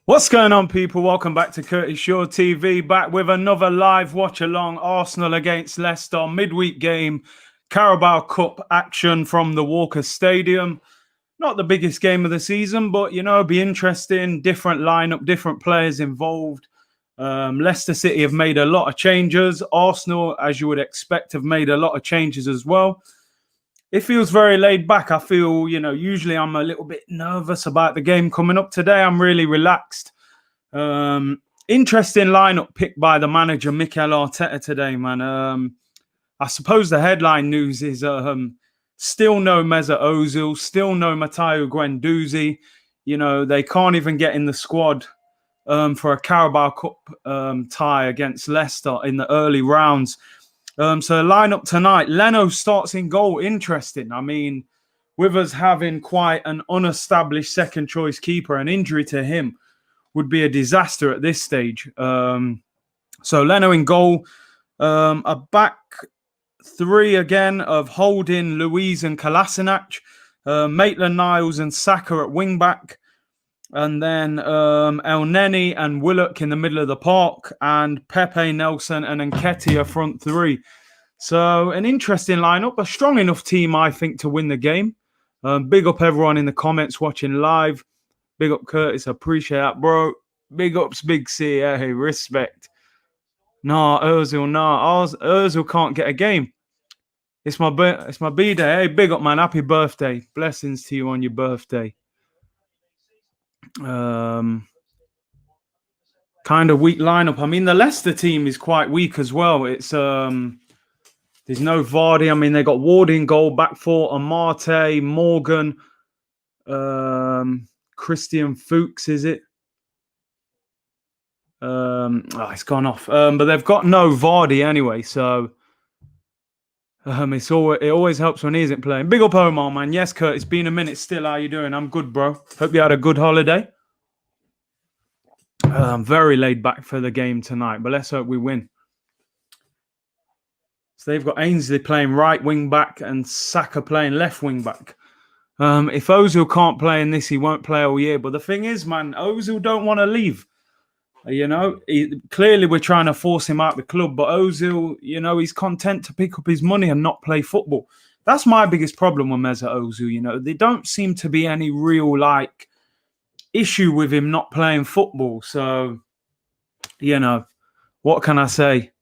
What's going on, people? Welcome back to Curtis Shaw TV, back with another live watch-along. Arsenal against Leicester, midweek game, Carabao Cup action from the Walker Stadium. Not the biggest game of the season, but, you know, be interesting. Different lineup, different players involved. Leicester City have made a lot of changes. Arsenal, as you would expect, have made a lot of changes as well. It feels very laid back. I feel, you know, usually I'm a little bit nervous about the game coming up. Today, I'm really relaxed. Interesting lineup picked by the manager, Mikel Arteta, today, man. I suppose the headline news is still no Mesut Ozil, still no Matteo Guendouzi. You know, they can't even get in the squad for a Carabao Cup tie against Leicester in the early rounds. So the lineup tonight, Leno starts in goal. Interesting. I mean, with us having quite an unestablished second choice keeper, an injury to him would be a disaster at this stage. So Leno in goal. A back three again of Holding, Luiz and Kolasinac. Maitland-Niles and Saka at wing back. And then El Neni and Willock in the middle of the park, and Pepe, Nelson, and Nketiah front three. So an interesting lineup, a strong enough team, I think, to win the game. Big up everyone in the comments watching live. Big up Curtis, appreciate that, bro. Big ups, Big C, hey, respect. Nah, Ozil can't get a game. It's my B-day. Hey, big up, man. Happy birthday. Blessings to you on your birthday. Kind of weak lineup. I mean, the Leicester team is quite weak as well. It's there's no Vardy. I mean, they got Ward in goal, back four, Amate, Morgan, Christian Fuchs, is it? It's gone off. But they've got no Vardy anyway, so it always helps when he isn't playing. Big up Omar, man. Yes, Kurt, it's been a minute still. How you doing? I'm good, bro. Hope you had a good holiday. I'm very laid back for the game tonight, but let's hope we win. So they've got Ainsley playing right wing back and Saka playing left wing back. If Ozil can't play in this, he won't play all year. But the thing is, man, Ozil don't want to leave. You know, clearly we're trying to force him out the club, but Ozil, you know, he's content to pick up his money and not play football. That's my biggest problem with Mesut Ozil. You know, there don't seem to be any real, like, issue with him not playing football. So, you know, what can I say?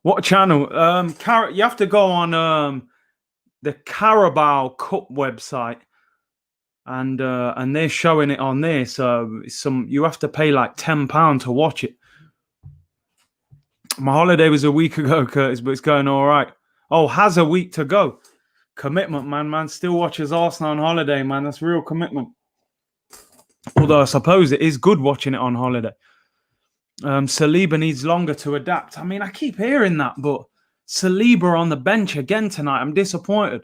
What channel? You have to go on the Carabao Cup website, and they're showing it on there. So you have to pay like £10 to watch it. My holiday was a week ago, Curtis, but it's going all right. Oh, has a week to go. Commitment, man. Still watches Arsenal on holiday, man. That's real commitment. Although I suppose it is good watching it on holiday. Saliba needs longer to adapt. I mean, I keep hearing that, but Saliba on the bench again tonight. I'm disappointed.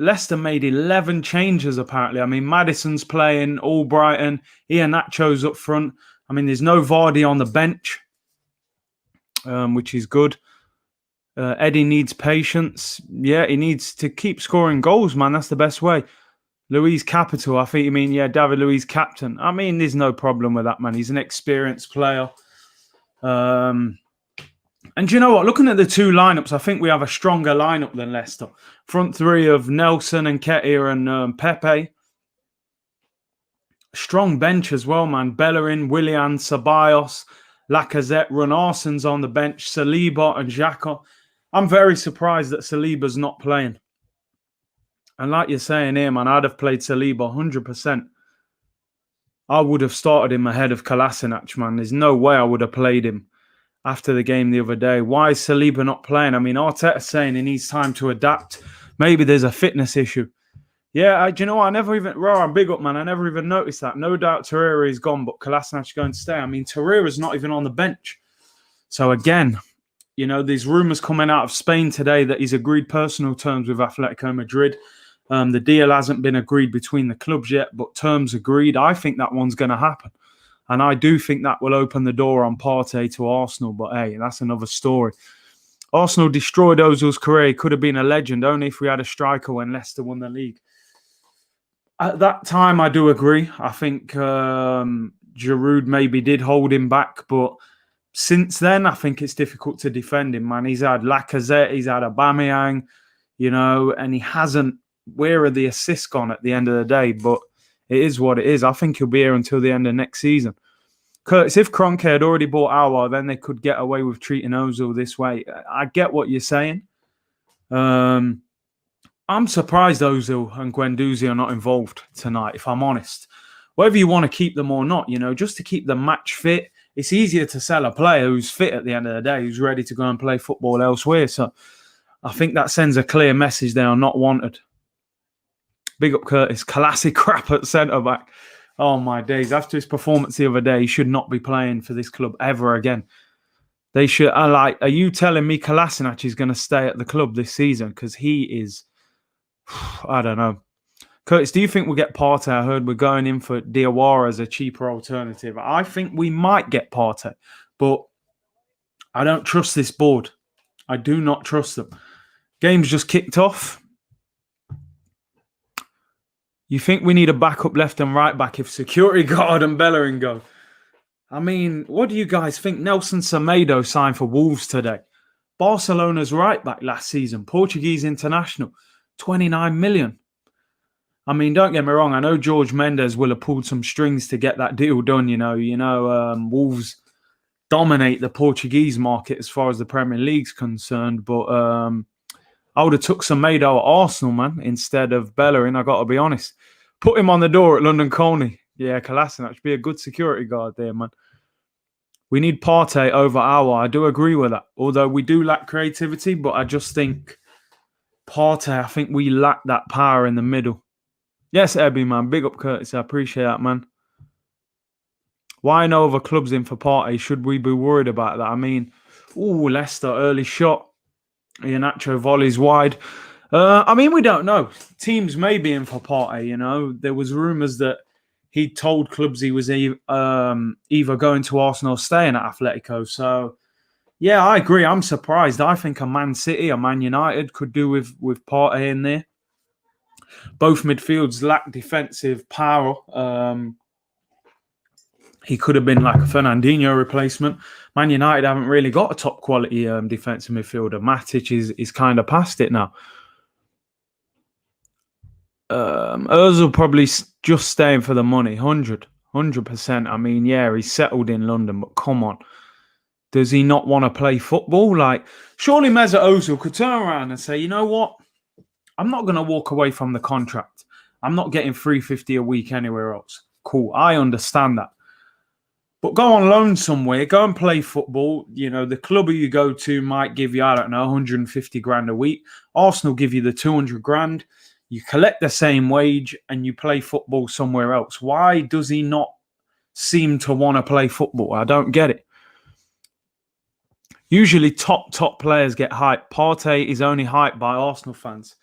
Leicester made 11 changes, apparently. I mean, Maddison's playing, Albrighton, Iheanacho's up front. I mean, there's no Vardy on the bench, which is good. Eddie needs patience. Yeah, he needs to keep scoring goals, man. That's the best way. Luiz Capital, I think you mean, yeah, David Luiz captain. I mean, there's no problem with that, man. He's an experienced player. And you know what? Looking at the two lineups, I think we have a stronger lineup than Leicester. Front three of Nelson and Nketiah and Pepe. Strong bench as well, man. Bellerin, Willian, Ceballos, Lacazette, Runarson's on the bench, Saliba and Xhaka. I'm very surprised that Saliba's not playing. And like you're saying here, man, I'd have played Saliba 100%. I would have started him ahead of Kolasinac, man. There's no way I would have played him after the game the other day. Why is Saliba not playing? I mean, Arteta's saying he needs time to adapt. Maybe there's a fitness issue. Yeah, do you know what? I never even... I'm big up, man. I never even noticed that. No doubt Torreira is gone, but Kolasinac is going to stay. I mean, Torreira's not even on the bench. So again, you know, there's rumours coming out of Spain today that he's agreed personal terms with Atletico Madrid. The deal hasn't been agreed between the clubs yet, but terms agreed. I think that one's going to happen. And I do think that will open the door on Partey to Arsenal. But hey, that's another story. Arsenal destroyed Ozil's career. He could have been a legend only if we had a striker when Leicester won the league. At that time, I do agree. I think Giroud maybe did hold him back, but since then, I think it's difficult to defend him, man. He's had Lacazette, he's had Aubameyang, and he hasn't. Where are the assists gone at the end of the day? But it is what it is. I think he'll be here until the end of next season. Curtis, if Kroenke had already bought Aouar, then they could get away with treating Ozil this way. I get what you're saying. I'm surprised Ozil and Guendouzi are not involved tonight, if I'm honest. Whether you want to keep them or not, just to keep the match fit, it's easier to sell a player who's fit at the end of the day, who's ready to go and play football elsewhere. So I think that sends a clear message they are not wanted. Big up Curtis. Classic crap at centre-back. Oh, my days. After his performance the other day, he should not be playing for this club ever again. They should. Are you telling me Kolasinac is going to stay at the club this season? Because he is, I don't know. Curtis, do you think we'll get Partey? I heard we're going in for Diawara as a cheaper alternative. I think we might get Partey, but I don't trust this board. I do not trust them. Game's just kicked off. You think we need a backup left and right back if security guard and Bellerin go? I mean, what do you guys think? Nelson Semedo signed for Wolves today. Barcelona's right back last season. Portuguese international. 29 million. I mean, don't get me wrong. I know George Mendes will have pulled some strings to get that deal done. Wolves dominate the Portuguese market as far as the Premier League's concerned. But I would have took Semedo at Arsenal, man, instead of Bellerin. I got to be honest. Put him on the door at London Colney. Yeah, Kolasinac be a good security guard there, man. We need Partey over Aouar. I do agree with that. Although we do lack creativity, but I just think Partey, I think we lack that power in the middle. Yes, Ebby, man. Big up Curtis. I appreciate that, man. Why no other clubs in for Partey? Should we be worried about that? I mean, Leicester, early shot. Iheanacho volleys wide. We don't know. Teams may be in for Partey, There was rumours that he told clubs he was either going to Arsenal or staying at Atletico. So, yeah, I agree. I'm surprised. I think a Man City, a Man United could do with Partey in there. Both midfields lack defensive power. He could have been like a Fernandinho replacement. Man United haven't really got a top quality defensive midfielder. Matic is kind of past it now. Ozil probably just staying for the money. 100%. I mean, yeah, he's settled in London, but come on. Does he not want to play football? Surely Mesut Ozil could turn around and say, you know what? I'm not going to walk away from the contract. I'm not getting $350 a week anywhere else. Cool. I understand that. But go on loan somewhere. Go and play football. The club you go to might give you, 150 grand a week. Arsenal give you the 200 grand. You collect the same wage and you play football somewhere else. Why does he not seem to want to play football? I don't get it. Usually top players get hyped. Partey is only hyped by Arsenal fans.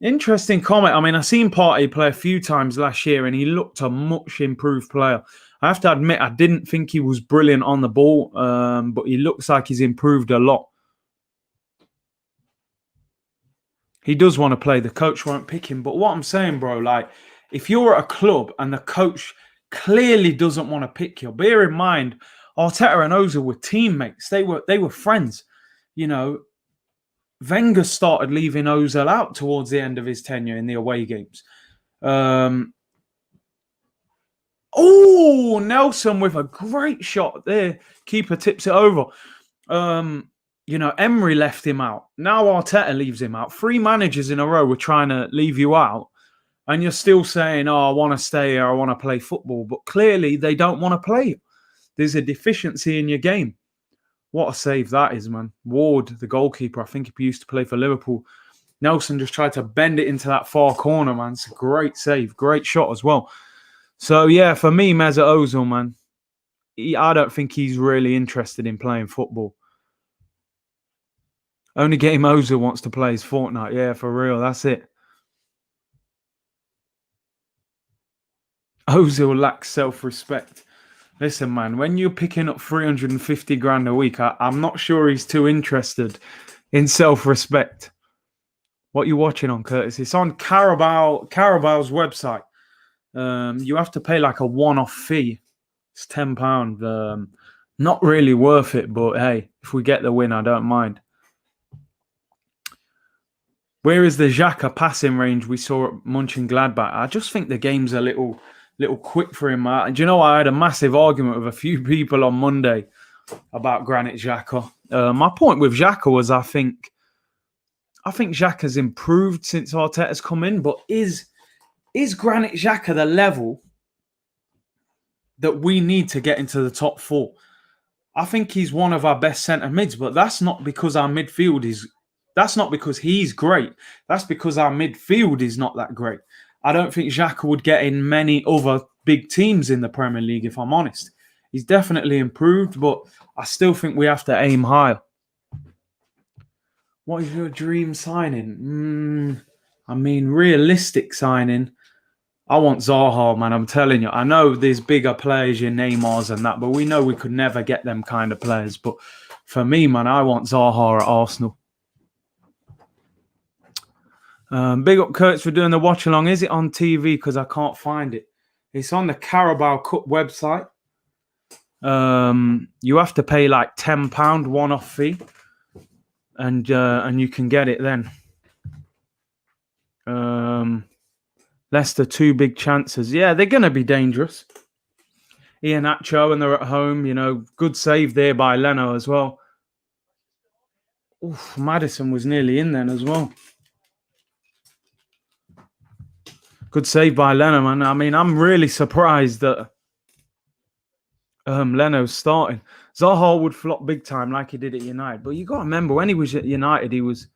Interesting comment. I seen Partey play a few times last year and he looked a much improved player. I have to admit, I didn't think he was brilliant on the ball, but he looks like he's improved a lot. He does want to play. The coach won't pick him. But what I'm saying, bro, if you're at a club and the coach clearly doesn't want to pick you, bear in mind, Arteta and Ozil were teammates. They were friends. Wenger started leaving Ozil out towards the end of his tenure in the away games. Nelson with a great shot there. Keeper tips it over. Emery left him out. Now Arteta leaves him out. 3 managers in a row were trying to leave you out. And you're still saying, I want to stay here. I want to play football. But clearly they don't want to play. There's a deficiency in your game. What a save that is, man. Ward, the goalkeeper, I think he used to play for Liverpool. Nelson just tried to bend it into that far corner, man. It's a great save. Great shot as well. So, yeah, for me, Mesut Ozil, man, I don't think he's really interested in playing football. Only game Ozil wants to play is Fortnite. Yeah, for real. That's it. Ozil lacks self-respect. Listen, man, when you're picking up 350 grand a week, I'm not sure he's too interested in self-respect. What are you watching on, Curtis? It's on Carabao's website. You have to pay like a one-off fee. It's £10. Not really worth it, but hey, if we get the win, I don't mind. Where is the Xhaka passing range we saw at Mönchengladbach? I just think the game's a little quick for him. Do you know, I had a massive argument with a few people on Monday about Granit Xhaka. My point with Xhaka was I think Xhaka's improved since Arteta's come in, but is Granit Xhaka the level that we need to get into the top four? I think he's one of our best centre mids, but that's not because our midfield is... That's not because he's great. That's because our midfield is not that great. I don't think Xhaka would get in many other big teams in the Premier League, if I'm honest. He's definitely improved, but I still think we have to aim higher. What is your dream signing? I mean, realistic signing. I want Zaha, man. I'm telling you. I know there's bigger players, your Neymars and that, but we know we could never get them kind of players. But for me, man, I want Zaha at Arsenal. Big up Kurtz for doing the watch along. Is it on TV? Because I can't find it. It's on the Carabao Cup website. You have to pay like £10 one-off fee, and you can get it then. Leicester, 2 big chances. Yeah, they're going to be dangerous. Iheanacho, and they're at home. You know, good save there by Leno as well. Oof, Maddison was nearly in then as well. Good save by Leno, man. I mean, I'm really surprised that Leno's starting. Zaha would flop big time like he did at United. But you got to remember, when he was at United, he was...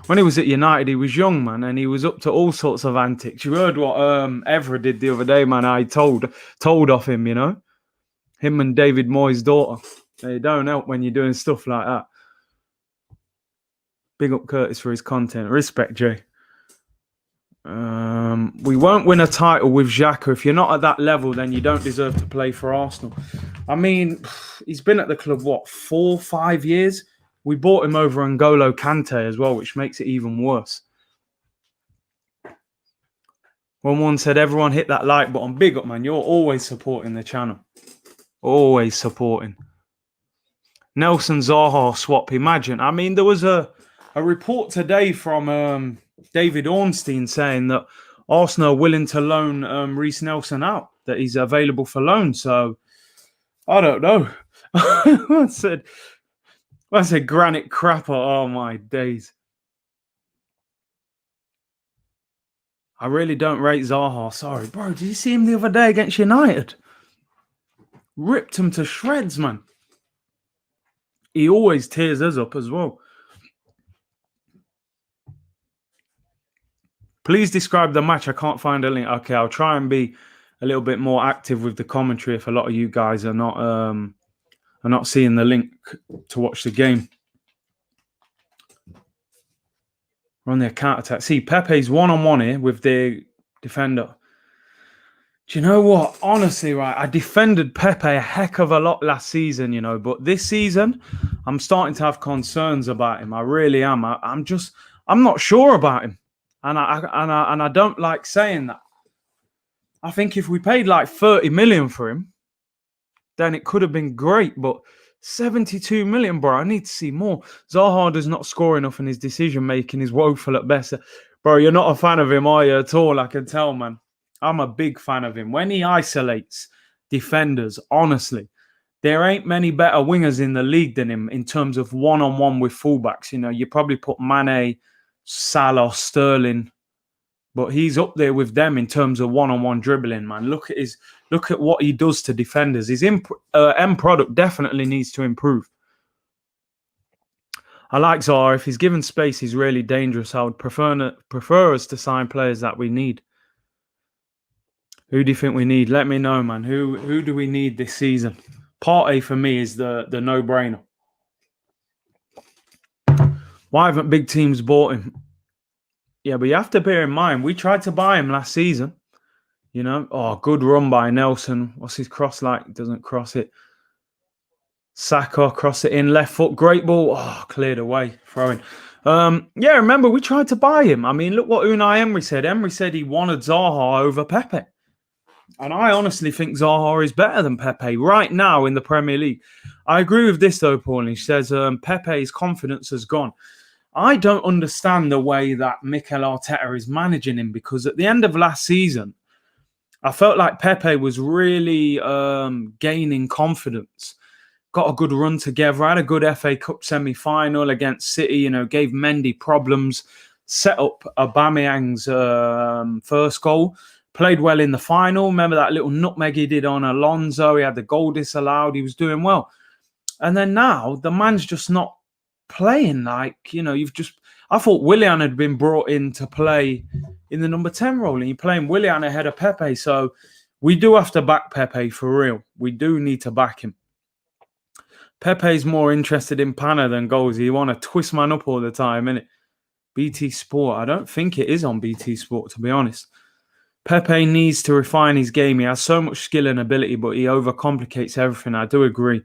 When he was at United, he was young, man, and he was up to all sorts of antics. You heard what Evra did the other day, man. I told off him, you know. Him and David Moyes' daughter. They don't help when you're doing stuff like that. Big up Curtis for his content. Respect, Jay. We won't win a title with Xhaka. If you're not at that level, then you don't deserve to play for Arsenal. I mean, he's been at the club, what, 4 or 5 years? We bought him over N'Golo Kante as well, which makes it even worse. One said, everyone hit that like button. Big up, man. You're always supporting the channel. Always supporting. Nelson Zaha swap. Imagine. I mean, there was a report today from David Ornstein saying that Arsenal are willing to loan Reece Nelson out, that he's available for loan. So, I don't know. I said Granit Crapper. Oh, my days. I really don't rate Zaha. Sorry, bro. Did you see him the other day against United? Ripped him to shreds, man. He always tears us up as well. Please describe the match. I can't find a link. Okay, I'll try and be a little bit more active with the commentary if a lot of you guys are not seeing the link to watch the game. We're on their counter-attack. See, Pepe's one-on-one here with the defender. Do you know what? Honestly, right, I defended Pepe a heck of a lot last season, you know, but this season, I'm starting to have concerns about him. I really am. I'm not sure about him. And I don't like saying that. I think if we paid like 30 million for him, then it could have been great. But 72 million, bro, I need to see more. Zaha does not score enough, and his decision making is woeful at best. Bro, you're not a fan of him, are you, at all? I can tell, man. I'm a big fan of him. When he isolates defenders, honestly, there ain't many better wingers in the league than him in terms of one-on-one with fullbacks. You know, you probably put Mane, Salah, Sterling, but he's up there with them in terms of one-on-one dribbling, man. Look at what he does to defenders. His end product definitely needs to improve. I like Zaha. If he's given space, he's really dangerous. I would prefer us to sign players that we need. Who do you think we need? Let me know, man. Who do we need this season? Partey for me is the no-brainer. Why haven't big teams bought him? Yeah, but you have to bear in mind, we tried to buy him last season. You know, good run by Nelson. What's his cross like? Doesn't cross it. Saka cross it in, left foot, great ball. Oh, cleared away, throwing. Yeah, remember we tried to buy him. I mean, look what Unai Emery said. Emery said he wanted Zaha over Pepe. And I honestly think Zaha is better than Pepe right now in the Premier League. I agree with this though, Paul. He says Pepe's confidence has gone. I don't understand the way that Mikel Arteta is managing him, because at the end of last season, I felt like Pepe was really gaining confidence. Got a good run together, had a good FA Cup semi-final against City, gave Mendy problems, set up Aubameyang's first goal, played well in the final. Remember that little nutmeg he did on Alonso? He had the goal disallowed. He was doing well. And then now, the man's just not playing like, I thought Willian had been brought in to play in the number 10 role, and you're playing Willian ahead of Pepe. So we do have to back Pepe for real. We do need to back him. Pepe's more interested in Panna than goals. You want to twist man up all the time, innit? BT Sport. I don't think it is on BT Sport, to be honest. Pepe needs to refine his game. He has so much skill and ability, but he overcomplicates everything. I do agree.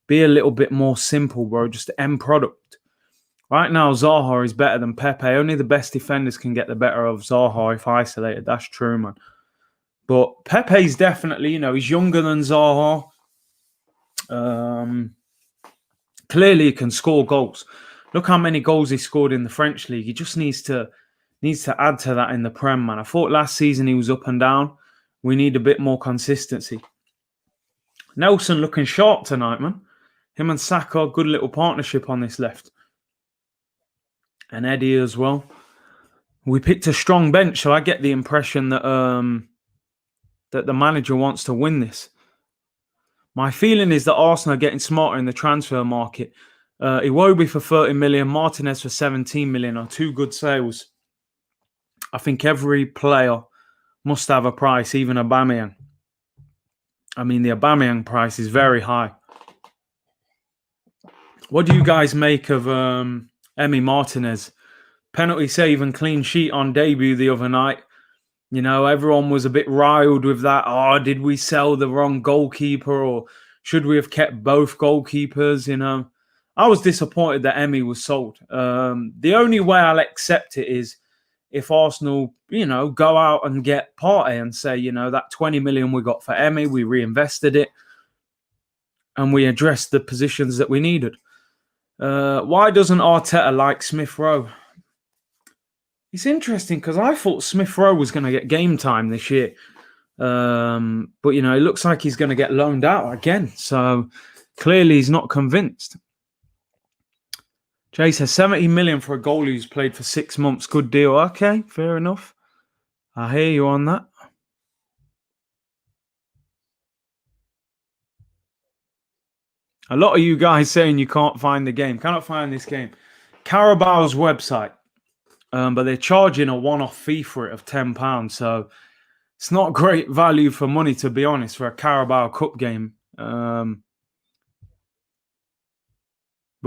Be a little bit more simple, bro. Just the end product. Right now, Zaha is better than Pepe. Only the best defenders can get the better of Zaha if isolated. That's true, man. But Pepe's definitely, he's younger than Zaha. Clearly, he can score goals. Look how many goals he scored in the French league. He just needs to add to that in the Prem, man. I thought last season he was up and down. We need a bit more consistency. Nelson looking sharp tonight, man. Him and Saka, good little partnership on this left. And Eddie as well. We picked a strong bench, so I get the impression that that the manager wants to win this. My feeling is that Arsenal are getting smarter in the transfer market. Iwobi for 30 million, Martinez for 17 million are two good sales. I think every player must have a price, even Aubameyang. I mean, the Aubameyang price is very high. What do you guys make of Emi Martinez? Penalty save and clean sheet on debut the other night. Everyone was a bit riled with that. Oh, did we sell the wrong goalkeeper, or should we have kept both goalkeepers? I was disappointed that Emi was sold. The only way I'll accept it is if Arsenal, go out and get Partey and say, that 20 million we got for Emi, we reinvested it and we addressed the positions that we needed. Why doesn't Arteta like Smith Rowe? It's interesting because I thought Smith Rowe was going to get game time this year. But, it looks like he's going to get loaned out again. So clearly he's not convinced. Jay says 70 million for a goalie who's played for 6 months. Good deal. Okay, fair enough. I hear you on that. A lot of you guys saying you can't find the game. Cannot find this game. Carabao's website. But they're charging a one-off fee for it of £10. So it's not great value for money, to be honest, for a Carabao Cup game. We'll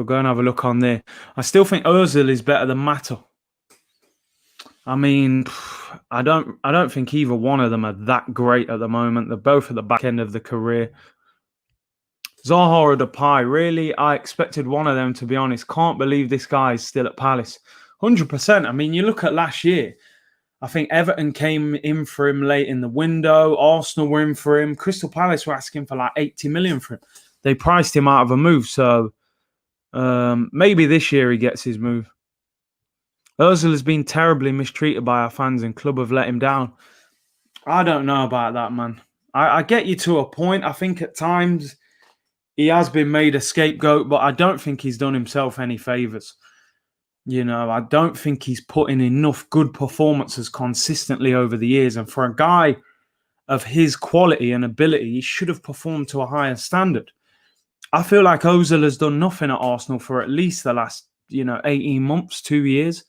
go and have a look on there. I still think Ozil is better than Mata. I mean, I don't think either one of them are that great at the moment. They're both at the back end of the career. Zaha or Depay, really? I expected one of them, to be honest. Can't believe this guy is still at Palace. 100%. I mean, you look at last year, I think Everton came in for him late in the window. Arsenal were in for him. Crystal Palace were asking for like 80 million for him. They priced him out of a move. So maybe this year he gets his move. Ozil has been terribly mistreated by our fans and club have let him down. I don't know about that, man. I get you to a point. I think at times he has been made a scapegoat, but I don't think he's done himself any favours. I don't think he's put in enough good performances consistently over the years. And for a guy of his quality and ability, he should have performed to a higher standard. I feel like Ozil has done nothing at Arsenal for at least the last, 18 months, 2 years.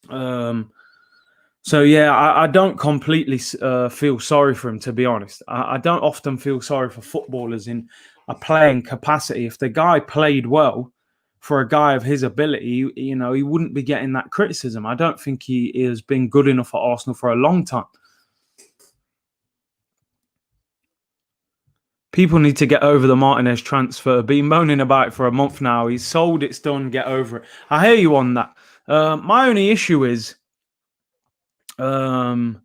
So, yeah, I don't completely feel sorry for him, to be honest. I don't often feel sorry for footballers in a playing capacity. If the guy played well, for a guy of his ability, he wouldn't be getting that criticism. I don't think he has been good enough for Arsenal for a long time. People need to get over the Martinez transfer. Been moaning about it for a month now. He's sold, it's done, get over it. I hear you on that. My only issue is Leno,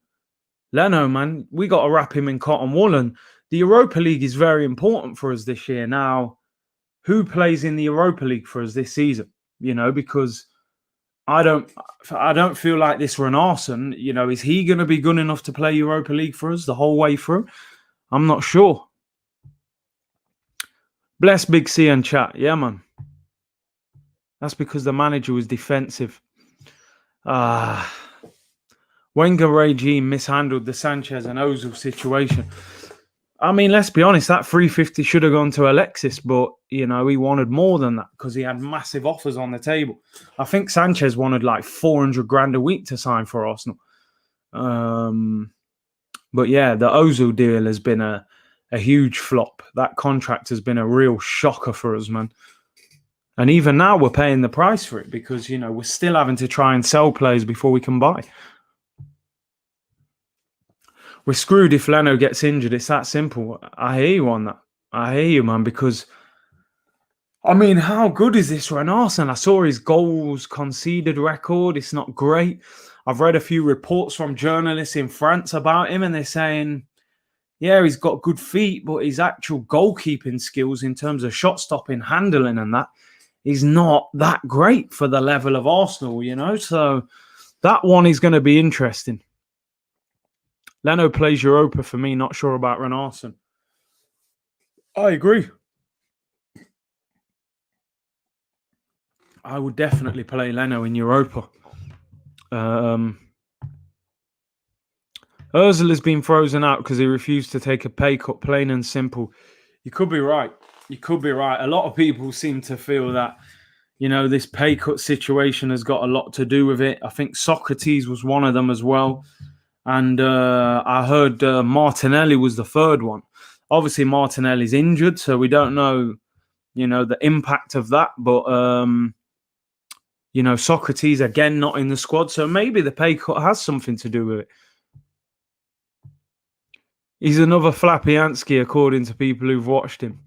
man. We got to wrap him in cotton wool. And the Europa League is very important for us this year. Now, who plays in the Europa League for us this season? Because I don't feel like this Reactionary Arsenal. Is he going to be good enough to play Europa League for us the whole way through? I'm not sure. Bless Big C and chat. Yeah, man. That's because the manager was defensive. Wenger regime mishandled the Sanchez and Ozil situation. I mean, let's be honest, that 350 should have gone to Alexis, but, he wanted more than that because he had massive offers on the table. I think Sanchez wanted like 400 grand a week to sign for Arsenal. But yeah, the Ozil deal has been a huge flop. That contract has been a real shocker for us, man. And even now we're paying the price for it because, we're still having to try and sell players before we can buy. We're screwed if Leno gets injured. It's that simple. I hear you on that. I hear you, man, because, I mean, how good is this Reactionary Arsenal? I saw his goals conceded record. It's not great. I've read a few reports from journalists in France about him, and they're saying, yeah, he's got good feet, but his actual goalkeeping skills in terms of shot stopping, handling and that is not that great for the level of Arsenal, So that one is going to be interesting. Leno plays Europa for me. Not sure about Reactionary Arsenal. I agree. I would definitely play Leno in Europa. Ozil has been frozen out because he refused to take a pay cut, plain and simple. You could be right. A lot of people seem to feel that, this pay cut situation has got a lot to do with it. I think Socrates was one of them as well. And I heard Martinelli was the third one. Obviously, Martinelli's injured, so we don't know, the impact of that. But, Socrates, again, not in the squad. So maybe the pay cut has something to do with it. He's another Flapiansky, according to people who've watched him.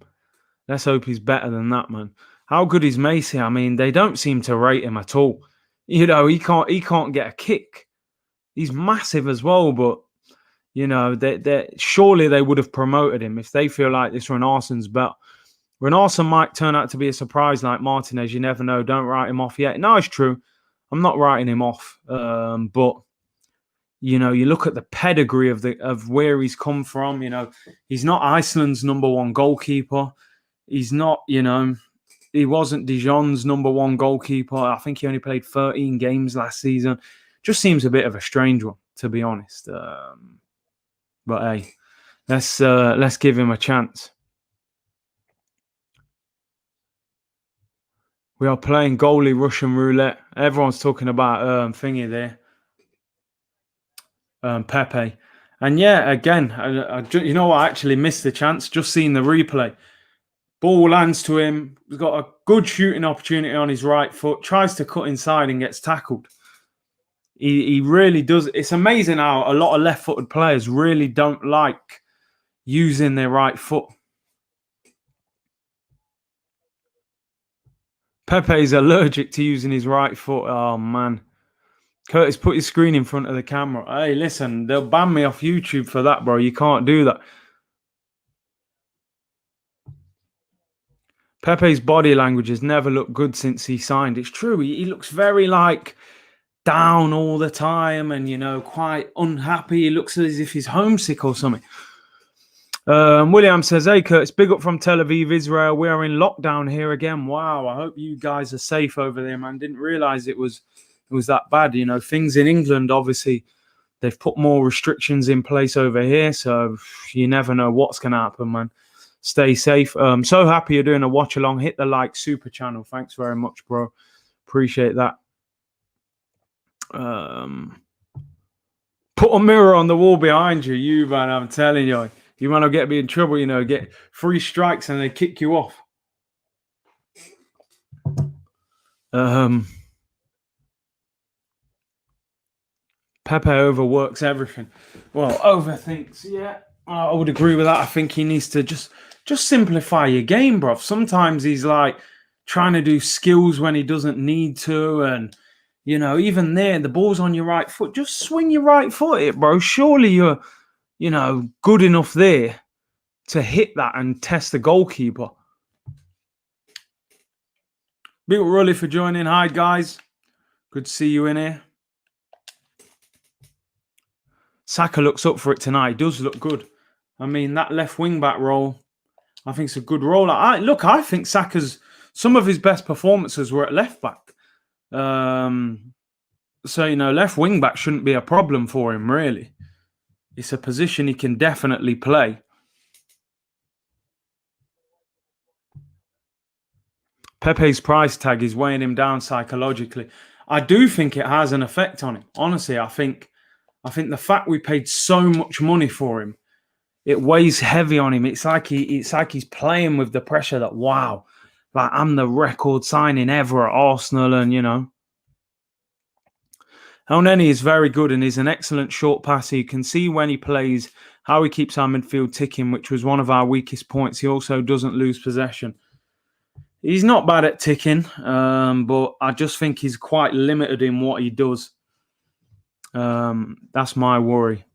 Let's hope he's better than that, man. How good is Macy? I mean, they don't seem to rate him at all. He can't get a kick. He's massive as well, but, surely they would have promoted him if they feel like this Reactionary Arsenal's better. Reactionary Arsenal might turn out to be a surprise like Martinez. You never know. Don't write him off yet. No, it's true. I'm not writing him off. But, you look at the pedigree of where he's come from. He's not Iceland's number one goalkeeper. He's not, he wasn't Dijon's number one goalkeeper. I think he only played 13 games last season. Just seems a bit of a strange one, to be honest. But hey, let's give him a chance. We are playing goalie Russian roulette. Everyone's talking about thingy there. Pepe. And yeah, again, I actually missed the chance. Just seeing the replay. Ball lands to him. He's got a good shooting opportunity on his right foot. Tries to cut inside and gets tackled. He really does. It's amazing how a lot of left-footed players really don't like using their right foot. Pepe is allergic to using his right foot. Oh, man. Curtis, put your screen in front of the camera. Hey, listen, they'll ban me off YouTube for that, bro. You can't do that. Pepe's body language has never looked good since he signed. It's true. He looks very, down all the time and, quite unhappy. He looks as if he's homesick or something. William says, hey, Curtis, big up from Tel Aviv, Israel. We are in lockdown here again. Wow, I hope you guys are safe over there, man. Didn't realize it was that bad. Things in England, obviously, they've put more restrictions in place over here. So you never know what's going to happen, man. Stay safe. So happy you're doing a watch along. Hit the super channel. Thanks very much, bro. Appreciate that. Put a mirror on the wall behind you, man. I'm telling you. You might not get me in trouble, get 3 strikes and they kick you off. Pepe overworks everything. Well, overthinks, yeah. I would agree with that. I think he needs to just just simplify your game, bro. Sometimes he's like trying to do skills when he doesn't need to. And, you know, even there, the ball's on your right foot. Just swing your right foot at it, bro. Surely you're, you know, good enough there to hit that and test the goalkeeper. Big up Rully for joining. Hi, guys. Good to see you in here. Saka looks up for it tonight. He does look good. I mean, that left wing-back role, I think it's a good role. I think Saka's, some of his best performances were at left-back. So, you know, left wing-back shouldn't be a problem for him, really. It's a position he can definitely play. Pepe's price tag is weighing him down psychologically. I do think it has an effect on him. Honestly, I think the fact we paid so much money for him, it weighs heavy on him. It's like he's playing with the pressure that, wow, like I'm the record signing ever at Arsenal, and you know. Elneny is very good and is an excellent short passer. You can see when he plays how he keeps our midfield ticking, which was one of our weakest points. He also doesn't lose possession. He's not bad at ticking, but I just think he's quite limited in what he does. That's my worry.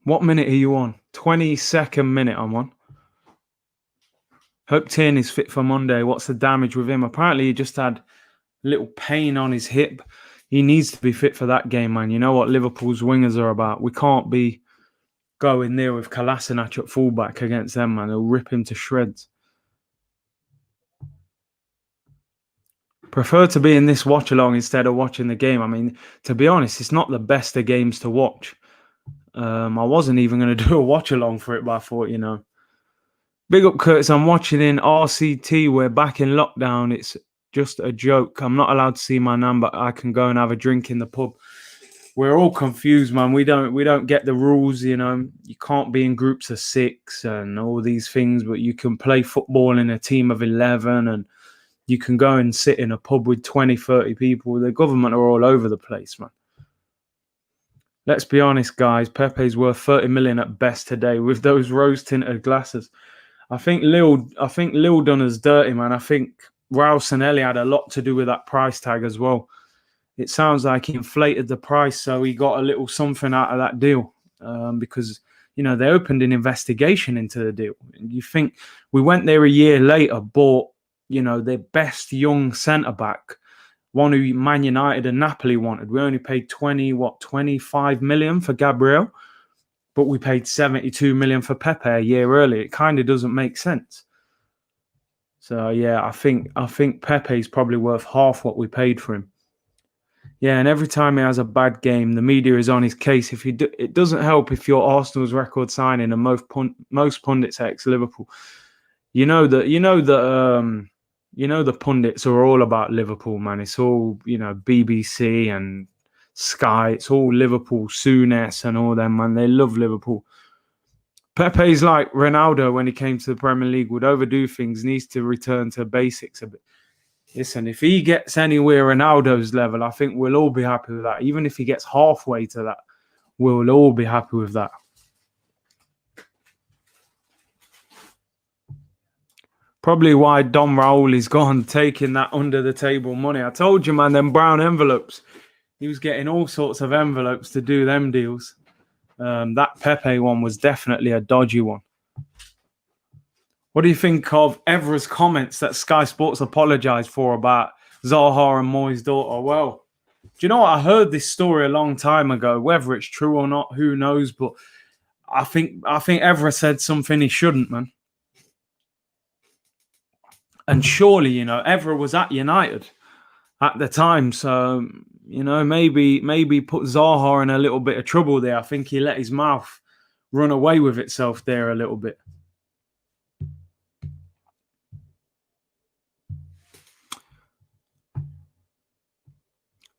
What minute are you on? 22nd minute I'm on. Hope Tierney is fit for Monday. What's the damage with him? Apparently he just had a little pain on his hip. He needs to be fit for that game, man. You know what Liverpool's wingers are about. We can't be going there with Kolasinac at fullback against them, man. They'll rip him to shreds. Prefer to be in this watch-along instead of watching the game. I mean, to be honest, it's not the best of games to watch. I wasn't even going to do a watch-along for it, but I thought, you know. Big up, Curtis. I'm watching in RCT. We're back in lockdown. It's just a joke. I'm not allowed to see my nan, but I can go and have a drink in the pub. We're all confused, man. We don't get the rules, you know. You can't be in groups of 6 and all these things, but you can play football in a team of 11 and you can go and sit in a pub with 20, 30 people. The government are all over the place, man. Let's be honest, guys. Pepe's worth 30 million at best today with those rose-tinted glasses. I think Lil done us dirty, man. I think Raul Sanelli had a lot to do with that price tag as well. It sounds like he inflated the price, so he got a little something out of that deal because, you know, they opened an investigation into the deal. You think we went there a year later, bought, you know, their best young centre-back, one who Man United and Napoli wanted. We only paid 25 million for Gabriel, but we paid 72 million for Pepe a year earlier. It kind of doesn't make sense. So, yeah, I think Pepe's probably worth half what we paid for him. Yeah, and every time he has a bad game, the media is on his case. It doesn't help if you're Arsenal's record signing and most pundits ex-Liverpool. You know the pundits are all about Liverpool, man. It's all, you know, BBC and Sky. It's all Liverpool, Souness and all them, man. They love Liverpool. Pepe's like Ronaldo when he came to the Premier League, would overdo things, needs to return to basics a bit. Listen, if he gets anywhere Ronaldo's level, I think we'll all be happy with that. Even if he gets halfway to that, we'll all be happy with that. Probably why Don Raul is gone, taking that under-the-table money. I told you, man, them brown envelopes. He was getting all sorts of envelopes to do them deals. That Pepe one was definitely a dodgy one. What do you think of Evra's comments that Sky Sports apologised for about Zaha and Moyes' daughter? Well, do you know what? I heard this story a long time ago. Whether it's true or not, who knows? But I think Evra said something he shouldn't, man. And surely, you know, Evra was at United at the time. So, you know, maybe put Zaha in a little bit of trouble there. I think he let his mouth run away with itself there a little bit.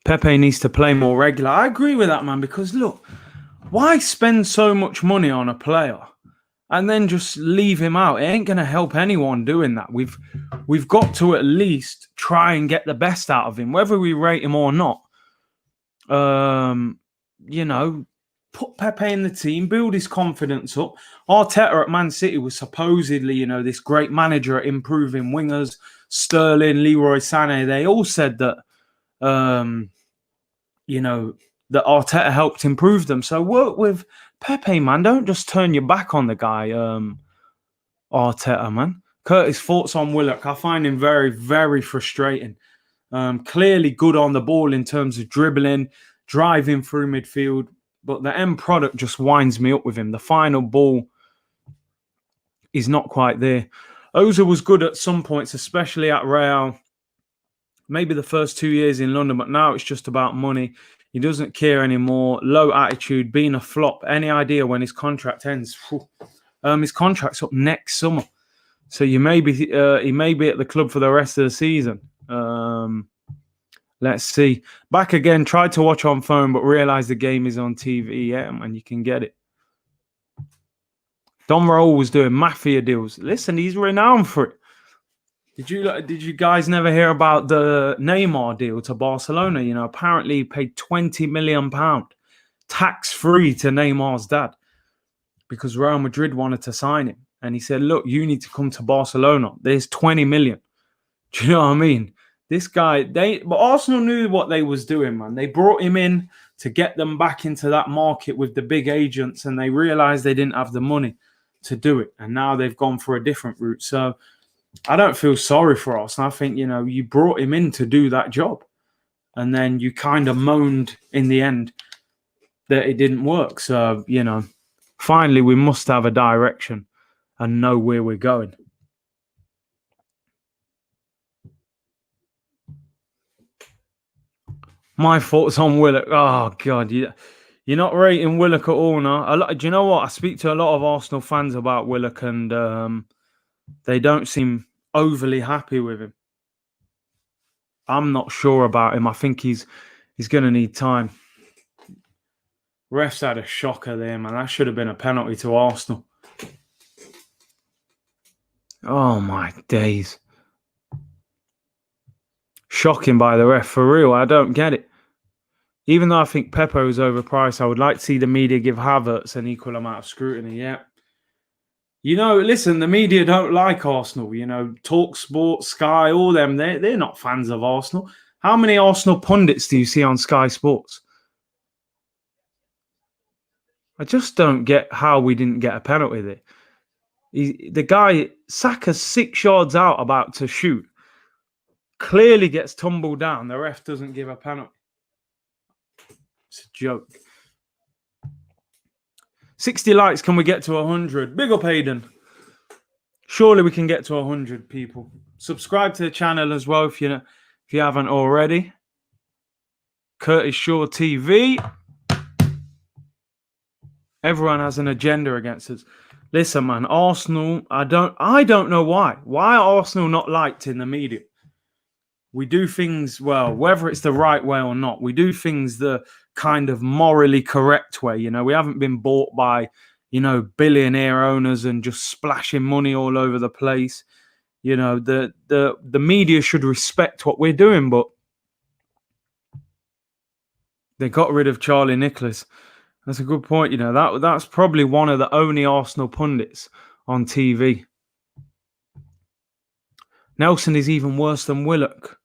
Pepe needs to play more regular. I agree with that, man, because look, why spend so much money on a player and then just leave him out? It ain't going to help anyone doing that. We've got to at least try and get the best out of him, whether we rate him or not. You know, put Pepe in the team, build his confidence up. Arteta at Man City was supposedly, this great manager at improving wingers. Sterling, Leroy Sané, they all said that, that Arteta helped improve them. So work with Pepe, man. Don't just turn your back on the guy, Arteta, man. Curtis, thoughts on Willock? I find him very, very frustrating. Clearly good on the ball in terms of dribbling, driving through midfield, but the end product just winds me up with him. The final ball is not quite there. Ozil was good at some points, especially at Real. Maybe the first 2 years in London, but now it's just about money. He doesn't care anymore. Low attitude, being a flop. Any idea when his contract ends? His contract's up next summer. So he may be at the club for the rest of the season. Let's see. Back again. Tried to watch on phone, but realized the game is on TV. Yeah, man, you can get it. Don Raul was doing mafia deals. Listen, he's renowned for it. Did you guys never hear about the Neymar deal to Barcelona? Apparently he paid £20 million tax-free to Neymar's dad because Real Madrid wanted to sign him. And he said, look, you need to come to Barcelona. There's 20 million. Do you know what I mean? This guy, but Arsenal knew what they was doing, man. They brought him in to get them back into that market with the big agents, and they realized they didn't have the money to do it. And now they've gone for a different route. So I don't feel sorry for Arsenal. I think, you brought him in to do that job. And then you kind of moaned in the end that it didn't work. So, finally we must have a direction and know where we're going. My thoughts on Willock. Oh, God. You're not rating Willock at all now. Do you know what? I speak to a lot of Arsenal fans about Willock, and they don't seem overly happy with him. I'm not sure about him. I think he's going to need time. Refs had a shocker there, man. That should have been a penalty to Arsenal. Oh, my days. Shocking by the ref, for real. I don't get it. Even though I think Pepe was overpriced, I would like to see the media give Havertz an equal amount of scrutiny. Yeah. Listen, the media don't like Arsenal. Talk Sport, Sky, all them, they're not fans of Arsenal. How many Arsenal pundits do you see on Sky Sports? I just don't get how we didn't get a penalty there. The guy, Saka's 6 yards out about to shoot, clearly gets tumbled down. The ref doesn't give a penalty. It's a joke. 60 likes, can we get to 100? Big up, Hayden. Surely we can get to 100 people. Subscribe to the channel as well if you haven't already. Curtis Shaw TV. Everyone has an agenda against us. Listen, man, Arsenal, I don't know why. Why are Arsenal not liked in the media? We do things, well, whether it's the right way or not, we do things the kind of morally correct way. We haven't been bought by, billionaire owners and just splashing money all over the place. The media should respect what we're doing, but they got rid of Charlie Nicholas. That's a good point. That's probably one of the only Arsenal pundits on TV. Nelson is even worse than Willock.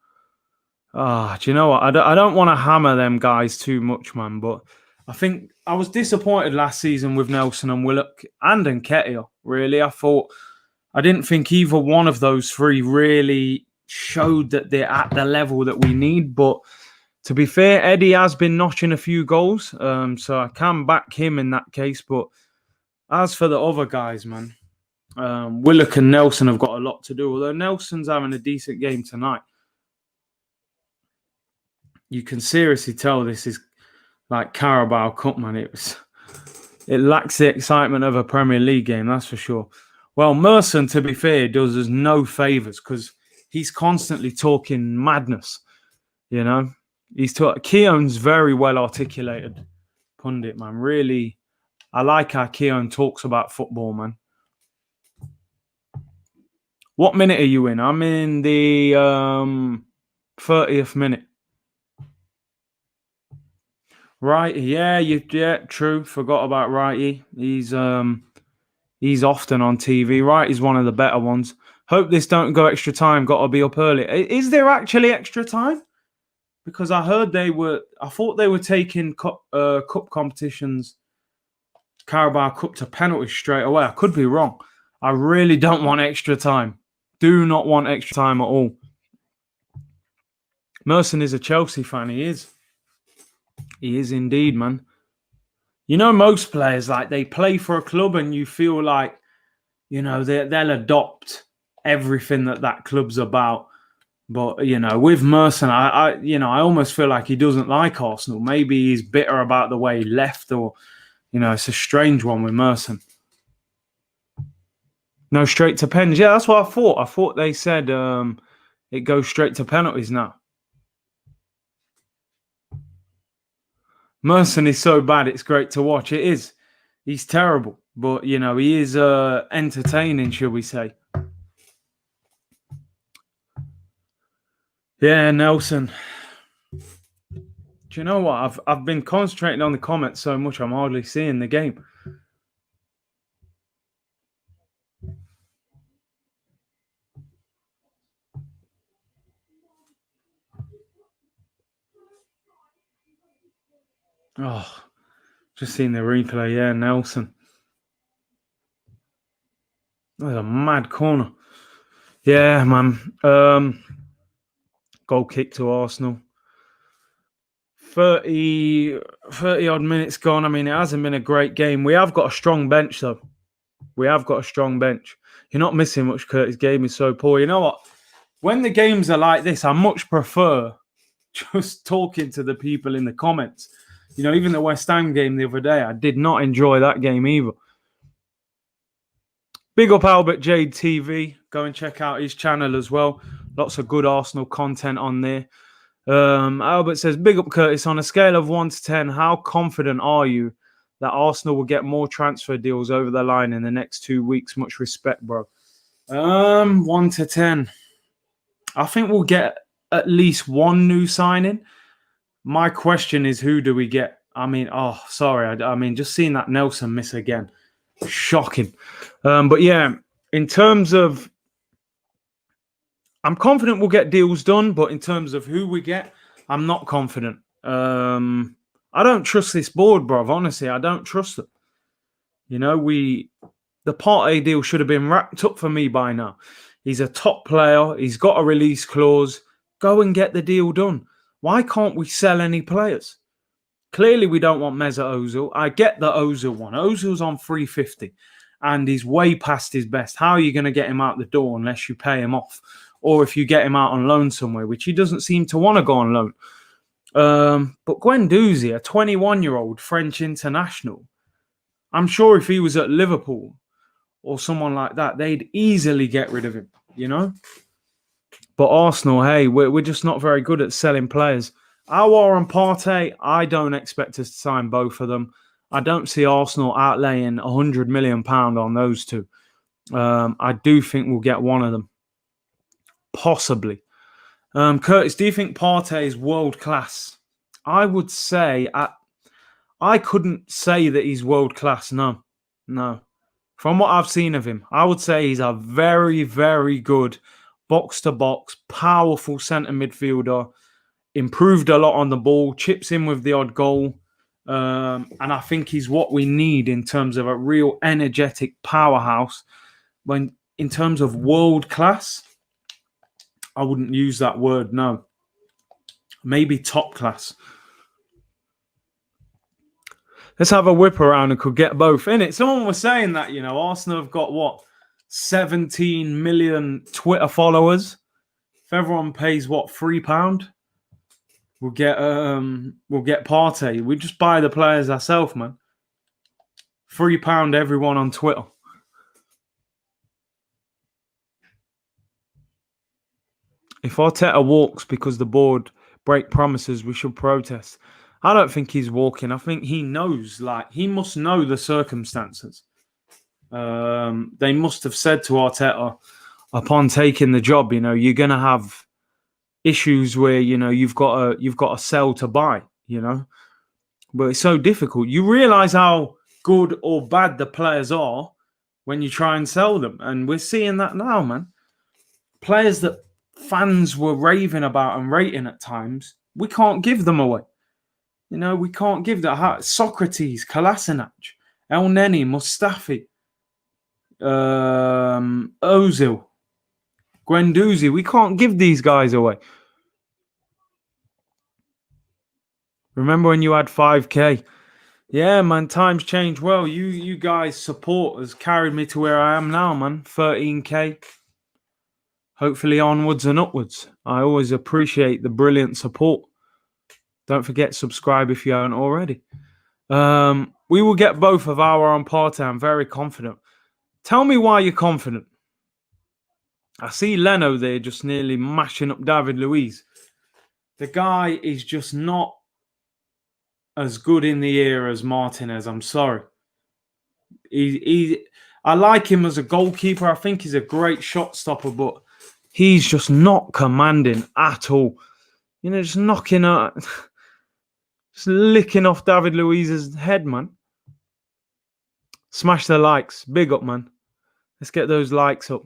Do you know what? I don't want to hammer them guys too much, man, but I think I was disappointed last season with Nelson and Willock and Nketiah, really. I didn't think either one of those three really showed that they're at the level that we need, but to be fair, Eddie has been notching a few goals, so I can back him in that case, but as for the other guys, man, Willock and Nelson have got a lot to do, although Nelson's having a decent game tonight. You can seriously tell this is like Carabao Cup, man. It lacks the excitement of a Premier League game, that's for sure. Well, Merson, to be fair, does us no favours because he's constantly talking madness, Keown's very well articulated pundit, man. Really, I like how Keown talks about football, man. What minute are you in? I'm in the 30th minute. Righty, yeah, true. Forgot about Righty. He's often on TV. Righty's one of the better ones. Hope this don't go extra time. Got to be up early. Is there actually extra time? Because I heard I thought they were taking cup competitions, Carabao Cup to penalties straight away. I could be wrong. I really don't want extra time. Do not want extra time at all. Merson is a Chelsea fan. He is. He is indeed, man. You know, most players, like, they play for a club and you feel like, you know, they'll adopt everything that club's about. But, you know, with Merson, I almost feel like he doesn't like Arsenal. Maybe he's bitter about the way he left, or, you know, it's a strange one with Merson. No, straight to pens. Yeah, that's what I thought. I thought they said it goes straight to penalties now. Merson is so bad, it's great to watch. It is. He's terrible. But, you know, he is entertaining, shall we say. Yeah, Nelson. Do you know what? I've been concentrating on the comments so much, I'm hardly seeing the game. Oh, just seen the replay. Yeah, Nelson. That was a mad corner. Yeah, man. Goal kick to Arsenal. 30 odd minutes gone. I mean, it hasn't been a great game. We have got a strong bench, though. We have got a strong bench. You're not missing much, Kurt. His game is so poor. You know what? When the games are like this, I much prefer just talking to the people in the comments. You know, even the West Ham game the other day, I did not enjoy that game either. Big up Albert Jade TV. Go and check out his channel as well. Lots of good Arsenal content on there. Albert says, big up Curtis. On a scale of 1 to 10, how confident are you that Arsenal will get more transfer deals over the line in the next 2 weeks? Much respect, bro. 1 to 10. I think we'll get at least one new signing. My question is, who do we get? I mean, I mean, just seeing that Nelson miss again. Shocking. But yeah, in terms of, I'm confident we'll get deals done, but in terms of who we get, I'm not confident. I don't trust this board, bruv. Honestly, I don't trust them. You know, the Partey deal should have been wrapped up for me by now. He's a top player. He's got a release clause. Go and get the deal done. Why can't we sell any players? Clearly, we don't want Mesut Ozil. I get the Ozil one. Ozil's on 350 and he's way past his best. How are you going to get him out the door unless you pay him off? Or if you get him out on loan somewhere, which he doesn't seem to want to go on loan. But Guendouzi, a 21-year-old French international, I'm sure if he was at Liverpool or someone like that, they'd easily get rid of him, you know? But Arsenal, hey, we're just not very good at selling players. Aouar and Partey, I don't expect us to sign both of them. I don't see Arsenal outlaying £100 million on those two. I do think we'll get one of them. Possibly. Curtis, do you think Partey is world class? I would say I couldn't say that he's world class. No. From what I've seen of him, I would say he's a very, very good box-to-box, powerful centre midfielder. Improved a lot on the ball, chips in with the odd goal. And I think he's what we need in terms of a real energetic powerhouse. When in terms of world class, I wouldn't use that word, no. Maybe top class. Let's have a whip around and could get both in it. Someone was saying that, you know, Arsenal have got what? 17 million Twitter followers. If everyone pays what, £3? We'll get Partey. We just buy the players ourselves, man. £3 everyone on Twitter. If Arteta walks because the board break promises, we should protest. I don't think he's walking. I think he knows, like, he must know the circumstances. They must have said to Arteta upon taking the job, you know, you're going to have issues where, you know, you've got to sell to buy, you know. But it's so difficult. You realise how good or bad the players are when you try and sell them. And we're seeing that now, man. Players that fans were raving about and rating at times, we can't give them away. You know, we can't give that. Socrates, Kolasinac, El Neni, Mustafi, Ozil, Guendouzi. We can't give these guys away. Remember when you had 5K? Yeah, man, times change. Well, you guys support has carried me to where I am now, man. 13K. Hopefully onwards and upwards. I always appreciate the brilliant support. Don't forget, subscribe if you haven't already. We will get both of our on Partey. I'm very confident. Tell me why you're confident. I see Leno there just nearly mashing up David Luiz. The guy is just not as good in the air as Martinez. I'm sorry. I like him as a goalkeeper. I think he's a great shot stopper, but he's just not commanding at all. You know, just knocking out, just licking off David Luiz's head, man. Smash the likes. Big up, man. Let's get those likes up.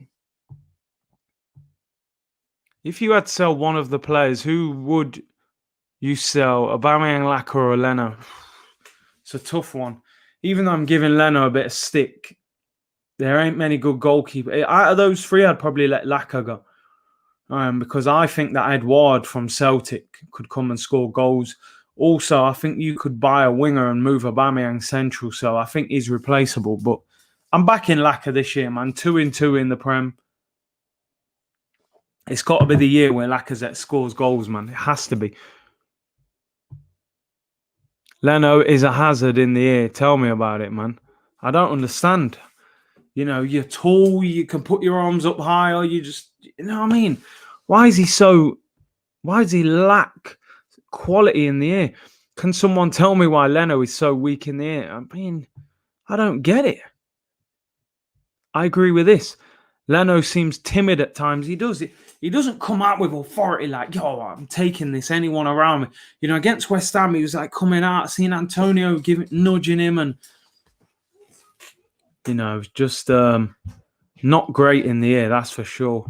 If you had to sell one of the players, who would you sell? Aubameyang, Lacazette, or Leno? It's a tough one. Even though I'm giving Leno a bit of stick, there ain't many good goalkeepers. Out of those three, I'd probably let Lacazette go. Because I think that Edouard from Celtic could come and score goals. Also, I think you could buy a winger and move Aubameyang central, so I think he's replaceable. But I'm backing Lacazette this year, man. 2-2 in the Prem. It's got to be the year where Lacazette scores goals, man. It has to be. Leno is a hazard in the air. Tell me about it, man. I don't understand. You know, you're tall, you can put your arms up high, or you just, you know what I mean? Why does he lack quality in the air? Can someone tell me why Leno is so weak in the air? I mean, I don't get it. I agree with this. Leno seems timid at times. He doesn't come out with authority like, yo, I'm taking this, anyone around me. You know, against West Ham, he was like coming out, seeing Antonio nudging him and, you know, just not great in the air, that's for sure.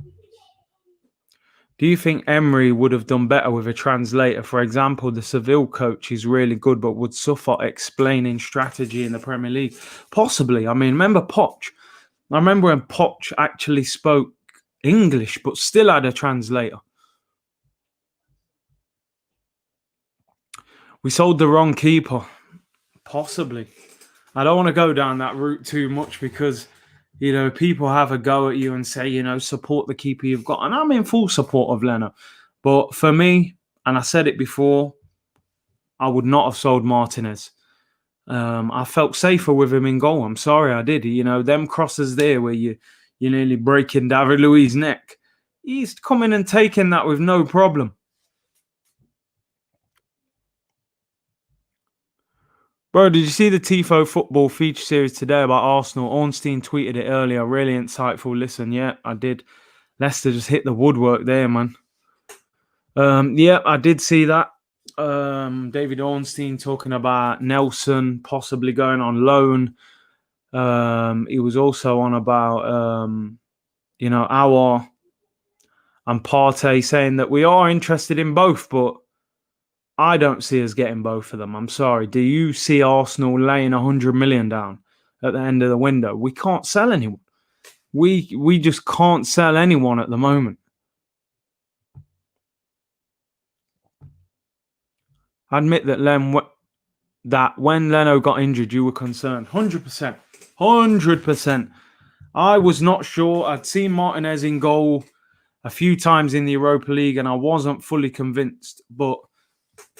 Do you think Emery would have done better with a translator? For example, the Seville coach is really good, but would suffer explaining strategy in the Premier League? Possibly. I mean, remember Poch? I remember when Poch actually spoke English, but still had a translator. We sold the wrong keeper. Possibly. I don't want to go down that route too much because, you know, people have a go at you and say, you know, support the keeper you've got. And I'm in full support of Leno. But for me, and I said it before, I would not have sold Martinez. I felt safer with him in goal. I'm sorry, I did. You know, them crosses there where you're nearly breaking David Luiz's neck. He's coming and taking that with no problem. Bro, did you see the Tifo football feature series today about Arsenal? Ornstein tweeted it earlier. Really insightful listen. Yeah, I did. Leicester just hit the woodwork there, man. Yeah, I did see that. David Ornstein talking about Nelson possibly going on loan. He was also on about, you know, Aouar and Partey saying that we are interested in both, but I don't see us getting both of them. I'm sorry. Do you see Arsenal laying 100 million down at the end of the window? We can't sell anyone. We just can't sell anyone at the moment. I admit that when Leno got injured, you were concerned. 100%. 100%. I was not sure. I'd seen Martinez in goal a few times in the Europa League and I wasn't fully convinced. But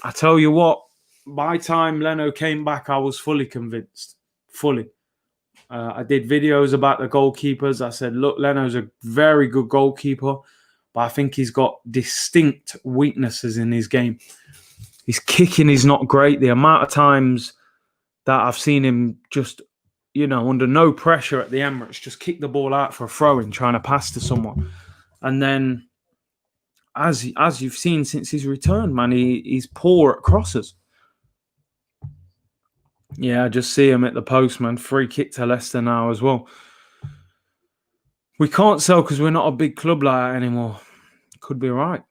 I tell you what, by the time Leno came back, I was fully convinced. Fully. I did videos about the goalkeepers. I said, look, Leno's a very good goalkeeper, but I think he's got distinct weaknesses in his game. His kicking is not great. The amount of times that I've seen him just, you know, under no pressure at the Emirates, just kick the ball out for a throw-in, trying to pass to someone. And then, as you've seen since his return, man, he's poor at crosses. Yeah, I just see him at the post, man. Free kick to Leicester now as well. We can't sell because we're not a big club like that anymore. Could be right.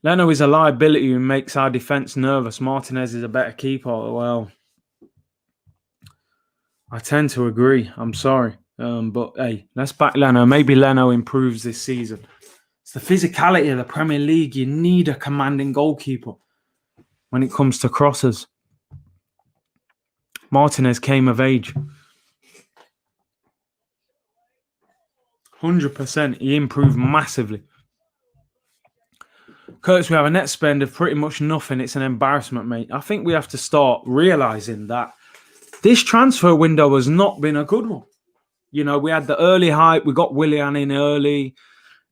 Leno is a liability who makes our defence nervous. Martinez is a better keeper. Well, I tend to agree. I'm sorry. But hey, let's back Leno. Maybe Leno improves this season. It's the physicality of the Premier League. You need a commanding goalkeeper when it comes to crosses. Martinez came of age. 100%. He improved massively. Curtis, we have a net spend of pretty much nothing. It's an embarrassment, mate. I think we have to start realising that this transfer window has not been a good one. You know, we had the early hype. We got Willian in early.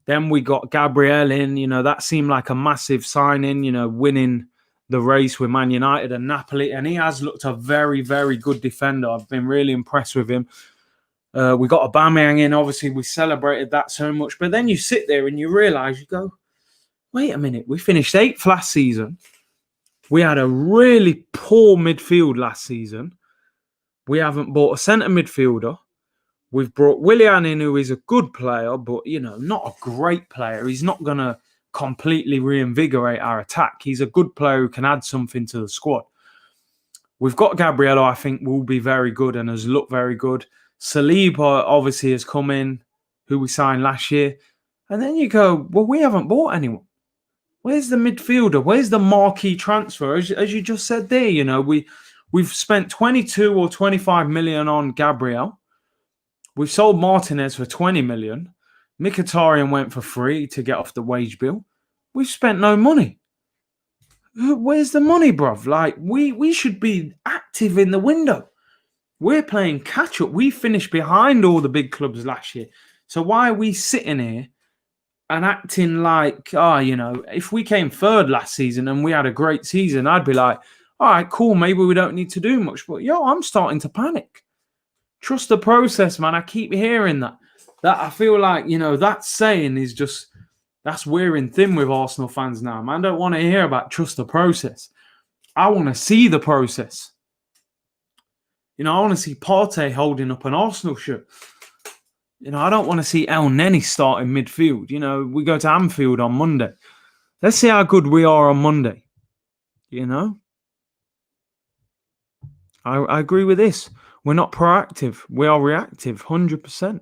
Then we got Gabriel in. You know, that seemed like a massive signing, you know, winning the race with Man United and Napoli. And he has looked a very, very good defender. I've been really impressed with him. We got Aubameyang in. Obviously, we celebrated that so much. But then you sit there and you realise, you go, wait a minute. We finished 8th last season. We had a really poor midfield last season. We haven't bought a centre midfielder. We've brought Willian in, who is a good player, but, you know, not a great player. He's not going to completely reinvigorate our attack. He's a good player who can add something to the squad. We've got Gabriel, I think, will be very good and has looked very good. Saliba, obviously, has come in, who we signed last year. And then you go, well, we haven't bought anyone. Where's the midfielder? Where's the marquee transfer? As you just said there, you know, we've spent 22 or 25 million on Gabriel. We've sold Martinez for 20 million. Mkhitaryan went for free to get off the wage bill. We've spent no money. Where's the money, bruv? Like, we should be active in the window. We're playing catch-up. We finished behind all the big clubs last year. So why are we sitting here and acting like, you know, if we came third last season and we had a great season, I'd be like, all right, cool, maybe we don't need to do much. But, I'm starting to panic. Trust the process, man. I keep hearing that. That I feel like, you know, that saying is just, that's wearing thin with Arsenal fans now, man. I don't want to hear about trust the process. I want to see the process. You know, I want to see Partey holding up an Arsenal shirt. You know, I don't want to see El Neni starting midfield. You know, we go to Anfield on Monday. Let's see how good we are on Monday. You know? I agree with this. We're not proactive. We are reactive, 100%.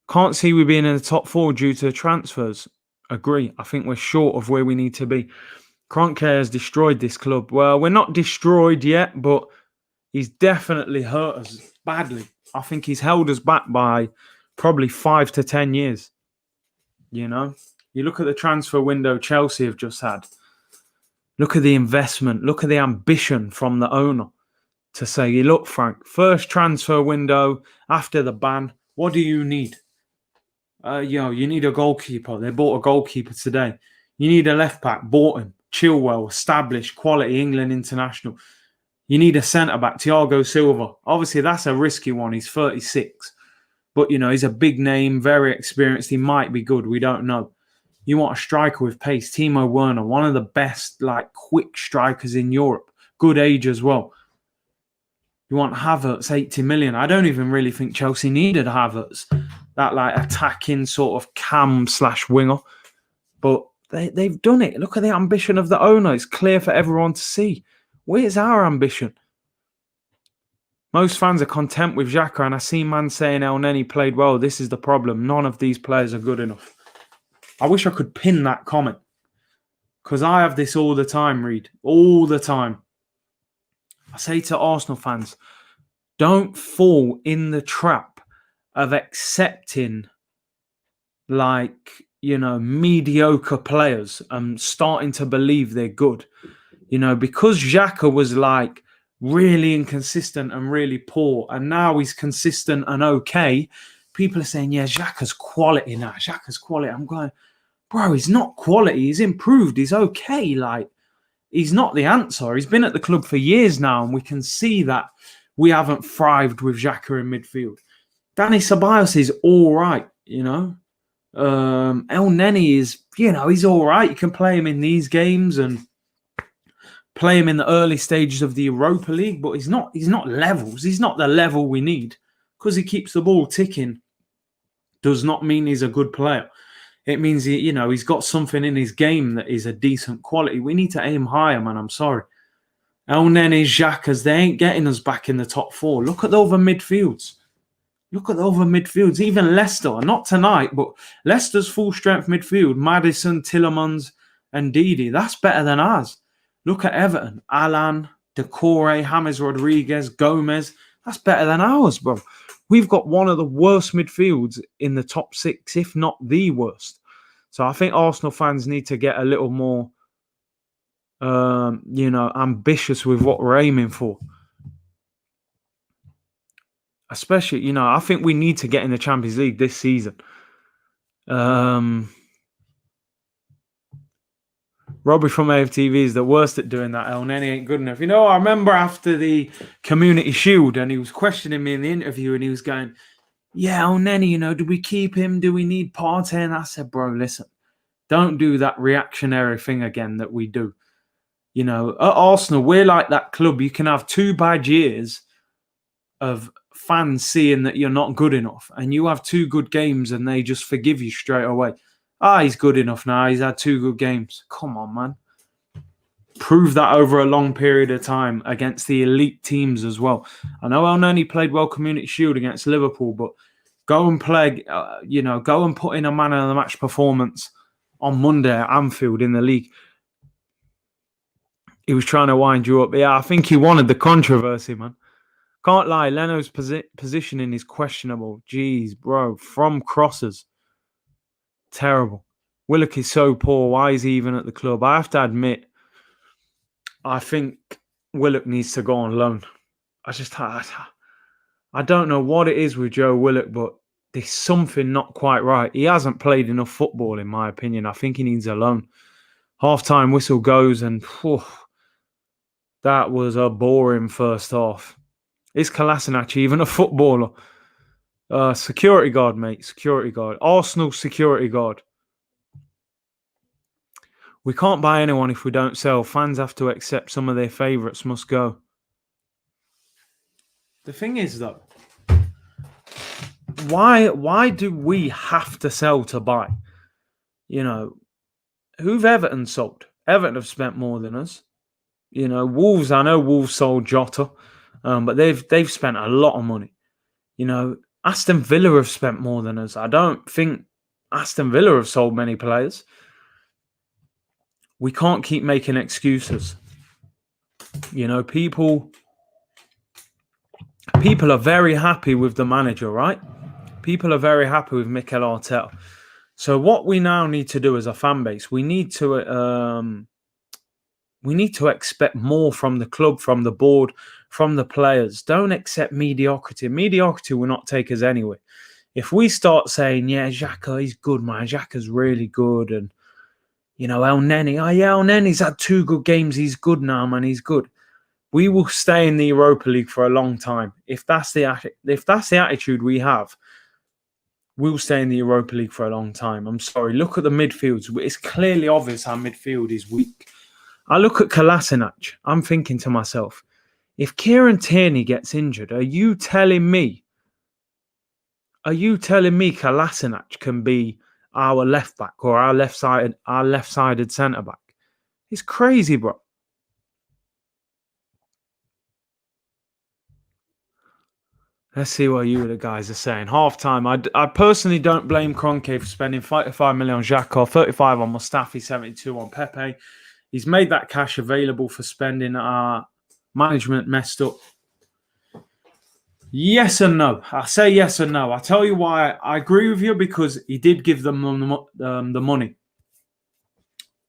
Can't see we being in the top 4 due to transfers. Agree. I think we're short of where we need to be. Kroenke has destroyed this club. Well, we're not destroyed yet, but he's definitely hurt us badly. I think he's held us back by probably 5 to 10 years. You know? You look at the transfer window Chelsea have just had. Look at the investment. Look at the ambition from the owner to say, look, Frank, first transfer window after the ban, what do you need? You need a goalkeeper. They bought a goalkeeper today. You need a left back. Bought him. Chilwell, established, quality, England international. You need a centre-back, Thiago Silva. Obviously, that's a risky one. He's 36. But, you know, he's a big name, very experienced. He might be good. We don't know. You want a striker with pace. Timo Werner, one of the best, quick strikers in Europe. Good age as well. You want Havertz, 80 million. I don't even really think Chelsea needed Havertz. That, attacking sort of cam/winger. But they've done it. Look at the ambition of the owner. It's clear for everyone to see. Where's our ambition? Most fans are content with Xhaka, and I see man saying El Neni played well. This is the problem. None of these players are good enough. I wish I could pin that comment. Because I have this all the time, Reed. All the time. I say to Arsenal fans, don't fall in the trap of accepting, mediocre players and starting to believe they're good. You know, because Xhaka was really inconsistent and really poor, and now he's consistent and okay, people are saying, yeah, Xhaka's quality now. Xhaka's quality. I'm going, bro, he's not quality. He's improved. He's okay. He's not the answer. He's been at the club for years now, and we can see that we haven't thrived with Xhaka in midfield. Danny Ceballos is all right, you know. El Neni is, he's all right. You can play him in these games, and play him in the early stages of the Europa League, but he's not levels. He's not the level we need. Because he keeps the ball ticking does not mean he's a good player. It means he's got something in his game that is a decent quality. We need to aim higher, man. I'm sorry. El Nene, Xhaka's, they ain't getting us back in the top 4. Look at the other midfields. Even Leicester, not tonight, but Leicester's full strength midfield, Maddison, Tielemans, and Didi. That's better than ours. Look at Everton, Alan, Decore, James Rodriguez, Gomez. That's better than ours, bro. We've got one of the worst midfields in the top 6, if not the worst. So I think Arsenal fans need to get a little more, ambitious with what we're aiming for. Especially, I think we need to get in the Champions League this season. Robbie from AFTV is the worst at doing that. El Nene ain't good enough. I remember after the Community Shield and he was questioning me in the interview and he was going, yeah, El Nene, do we keep him? Do we need Partey? And I said, bro, listen, don't do that reactionary thing again that we do. At Arsenal, we're like that club. You can have 2 bad years of fans seeing that you're not good enough and you have 2 good games and they just forgive you straight away. He's good enough now. He's had 2 good games. Come on, man. Prove that over a long period of time against the elite teams as well. I know El Nene played well Community Shield against Liverpool, but go and play, go and put in a man of the match performance on Monday at Anfield in the league. He was trying to wind you up. Yeah, I think he wanted the controversy, man. Can't lie, Leno's positioning is questionable. Jeez, bro, from crosses. Terrible. Willock is so poor. Why is he even at the club? I have to admit, I think Willock needs to go on loan. I don't know what it is with Joe Willock, but there's something not quite right. He hasn't played enough football, in my opinion. I think he needs a loan. Half-time whistle goes, and that was a boring first half. Is Kolasinac even a footballer? Security guard, mate. Security guard. Arsenal security guard. We can't buy anyone if we don't sell. Fans have to accept some of their favourites must go. The thing is, though, why do we have to sell to buy? Who've Everton sold? Everton have spent more than us. Wolves, I know Wolves sold Jota, but they've spent a lot of money. Aston Villa have spent more than us. I don't think Aston Villa have sold many players. We can't keep making excuses. People are very happy with the manager, right? People are very happy with Mikel Arteta. So what we now need to do as a fan base, we need to expect more from the club, from the board, from the players. Don't accept mediocrity. Mediocrity will not take us anywhere. If we start saying, yeah, Xhaka, he's good, man. Xhaka's really good. And, El Nene, El Nene's had 2 good games. He's good now, man. He's good. We will stay in the Europa League for a long time. If that's the attitude we have, we'll stay in the Europa League for a long time. I'm sorry. Look at the midfields. It's clearly obvious our midfield is weak. I look at Kolasinac. I'm thinking to myself, if Kieran Tierney gets injured, are you telling me Kolasinac can be our left back or our left-sided centre back? It's crazy, bro. Let's see what you the guys are saying. Half-time. I personally don't blame Kroenke for spending 35 million on Xhaka, 35 on Mustafi, 72 on Pepe. He's made that cash available for spending. Our management messed up. Yes and no. I say yes and no. I'll tell you why. I agree with you because he did give them the money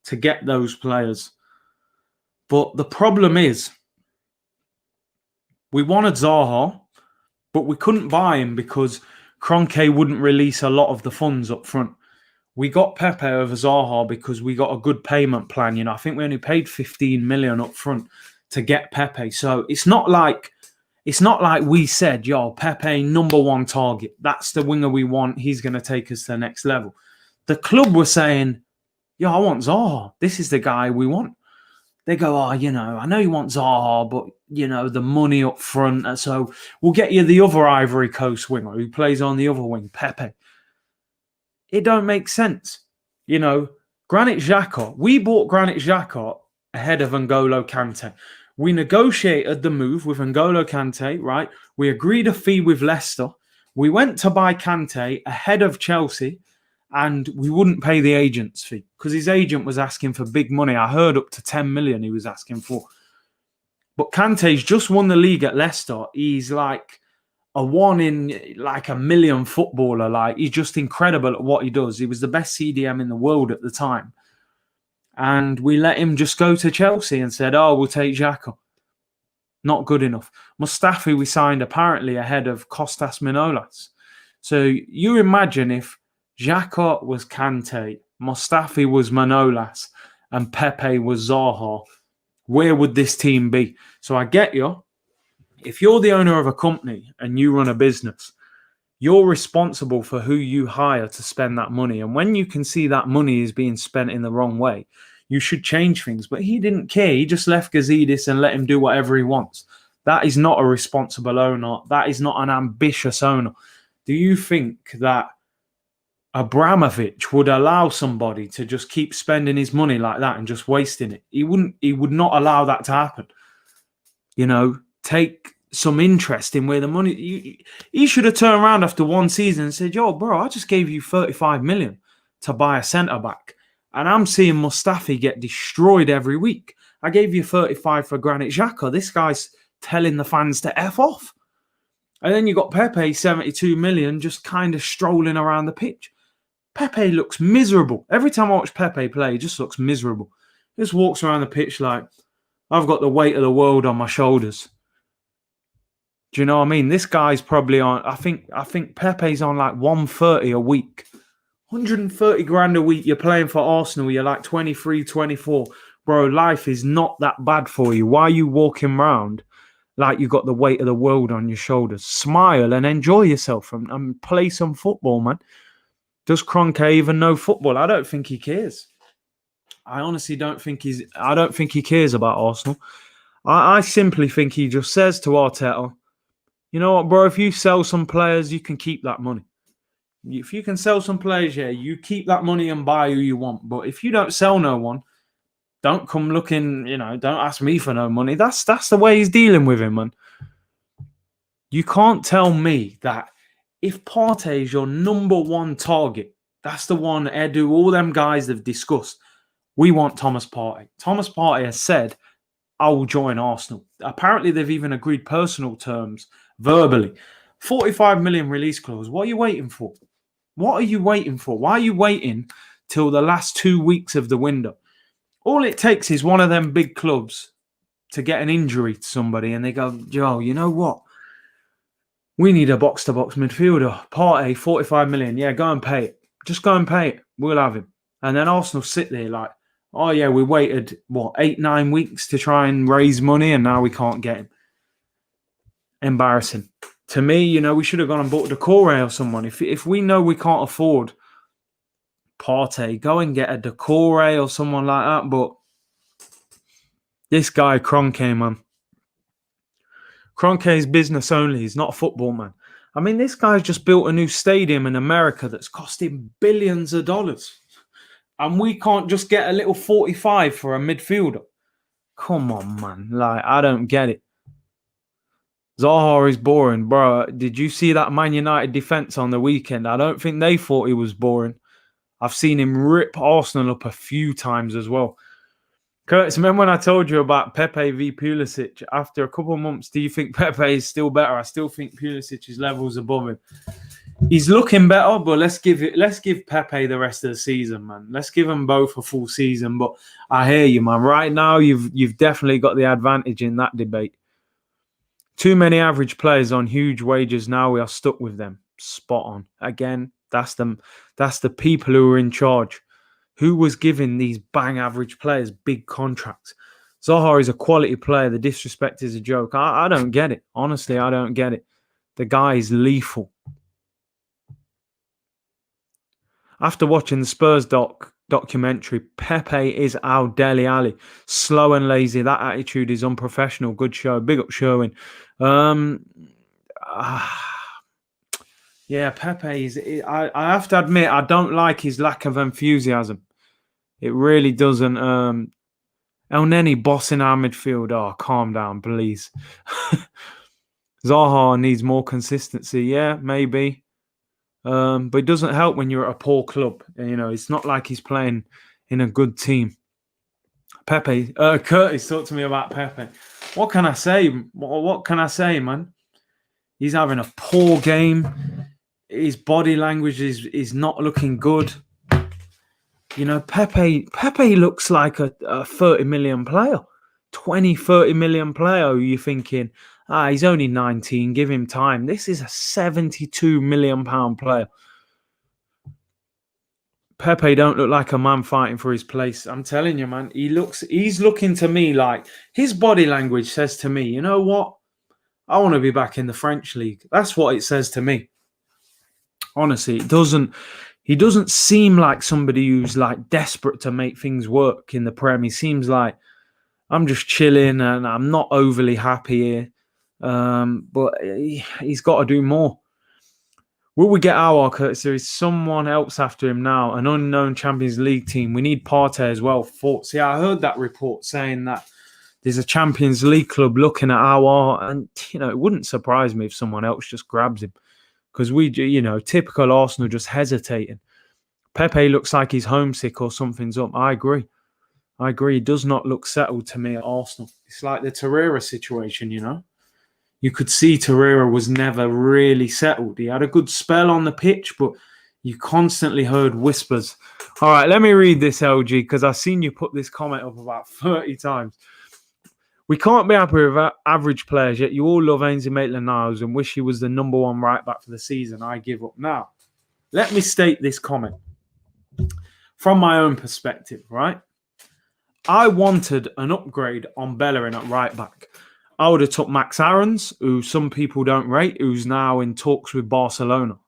to get those players. But the problem is we wanted Zaha, but we couldn't buy him because Kroenke wouldn't release a lot of the funds up front. We got Pepe over Zaha because we got a good payment plan. I think we only paid 15 million up front to get Pepe. So it's not like we said, yo, Pepe, number 1 target. That's the winger we want. He's going to take us to the next level. The club were saying, yo, I want Zaha. This is the guy we want. They go, oh, I know you want Zaha, but, the money up front. And so we'll get you the other Ivory Coast winger who plays on the other wing, Pepe. It don't make sense. Granit Xhaka, we bought Granit Xhaka ahead of N'Golo Kante. We negotiated the move with N'Golo Kante, right? We agreed a fee with Leicester. We went to buy Kante ahead of Chelsea, and we wouldn't pay the agent's fee because his agent was asking for big money. I heard up to 10 million he was asking for. But Kante's just won the league at Leicester. He's like a one in like a million footballer. Like, he's just incredible at what he does. He was the best CDM in the world at the time. And we let him just go to Chelsea and said, oh, we'll take Xhaka. Not good enough. Mustafi we signed apparently ahead of Kostas Manolas. So you imagine if Xhaka was Kante, Mustafi was Manolas, and Pepe was Zaha, where would this team be? So I get you. If you're the owner of a company and you run a business, you're responsible for who you hire to spend that money. And when you can see that money is being spent in the wrong way, you should change things. But he didn't care. He just left Gazidis and let him do whatever he wants. That is not a responsible owner. That is not an ambitious owner. Do you think that Abramovich would allow somebody to just keep spending his money like that and just wasting it? He wouldn't. He would not allow that to happen. Take some interest in where the money. He should have turned around after one season and said, yo, bro, I just gave you 35 million to buy a centre-back. And I'm seeing Mustafi get destroyed every week. I gave you 35 for Granit Xhaka. This guy's telling the fans to F off. And then you got Pepe, 72 million, just kind of strolling around the pitch. Pepe looks miserable. Every time I watch Pepe play, he just looks miserable. He just walks around the pitch like, I've got the weight of the world on my shoulders. Do you know what I mean? This guy's probably on, I think Pepe's on like 130 a week. 130 grand a week. You're playing for Arsenal. You're like 23, 24. Bro, life is not that bad for you. Why are you walking around like you got the weight of the world on your shoulders? Smile and enjoy yourself and play some football, man. Does Kroenke even know football? I don't think he cares. I honestly don't think he cares about Arsenal. I simply think he just says to Arteta, you know what, bro, if you sell some players, you can keep that money. If you can sell some players, yeah, you keep that money and buy who you want. But if you don't sell no one, don't come looking, don't ask me for no money. That's the way he's dealing with him, man. You can't tell me that if Partey is your number one target, that's the one Edu, all them guys have discussed. We want Thomas Partey. Thomas Partey has said, I will join Arsenal. Apparently, they've even agreed personal terms verbally. 45 million release clause. What are you waiting for? What are you waiting for? Why are you waiting till the last 2 weeks of the window? All it takes is one of them big clubs to get an injury to somebody and they go, Joe, you know what? We need a box-to-box midfielder. Partey, 45 million. Yeah, go and pay it. Just go and pay it. We'll have him. And then Arsenal sit there like, oh yeah, we waited, 8-9 weeks to try and raise money and now we can't get him. Embarrassing. To me, we should have gone and bought Decore or someone. If we know we can't afford Partey, go and get a Decore or someone like that. But this guy, Kroenke, man. Kroenke is business only. He's not a football man. I mean, this guy's just built a new stadium in America that's costing billions of dollars. And we can't just get a little 45 for a midfielder. Come on, man. Like, I don't get it. Zaha is boring, bro. Did you see that Man United defence on the weekend? I don't think they thought he was boring. I've seen him rip Arsenal up a few times as well. Curtis, remember when I told you about Pepe v Pulisic? After a couple of months, do you think Pepe is still better? I still think Pulisic's levels above him. He's looking better, but let's give Pepe the rest of the season, man. Let's give them both a full season. But I hear you, man. Right now, you've definitely got the advantage in that debate. Too many average players on huge wages. Now we are stuck with them. Spot on. Again, that's them. That's the people who are in charge. Who was giving these bang average players big contracts? Zaha is a quality player. The disrespect is a joke. I don't get it. Honestly, I don't get it. The guy is lethal. After watching the Spurs documentary. Pepe is our Dele Alli. Slow and lazy. That attitude is unprofessional. Good show. Big up showing. Yeah, Pepe is. I have to admit, I don't like his lack of enthusiasm. It really doesn't. El Neni bossing our midfield. Oh, calm down, please. Zaha needs more consistency. Yeah, maybe. But it doesn't help when you're at a poor club. You know, it's not like he's playing in a good team. Pepe, Curtis, talk to me about Pepe. What can I say? What can I say, man? He's having a poor game. His body language is not looking good. You know, Pepe looks like a 30 million player. 20, 30 million player. You're thinking, he's only 19, give him time. This is a 72 million pound player. Pepe don't look like a man fighting for his place. I'm telling you, man, he's looking to me like his body language says to me, you know what? I want to be back in the French league. That's what it says to me. Honestly, he doesn't seem like somebody who's like desperate to make things work in the Prem. He seems like I'm just chilling and I'm not overly happy here. But he's got to do more. Will we get our Curtis? There is someone else after him now, an unknown Champions League team. We need Partey as well. See, I heard that report saying that there's a Champions League club looking at our, and you know, it wouldn't surprise me if someone else just grabs him because typical Arsenal just hesitating. Pepe looks like he's homesick or something's up. I agree. He does not look settled to me at Arsenal. It's like the Torreira situation, you know. You could see Torreira was never really settled. He had a good spell on the pitch, but you constantly heard whispers. All right, let me read this, LG, because I've seen you put this comment up about 30 times. We can't be happy with average players, yet you all love Ainsley Maitland-Niles and wish he was the number one right-back for the season. I give up. Now, let me state this comment from my own perspective, right? I wanted an upgrade on Bellerin at right-back. I would have took Max Aarons, who some people don't rate, who's now in talks with Barcelona.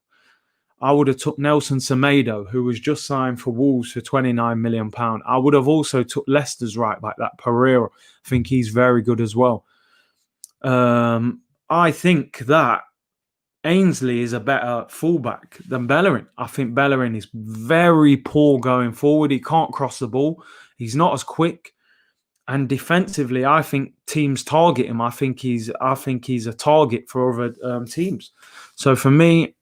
I would have took Nelson Semedo, who was just signed for Wolves for £29 million. I would have also took Leicester's right back, that Pereira. I think he's very good as well. I think that Ainsley is a better fullback than Bellerin. I think Bellerin is very poor going forward. He can't cross the ball. He's not as quick. And defensively, I think teams target him. I think he's a target for other teams. So for me,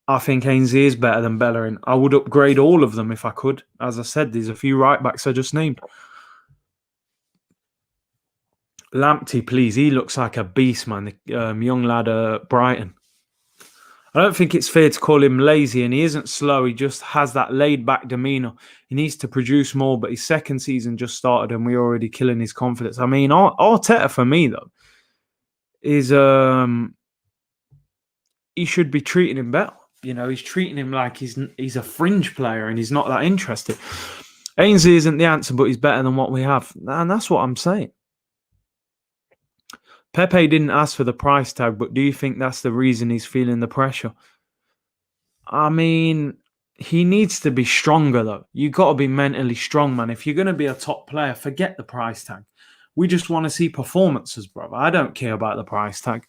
I think Ainsley is better than Bellerin. I would upgrade all of them if I could. As I said, there's a few right backs I just named. Lamptey, please. He looks like a beast, man. The young lad at Brighton. I don't think it's fair to call him lazy, and he isn't slow. He just has that laid-back demeanour. He needs to produce more, but his second season just started and we're already killing his confidence. I mean, Arteta, for me, though, is he should be treating him better. You know, he's treating him like he's a fringe player and he's not that interested. Ainsley isn't the answer, but he's better than what we have. And that's what I'm saying. Pepe didn't ask for the price tag, but do you think that's the reason he's feeling the pressure? I mean, he needs to be stronger, though. You got to be mentally strong, man. If you're going to be a top player, forget the price tag. We just want to see performances, brother. I don't care about the price tag.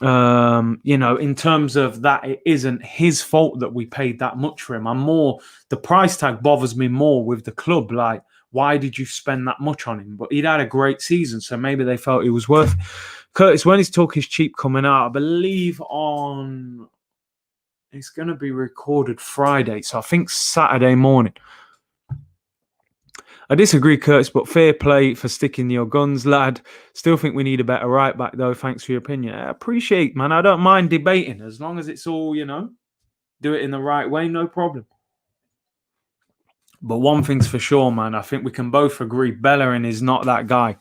In terms of that, it isn't his fault that we paid that much for him. The price tag bothers me more with the club. Like, why did you spend that much on him? But he'd had a great season, so maybe they felt he was worth it. Curtis, when his talk is cheap coming out, I believe it's going to be recorded Friday, so I think Saturday morning. I disagree, Curtis, but fair play for sticking to your guns, lad. Still think we need a better right back, though. Thanks for your opinion. I appreciate, man. I don't mind debating as long as it's all, do it in the right way, no problem. But one thing's for sure, man. I think we can both agree Bellerin is not that guy.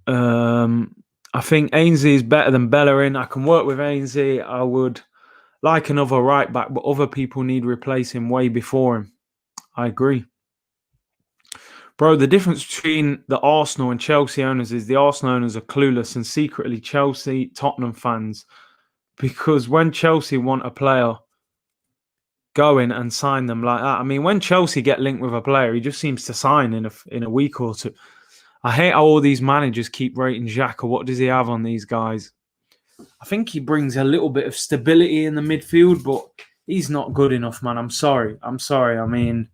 I think Ainsley is better than Bellerin. I can work with Ainsley. I would like another right back, but other people need replacing way before him. I agree. Bro, the difference between the Arsenal and Chelsea owners is the Arsenal owners are clueless and secretly Chelsea, Tottenham fans. Because when Chelsea want a player, go in and sign them like that. I mean, when Chelsea get linked with a player, he just seems to sign in a week or two. I hate how all these managers keep rating Xhaka. What does he have on these guys? I think he brings a little bit of stability in the midfield, but he's not good enough, man. I'm sorry. I mean,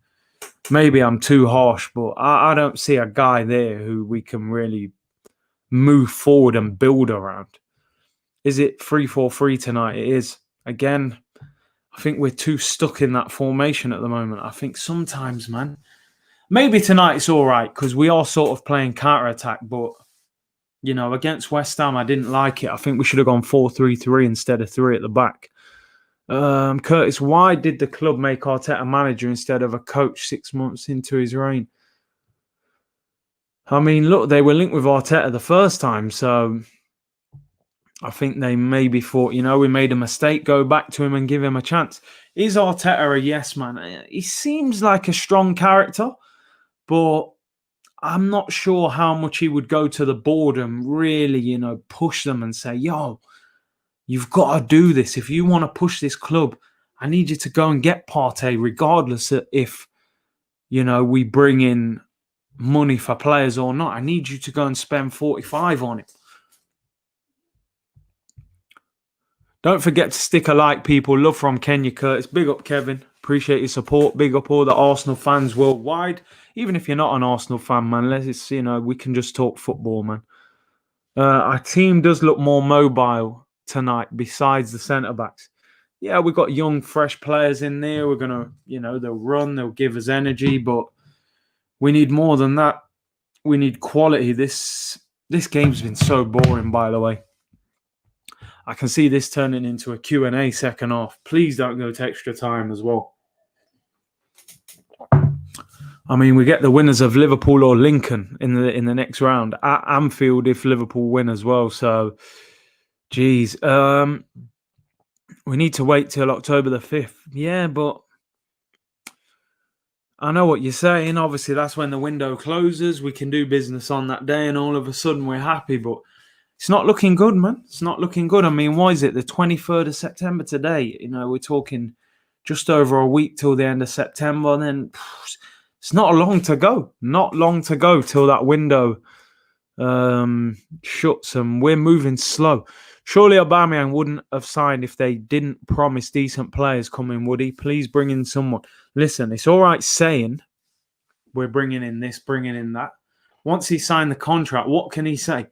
maybe I'm too harsh, but I don't see a guy there who we can really move forward and build around. Is it 3-4-3 tonight? It is. Again, I think we're too stuck in that formation at the moment. I think sometimes, man, maybe tonight it's all right because we are sort of playing counter-attack, but, you know, against West Ham, I didn't like it. I think we should have gone 4-3-3 instead of 3 at the back. Curtis, why did the club make Arteta manager instead of a coach 6 months into his reign? I mean, look, they were linked with Arteta the first time, so I think they maybe thought, you know, we made a mistake, go back to him and give him a chance. Is Arteta a yes man? He seems like a strong character, but I'm not sure how much he would go to the board and really, you know, push them and say, yo, you've got to do this. If you want to push this club, I need you to go and get Partey, regardless of if, you know, we bring in money for players or not. I need you to go and spend 45 on it. Don't forget to stick a like, people. Love from Kenya, Curtis. Big up, Kevin. Appreciate your support. Big up all the Arsenal fans worldwide. Even if you're not an Arsenal fan, man, let's, you know, we can just talk football, man. Our team does look more mobile tonight besides the centre-backs. Yeah, we've got young, fresh players in there. We're going to, you know, they'll run, they'll give us energy, but we need more than that. We need quality. This game's been so boring, by the way. I can see this turning into a Q&A second half. Please don't go to extra time as well. I mean, we get the winners of Liverpool or Lincoln in the next round at Anfield if Liverpool win as well. So, geez, we need to wait till October the 5th. Yeah, but I know what you're saying. Obviously, that's when the window closes. We can do business on that day, and all of a sudden we're happy. But it's not looking good, man. It's not looking good. I mean, why is it the 23rd of September today? You know, we're talking just over a week till the end of September. And then it's not long to go. Not long to go till that window shuts, and we're moving slow. Surely Aubameyang wouldn't have signed if they didn't promise decent players coming, would he? Please bring in someone. Listen, it's all right saying we're bringing in this, bringing in that. Once he signed the contract, what can he say?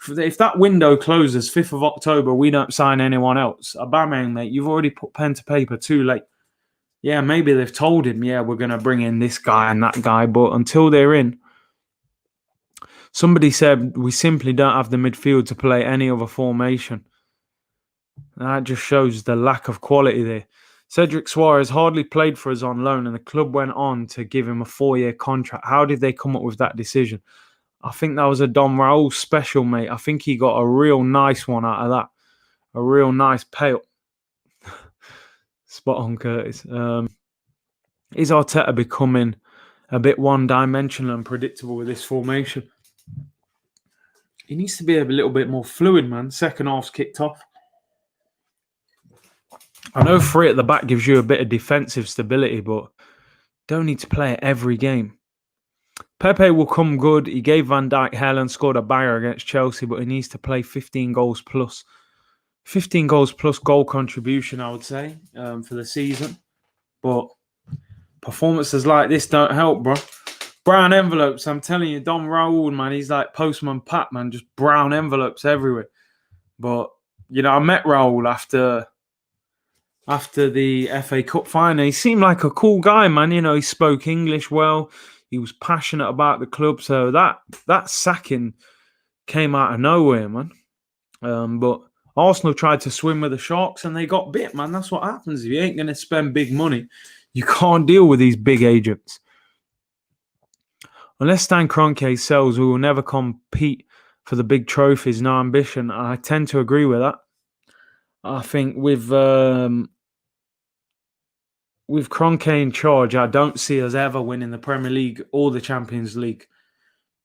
If that window closes 5th of October, we don't sign anyone else. Aubameyang, mate, you've already put pen to paper too late. Yeah, maybe they've told him, yeah, we're going to bring in this guy and that guy, but until they're in, somebody said we simply don't have the midfield to play any other formation. That just shows the lack of quality there. Cedric Suarez hardly played for us on loan, and the club went on to give him a 4-year contract. How did they come up with that decision? I think that was a Don Raul special, mate. I think he got a real nice one out of that. A real nice payout. Spot on, Curtis. Is Arteta becoming a bit one-dimensional and predictable with this formation? He needs to be a little bit more fluid, man. Second half's kicked off. I know 3 at the back gives you a bit of defensive stability, but don't need to play it every game. Pepe will come good. He gave Van Dijk hell and scored a banger against Chelsea, but he needs to play 15 goals plus. 15 goals plus goal contribution, I would say, for the season. But performances like this don't help, bro. Brown envelopes, I'm telling you, Don Raul, man, he's like Postman Pat, man, just brown envelopes everywhere. But, you know, I met Raul after the FA Cup final. He seemed like a cool guy, man. You know, he spoke English well. He was passionate about the club. So that sacking came out of nowhere, man. But Arsenal tried to swim with the Sharks and they got bit, man. That's what happens. If you ain't going to spend big money, you can't deal with these big agents. Unless Stan Kroenke sells, we will never compete for the big trophies. No ambition. I tend to agree with that. I think with Kroenke in charge, I don't see us ever winning the Premier League or the Champions League.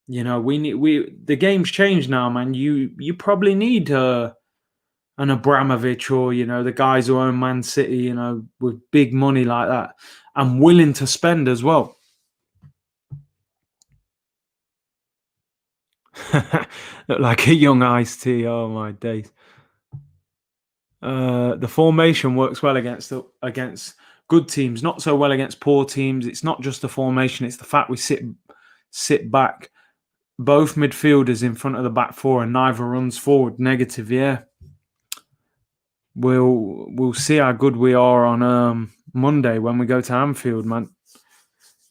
You know, the game's changed now, man. You probably need an Abramovich or, the guys who own Man City, with big money like that and willing to spend as well. Look like a young iced tea. Oh my days. The formation works well against good teams, not so well against poor teams. It's not just the formation; it's the fact we sit back. Both midfielders in front of the back four, and neither runs forward. Negative, yeah. We'll see how good we are on Monday when we go to Anfield, man.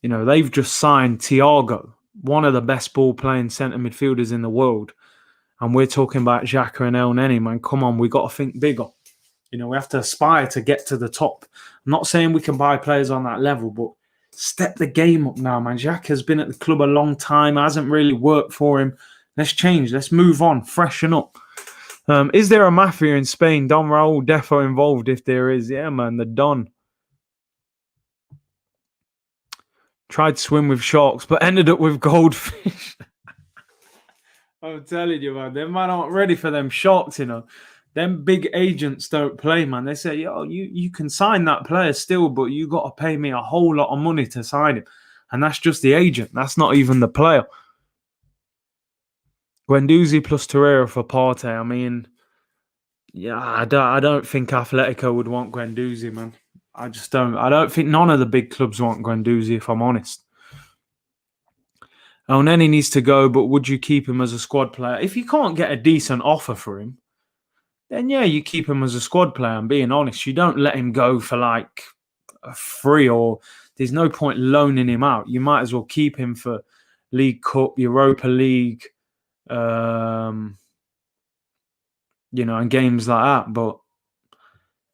They've just signed Thiago, one of the best ball-playing centre midfielders in the world, and we're talking about Xhaka and El Neni, man. Come on, we got to think bigger. We have to aspire to get to the top. I'm not saying we can buy players on that level, but step the game up now, man. Xhaka's been at the club a long time. Hasn't really worked for him. Let's change. Let's move on. Freshen up. Is there a mafia in Spain? Don Raul defo involved if there is. Yeah, man, the Don. Tried to swim with sharks, but ended up with goldfish. I'm telling you, man. Them man aren't ready for them sharks, Them big agents don't play, man. They say, yo, you can sign that player still, but you got to pay me a whole lot of money to sign him. And that's just the agent. That's not even the player. Guendouzi plus Torreira for Partey. I mean, yeah, I don't think Atletico would want Guendouzi, man. I just don't. I don't think none of the big clubs want Guendouzi, if I'm honest. El Neni needs to go, but would you keep him as a squad player? If you can't get a decent offer for him, then yeah, you keep him as a squad player. I'm being honest. You don't let him go for like a free, or there's no point loaning him out. You might as well keep him for League Cup, Europa League, and games like that. But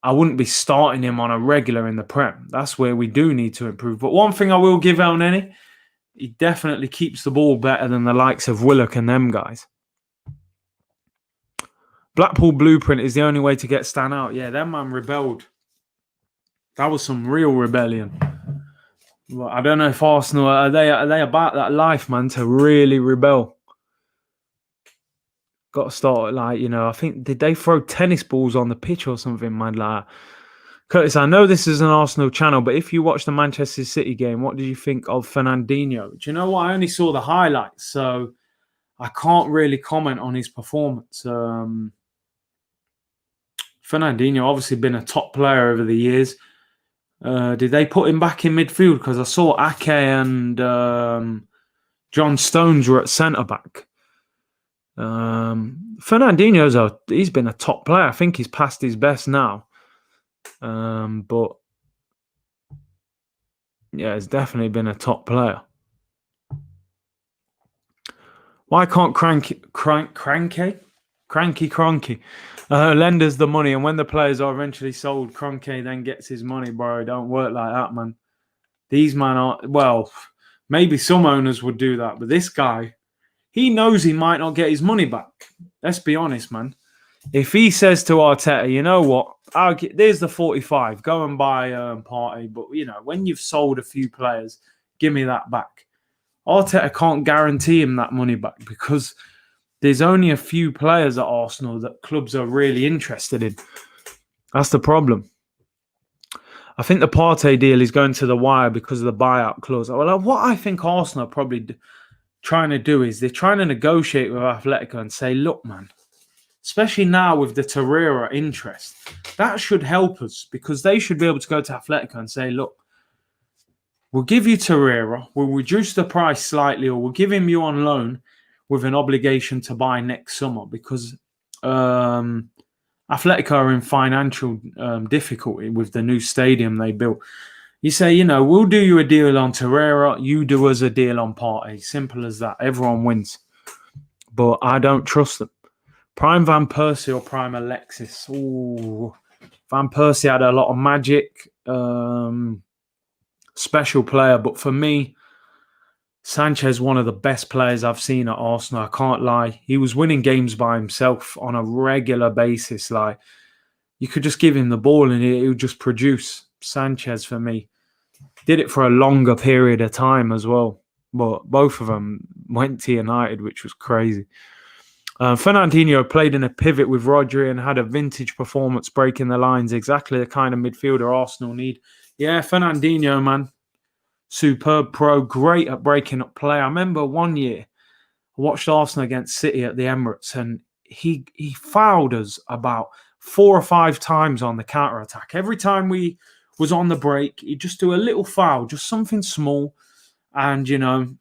I wouldn't be starting him on a regular in the Prem. That's where we do need to improve. But one thing I will give El Neni, he definitely keeps the ball better than the likes of Willock and them guys. Blackpool blueprint is the only way to get Stan out. Yeah, that man rebelled. That was some real rebellion. Well, I don't know if Arsenal are they about that life, man, to really rebel. Got to start I think did they throw tennis balls on the pitch or something, man? Like, Curtis, I know this is an Arsenal channel, but if you watch the Manchester City game, what did you think of Fernandinho? Do you know what? I only saw the highlights, so I can't really comment on his performance. Fernandinho obviously been a top player over the years. Did they put him back in midfield? Because I saw Ake and John Stones were at centre-back. Fernandinho's he's been a top player. I think he's past his best now. But yeah, it's definitely been a top player. Why can't Kroenke lenders the money, and when the players are eventually sold, Kroenke then gets his money, bro? Don't work like that, man. These men are, well, maybe some owners would do that, but this guy, he knows he might not get his money back. Let's be honest, man. If he says to Arteta, you know what, there's the 45, go and buy Partey, but when you've sold a few players, give me that back. Arteta can't guarantee him that money back because there's only a few players at Arsenal that clubs are really interested in. That's the problem. I think the Partey deal is going to the wire because of the buyout clause. Well, what I think Arsenal are probably trying to do is they're trying to negotiate with Atletico and say, look, man, especially now with the Torreira interest, that should help us because they should be able to go to Atletico and say, look, we'll give you Torreira, we'll reduce the price slightly, or we'll give him you on loan with an obligation to buy next summer because Atletico are in financial difficulty with the new stadium they built. You say, we'll do you a deal on Torreira, you do us a deal on Partey. Simple as that. Everyone wins. But I don't trust them. Prime Van Persie or Prime Alexis? Ooh, Van Persie had a lot of magic. Special player, but for me, Sanchez, one of the best players I've seen at Arsenal. I can't lie. He was winning games by himself on a regular basis. Like, you could just give him the ball and he would just produce. Sanchez, for me, did it for a longer period of time as well. But both of them went to United, which was crazy. Fernandinho played in a pivot with Rodri and had a vintage performance breaking the lines. Exactly the kind of midfielder Arsenal need. Yeah, Fernandinho, man. Superb pro. Great at breaking up play. I remember one year I watched Arsenal against City at the Emirates and he fouled us about 4 or 5 times on the counter-attack. Every time we was on the break, he'd just do a little foul, just something small, and,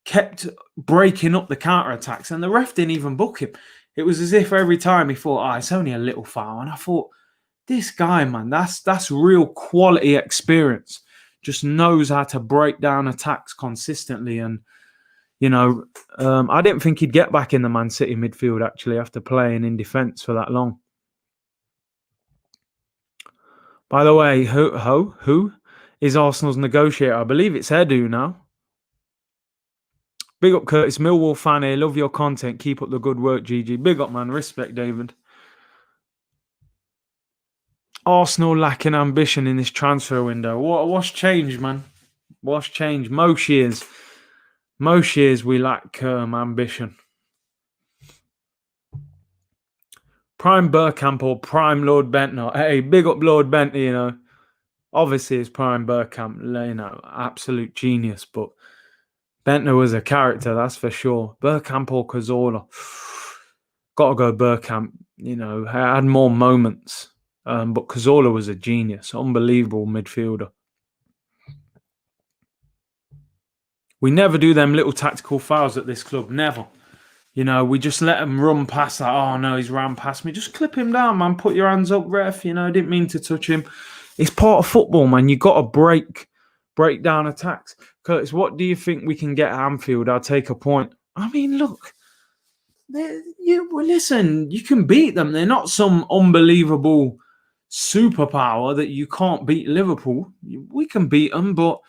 kept breaking up the counter-attacks, and the ref didn't even book him. It was as if every time he thought, it's only a little foul. And I thought, this guy, man, that's real quality experience. Just knows how to break down attacks consistently. And, I didn't think he'd get back in the Man City midfield, actually, after playing in defence for that long. By the way, who is Arsenal's negotiator? I believe it's Edu now. Big up, Curtis. Millwall fan here. Love your content. Keep up the good work, GG. Big up, man. Respect, David. Arsenal lacking ambition in this transfer window. What's changed, man? What's changed? Most years we lack ambition. Prime Bergkamp or Prime Lord Bentner. Hey, big up Lord Bentner, Obviously, it's Prime Bergkamp, absolute genius, but Bentner was a character, that's for sure. Bergkamp or Cazorla. Got to go Bergkamp, had more moments. But Cazorla was a genius. Unbelievable midfielder. We never do them little tactical fouls at this club. Never. We just let him run past that. Oh, no, he's ran past me. Just clip him down, man. Put your hands up, ref. Didn't mean to touch him. It's part of football, man. You got to break down attacks. Curtis, what do you think we can get at Anfield? I'll take a point. I mean, look. Listen, you can beat them. They're not some unbelievable superpower that you can't beat Liverpool. We can beat them, but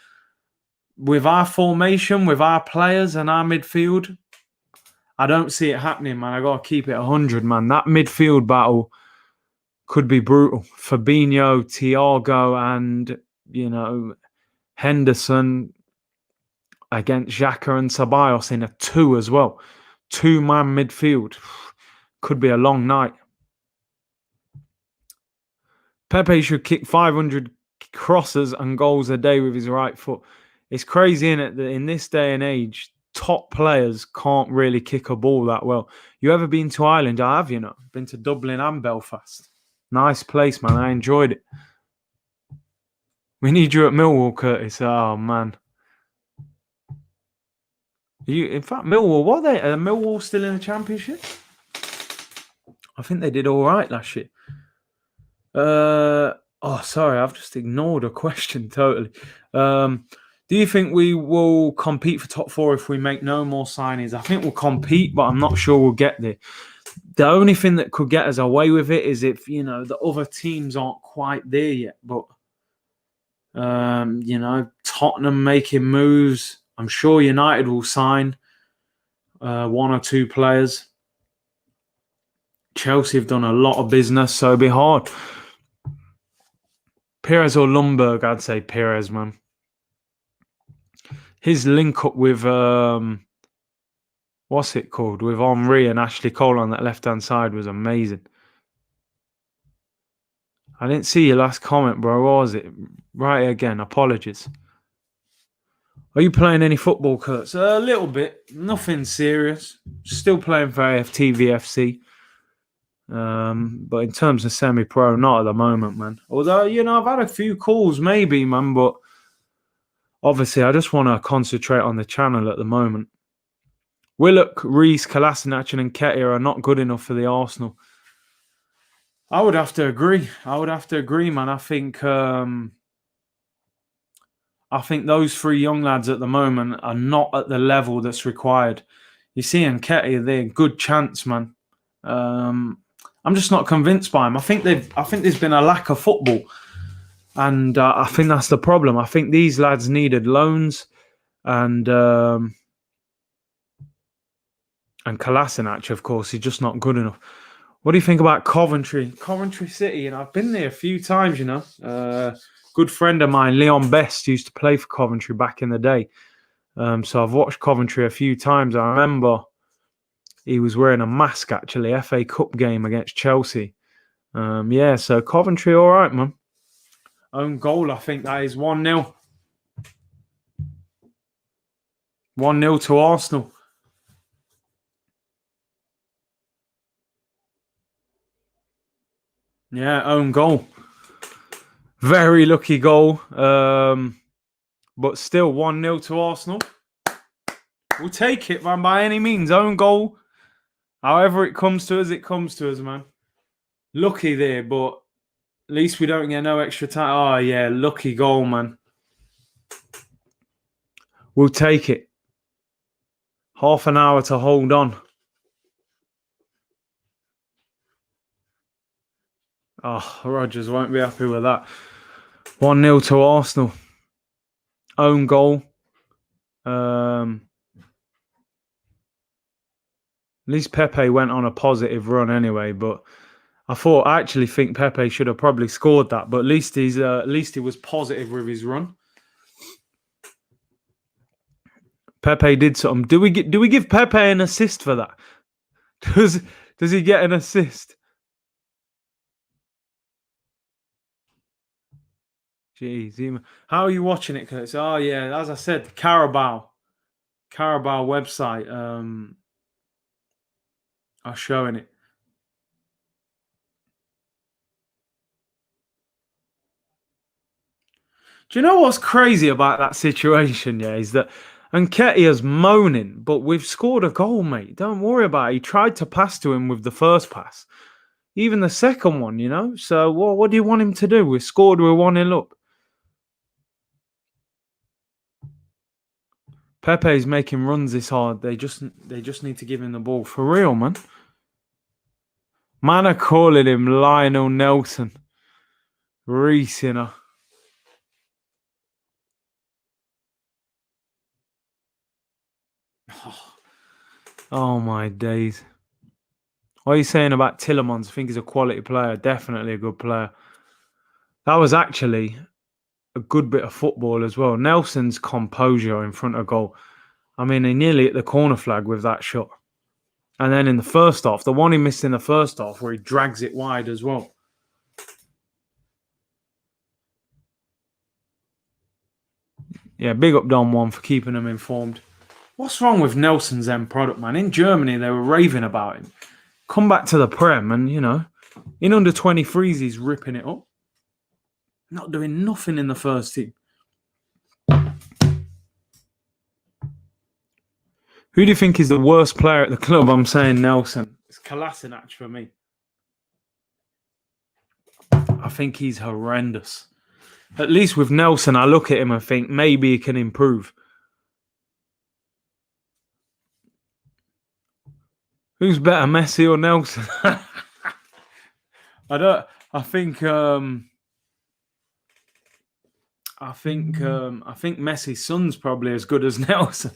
with our formation, with our players and our midfield, I don't see it happening, man. I got to keep it 100, man. That midfield battle could be brutal. Fabinho, Thiago, and, Henderson against Xhaka and Ceballos in a 2 as well. 2-man midfield. Could be a long night. Pepe should kick 500 crosses and goals a day with his right foot. It's crazy, isn't it, that in this day and age, top players can't really kick a ball that well. You ever been to Ireland? I have, Been to Dublin and Belfast. Nice place, man. I enjoyed it. We need you at Millwall, Curtis. Oh, man. In fact, Millwall, what are they? Are Millwall still in the Championship? I think they did all right last year. Sorry, I've just ignored a question totally. Do you think we will compete for top 4 if we make no more signings? I think we'll compete, but I'm not sure we'll get there. The only thing that could get us away with it is if, the other teams aren't quite there yet. But, Tottenham making moves. I'm sure United will sign 1 or 2 players. Chelsea have done a lot of business, so it'll be hard. Perez or Lundberg, I'd say Perez, man. His link up with, what's it called? With Henry and Ashley Cole on that left-hand side was amazing. I didn't see your last comment, bro. What was it? Right again. Apologies. Are you playing any football, Kurt? A little bit. Nothing serious. Still playing for AFTVFC. But in terms of semi-pro, not at the moment, man. Although, I've had a few calls maybe, man, but obviously I just want to concentrate on the channel at the moment. Willock, Reece, Kolasinac and Nketiah are not good enough for the Arsenal. I would have to agree. Man. I think those 3 young lads at the moment are not at the level that's required. You see Nketiah, they're a good chance, man. I'm just not convinced by him. I think there's been a lack of football, and I think that's the problem. I think these lads needed loans, and Kolasinac, of course, he's just not good enough. What do you think about Coventry? Coventry City, I've been there a few times, good friend of mine, Leon Best, used to play for Coventry back in the day. So I've watched Coventry a few times. I remember He was wearing a mask, actually, FA Cup game against Chelsea. Yeah, so Coventry, all right, man. Own goal, I think that is 1-0. 1-0 to Arsenal. Yeah, own goal. Very lucky goal. But still 1-0 to Arsenal. We'll take it, man, by any means. Own goal. However it comes to us, man. Lucky there, but at least we don't get no extra time. Oh, yeah, lucky goal, man. We'll take it. Half an hour to hold on. Oh, Rodgers won't be happy with that. 1-0 to Arsenal. Own goal. At least Pepe went on a positive run anyway, but I actually think Pepe should have probably scored that, but at least he was positive with his run. Pepe did something. Do we give Pepe an assist for that? Does he get an assist? Jeez, how are you watching it? Cause oh yeah, as I said, carabao website are showing it. Do you know what's crazy about that situation? Yeah, is that Nketiah's moaning, but we've scored a goal, mate. Don't worry about it. He tried to pass to him with the first pass, even the second one, you know. So what do you want him to do? We scored. We're 1-0 up. Pepe's making runs this hard. They just need to give him the ball for real, man. Man are calling him Lionel Nelson. Reese, you know. Oh my days. What are you saying about Tielemans? I think he's a quality player. Definitely a good player. That was actually a good bit of football as well. Nelson's composure in front of goal. I mean, he nearly hit the corner flag with that shot. And then in the first half, the one he missed in the first half where he drags it wide as well. Yeah, big up Don Juan for keeping them informed. What's wrong with Nelson's end product, man? In Germany, they were raving about him. Come back to the Prem and, you know, in under 23s, he's ripping it up. Not doing nothing in the first team. Who do you think is the worst player at the club? I'm saying Nelson. It's Kolasinac for me. I think he's horrendous. At least with Nelson, I look at him and think maybe he can improve. Who's better, Messi or Nelson? I think Messi's son's probably as good as Nelson.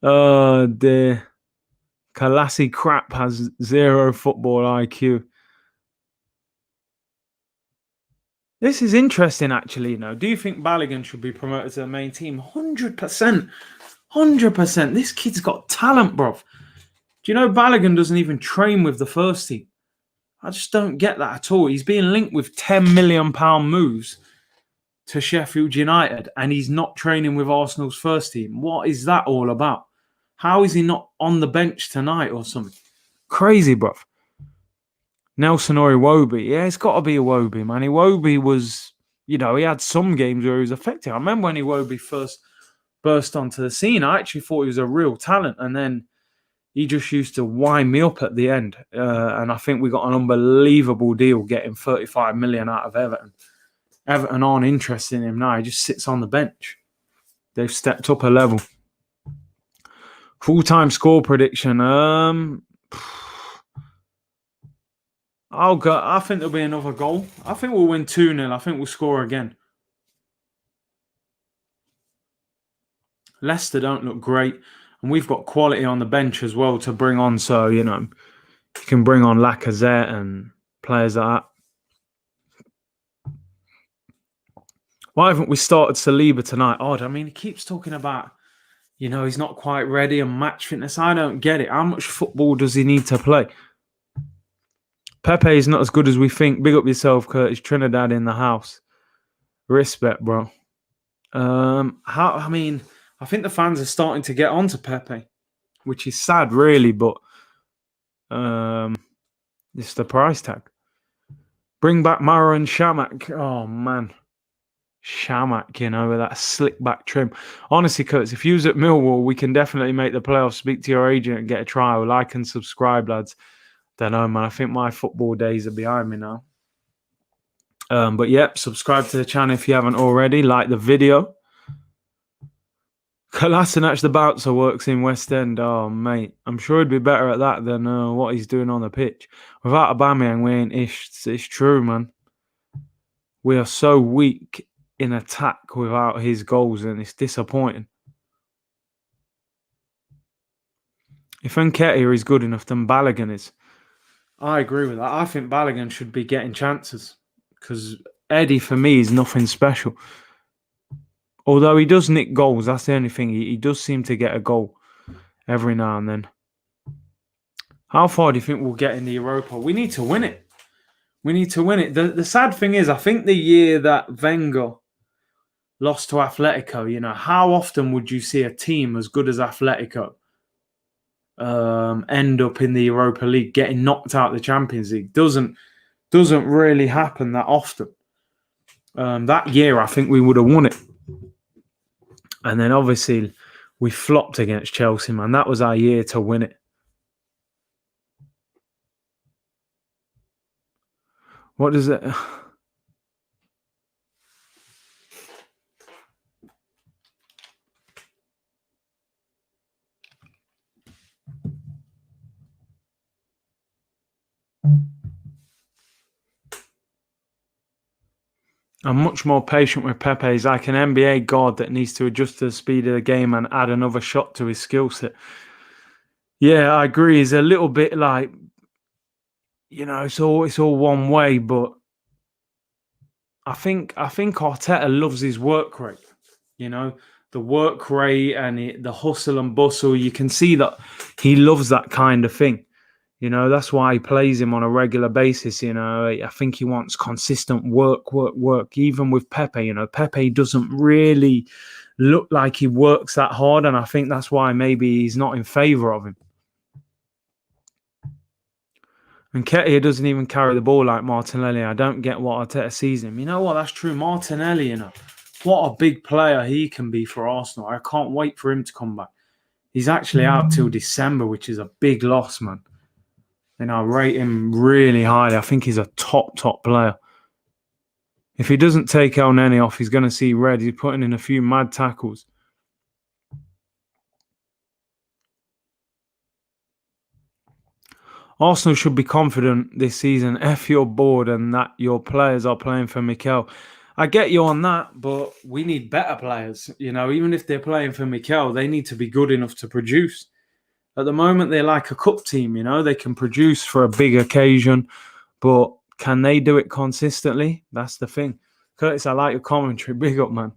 Oh dear. Kalasi crap has 0 football IQ. This is interesting, actually. You know, do you think Balogun should be promoted to the main team? 100%. 100%. This kid's got talent, bruv. Do you know Balogun doesn't even train with the first team? I just don't get that at all. He's being linked with £10 million moves to Sheffield United, and he's not training with Arsenal's first team. What is that all about? How is he not on the bench tonight or something? Crazy, bruv. Nelson or Iwobi. Yeah, it's got to be Iwobi, man. Iwobi was, you know, he had some games where he was effective. I remember when Iwobi first burst onto the scene, I actually thought he was a real talent, and then he just used to wind me up at the end. And I think we got an unbelievable deal getting 35 million out of Everton. Everton aren't interested in him now. He just sits on the bench. They've stepped up a level. Full-time score prediction. I'll go. I think there'll be another goal. I think we'll win 2-0. I think we'll score again. Leicester don't look great. And we've got quality on the bench as well to bring on. So, you know, you can bring on Lacazette and players like that. Why haven't we started Saliba tonight? Odd. I mean, he keeps talking about, he's not quite ready and match fitness. I don't get it. How much football does he need to play? Pepe is not as good as we think. Big up yourself, Curtis Trinidad in the house. Respect, bro. I think the fans are starting to get onto Pepe, which is sad, really, but it's the price tag. Bring back Mara and Shamak. Oh, man. Shamak, with that slick back trim. Honestly, Curtis, if you was at Millwall, we can definitely make the playoffs. Speak to your agent and get a trial. Like and subscribe, lads. Don't know, man. I think my football days are behind me now. But yeah, subscribe to the channel if you haven't already. Like the video. Kolasinac, the bouncer, works in West End. Oh, mate. I'm sure he'd be better at that than what he's doing on the pitch. Without Aubameyang, we ain't ish. It's true, man. We are so weak in attack without his goals, and it's disappointing. If Nketiah is good enough, then Balogun is. I agree with that. I think Balogun should be getting chances because Eddie, for me, is nothing special. Although he does nick goals, that's the only thing. He does seem to get a goal every now and then. How far do you think we'll get in the Europa? We need to win it. We need to win it. The sad thing is, I think the year that Wenger lost to Atletico, how often would you see a team as good as Atletico end up in the Europa League, getting knocked out of the Champions League? Doesn't really happen that often. That year, I think we would have won it. And then obviously we flopped against Chelsea, man. That was our year to win it. What does it... I'm much more patient with Pepe. He's like an NBA guard that needs to adjust to the speed of the game and add another shot to his skill set. Yeah, I agree. He's a little bit like, it's all one way, but I think Arteta loves his work rate. The work rate and the hustle and bustle. You can see that he loves that kind of thing. That's why he plays him on a regular basis. I think he wants consistent work. Even with Pepe, Pepe doesn't really look like he works that hard. And I think that's why maybe he's not in favour of him. And Nketiah doesn't even carry the ball like Martinelli. I don't get what Arteta sees him. You know what? That's true. Martinelli, what a big player he can be for Arsenal. I can't wait for him to come back. He's actually out till December, which is a big loss, man. I rate him really highly. I think he's a top player. If he doesn't take El Neni off, he's going to see red. He's putting in a few mad tackles. Arsenal should be confident this season. F your board and that your players are playing for Mikel. I get you on that, but we need better players. Even if they're playing for Mikel, they need to be good enough to produce. At the moment, they're like a cup team, They can produce for a big occasion, but can they do it consistently? That's the thing. Curtis, I like your commentary. Big up, man.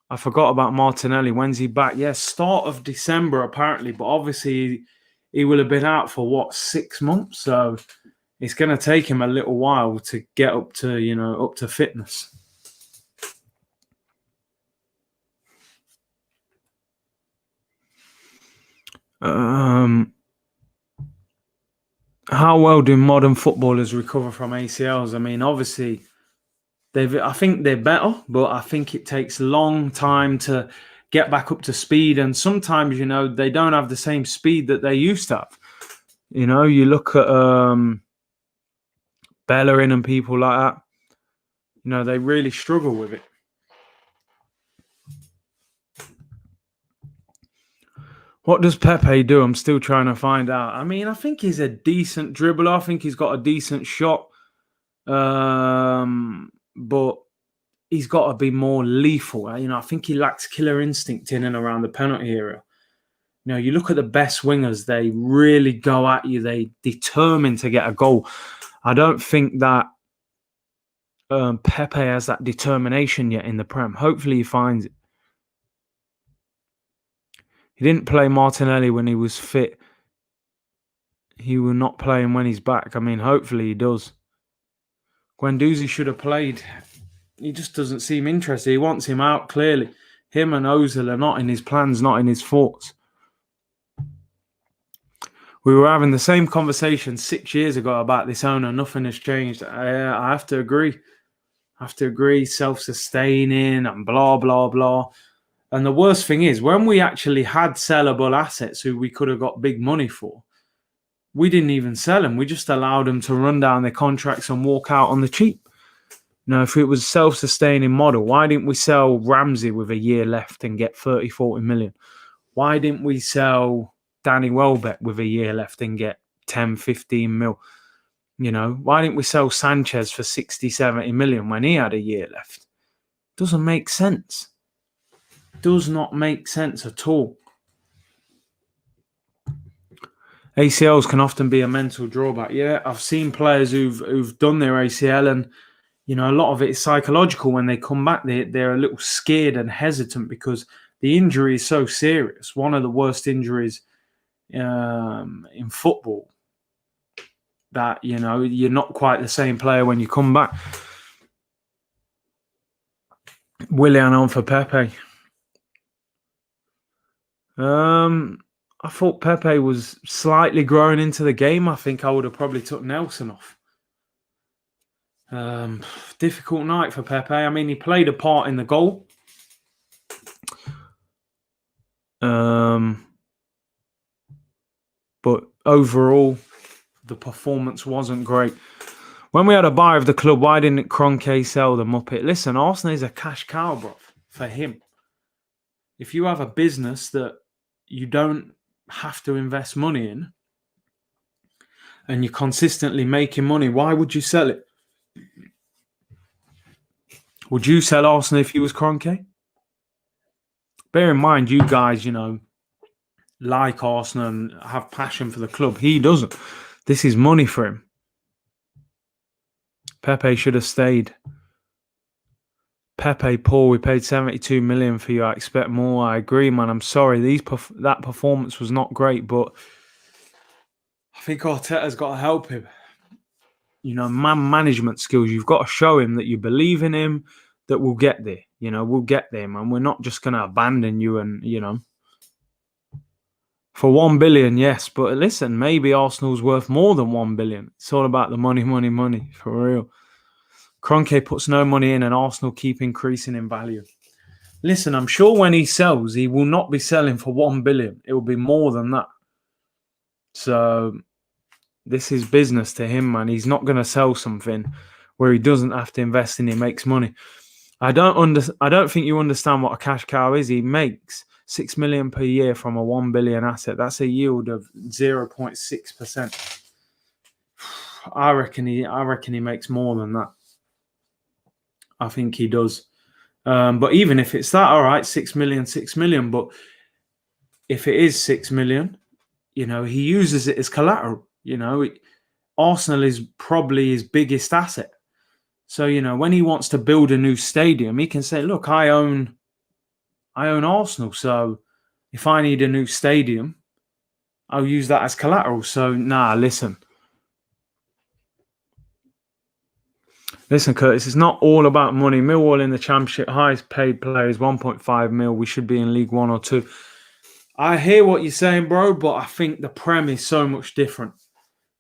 I forgot about Martinelli. When's he back? Yes, start of December, apparently. But obviously, he will have been out for, 6 months? So it's going to take him a little while to get up to fitness. How well do modern footballers recover from ACLs? Obviously, I think they're better, but I think it takes a long time to get back up to speed. And sometimes, they don't have the same speed that they used to have. You look at Bellerin and people like that. They really struggle with it. What does Pepe do? I'm still trying to find out. I think he's a decent dribbler. I think he's got a decent shot. But he's got to be more lethal. I think he lacks killer instinct in and around the penalty area. You look at the best wingers, they really go at you. They determined to get a goal. I don't think that Pepe has that determination yet in the Prem. Hopefully he finds it. He didn't play Martinelli when he was fit. He will not play him when he's back. I mean, hopefully he does. Guendouzi should have played. He just doesn't seem interested. He wants him out, clearly. Him and Ozil are not in his plans, not in his thoughts. We were having the same conversation 6 years ago about this owner. Nothing has changed. I have to agree. Self-sustaining and blah, blah, blah. And the worst thing is, when we actually had sellable assets who we could have got big money for, we didn't even sell them. We just allowed them to run down their contracts and walk out on the cheap. Now, if it was a self-sustaining model, why didn't we sell Ramsey with a year left and get 30, 40 million? Why didn't we sell Danny Welbeck with a year left and get 10, 15 mil? You know, why didn't we sell Sanchez for 60, 70 million when he had a year left? Doesn't make sense. Does not make sense at all. ACLs can often be a mental drawback. Yeah, I've seen players who've done their ACL, and you know, a lot of it is psychological. When they come back, they're a little scared and hesitant because the injury is so serious. One of the worst injuries in football, that, you know, you're not quite the same player when you come back. Willian on for Pepe. I thought Pepe was slightly growing into the game. I think I would have probably took Nelson off. Difficult night for Pepe. I mean, he played a part in the goal. But overall, the performance wasn't great. When we had a buy of the club, why didn't Kroenke sell the Muppet? Listen, Arsenal is a cash cow, bro, for him. If you have a business that you don't have to invest money in and you're consistently making money, why would you sell it? Would you sell Arsenal if you was Kroenke? Bear in mind, you guys, you know, like Arsenal and have passion for the club. He doesn't. This is money for him. Pepe should have stayed. Pepe, Paul, we paid 72 million for you. I expect more. I agree, man. I'm sorry. That performance was not great, but I think Arteta's got to help him. You know, man management skills. You've got to show him that you believe in him, that we'll get there. You know, we'll get there, man. We're not just going to abandon you and, you know. For 1 billion, yes. But listen, maybe Arsenal's worth more than 1 billion. It's all about the money, money, money. For real. Kroenke puts no money in and Arsenal keep increasing in value. Listen, I'm sure when he sells, he will not be selling for 1 billion. It will be more than that. So this is business to him, man. He's not going to sell something where he doesn't have to invest and he makes money. I don't think you understand what a cash cow is. He makes 6 million per year from a 1 billion asset. That's a yield of 0.6%. I reckon he makes more than that. I think he does. But even if it's that, all right, 6 million. But if it is 6 million, you know, he uses it as collateral. You know, Arsenal is probably his biggest asset. So, you know, when he wants to build a new stadium, he can say, look, I own Arsenal. So if I need a new stadium, I'll use that as collateral. So, listen. Listen, Curtis, it's not all about money. Millwall in the Championship, highest paid players, 1.5 mil. We should be in League 1 or 2. I hear what you're saying, bro, but I think the Prem is so much different.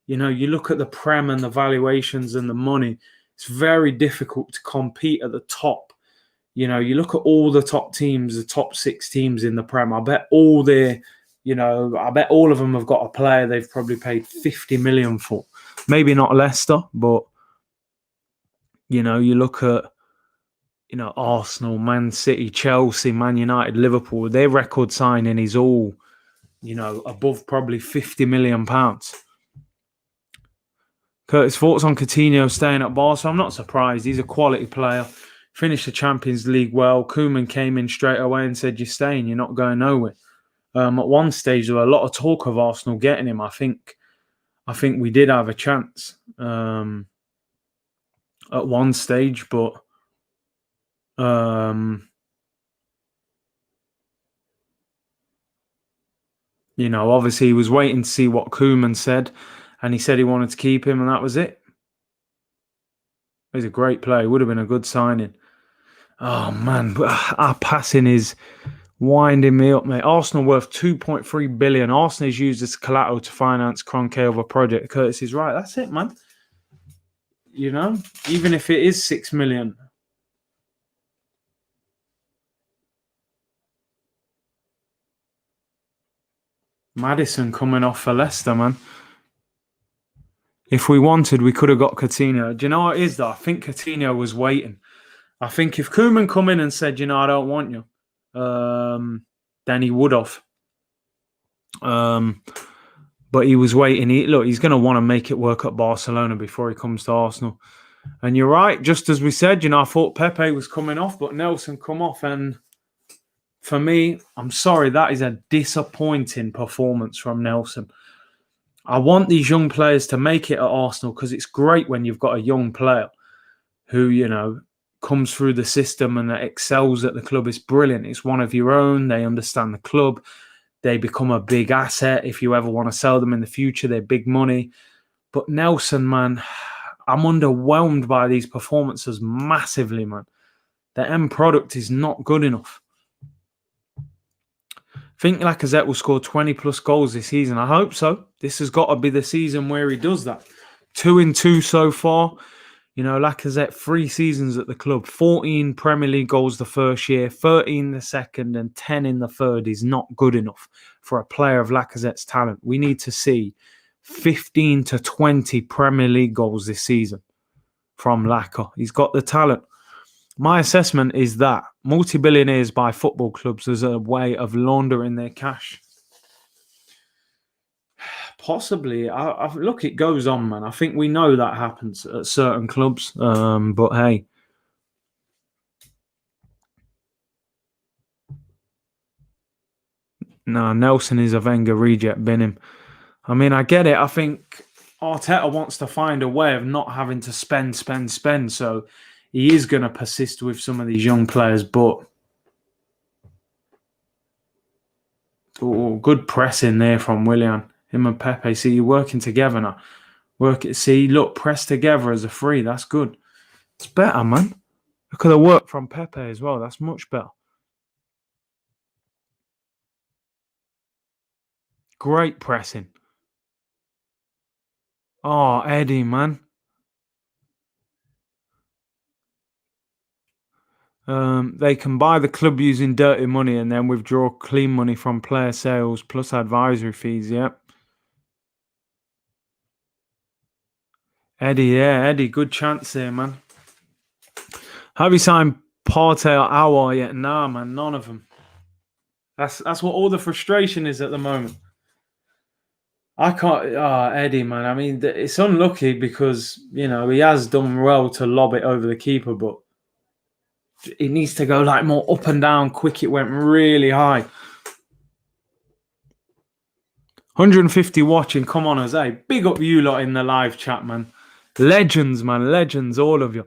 You know, you look at the Prem and the valuations and the money, it's very difficult to compete at the top. You know, you look at all the top teams, the top 6 teams in the Prem. I bet all of them have got a player they've probably paid 50 million for. Maybe not Leicester, but you know, you look at, you know, Arsenal, Man City, Chelsea, Man United, Liverpool, their record signing is all, you know, above probably £50 million. Curtis, thoughts on Coutinho staying at Barca? I'm not surprised. He's a quality player. Finished the Champions League well. Koeman came in straight away and said, you're staying, you're not going nowhere. At one stage, there were a lot of talk of Arsenal getting him. I think we did have a chance at one stage, but Obviously he was waiting to see what Koeman said, and he said he wanted to keep him, and that was it. He's a great player. Would have been a good signing. Oh, man. Our passing is winding me up, mate. Arsenal worth 2.3 billion. Arsenal is used as collateral to finance Kroenke of a project. Curtis is right. That's it, man. Even if it is 6 million. Maddison coming off for Leicester, man. If we wanted, we could have got Coutinho. Do you know what it is, though? I think Coutinho was waiting. I think if Koeman come in and said, I don't want you, then he would have. But he was waiting. He's going to want to make it work at Barcelona before he comes to Arsenal. And you're right. Just as we said, I thought Pepe was coming off, but Nelson come off. And for me, I'm sorry, that is a disappointing performance from Nelson. I want these young players to make it at Arsenal because it's great when you've got a young player who, comes through the system and excels at the club. It's brilliant. It's one of your own. They understand the club. They become a big asset. If you ever want to sell them in the future, they're big money. But Nelson, man, I'm underwhelmed by these performances massively, man. The end product is not good enough. I think Lacazette will score 20 plus goals this season. I hope so. This has got to be the season where he does that. 2 in 2 so far. Lacazette 3 seasons at the club. 14 Premier League goals the first year, 13 the second, and 10 in the third is not good enough for a player of Lacazette's talent. We need to see 15 to 20 Premier League goals this season from Lacazette. He's got the talent. My assessment is that multi-billionaires buy football clubs as a way of laundering their cash. Possibly. Look, it goes on, man. I think we know that happens at certain clubs. But hey. No, Nelson is a Wenger reject, bin him. I mean, I get it. I think Arteta wants to find a way of not having to spend. So he is going to persist with some of these young players, but good pressing there from Willian. Him and Pepe. See, you're working together now. Press together as a three. That's good. It's better, man. Look at the work from Pepe as well. That's much better. Great pressing. Oh, Eddie, man. They can buy the club using dirty money and then withdraw clean money from player sales plus advisory fees. Yep. Eddie, good chance there, man. Have you signed Partey or Aouar yet? Nah, man, none of them. That's what all the frustration is at the moment. I can't. Eddie, man. I mean, it's unlucky because he has done well to lob it over the keeper, but it needs to go like more up and down quick. It went really high. 150 watching. Come on, Jose. Big up you lot in the live chat, man. Legends, man. Legends, all of you.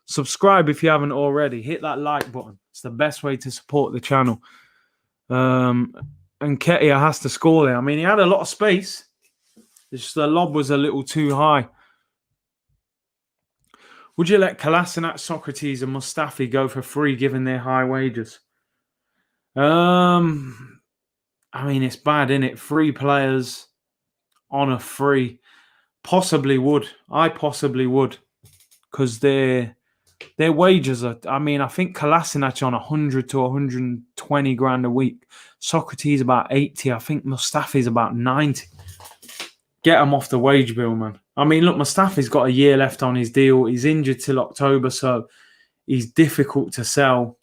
Subscribe if you haven't already. Hit that like button. It's the best way to support the channel. And Ketia has to score there. I mean, he had a lot of space. It's just the lob was a little too high. Would you let Kolasinac, Socrates, and Mustafi go for free given their high wages? I mean, it's bad, isn't it? 3 players on a free. Possibly would. I possibly would. Because their wages are... I mean, I think Kolasinac on 100 to 120 grand a week. Socrates about 80. I think Mustafi's about 90. Get him off the wage bill, man. I mean, look, Mustafi's got a year left on his deal. He's injured till October, so he's difficult to sell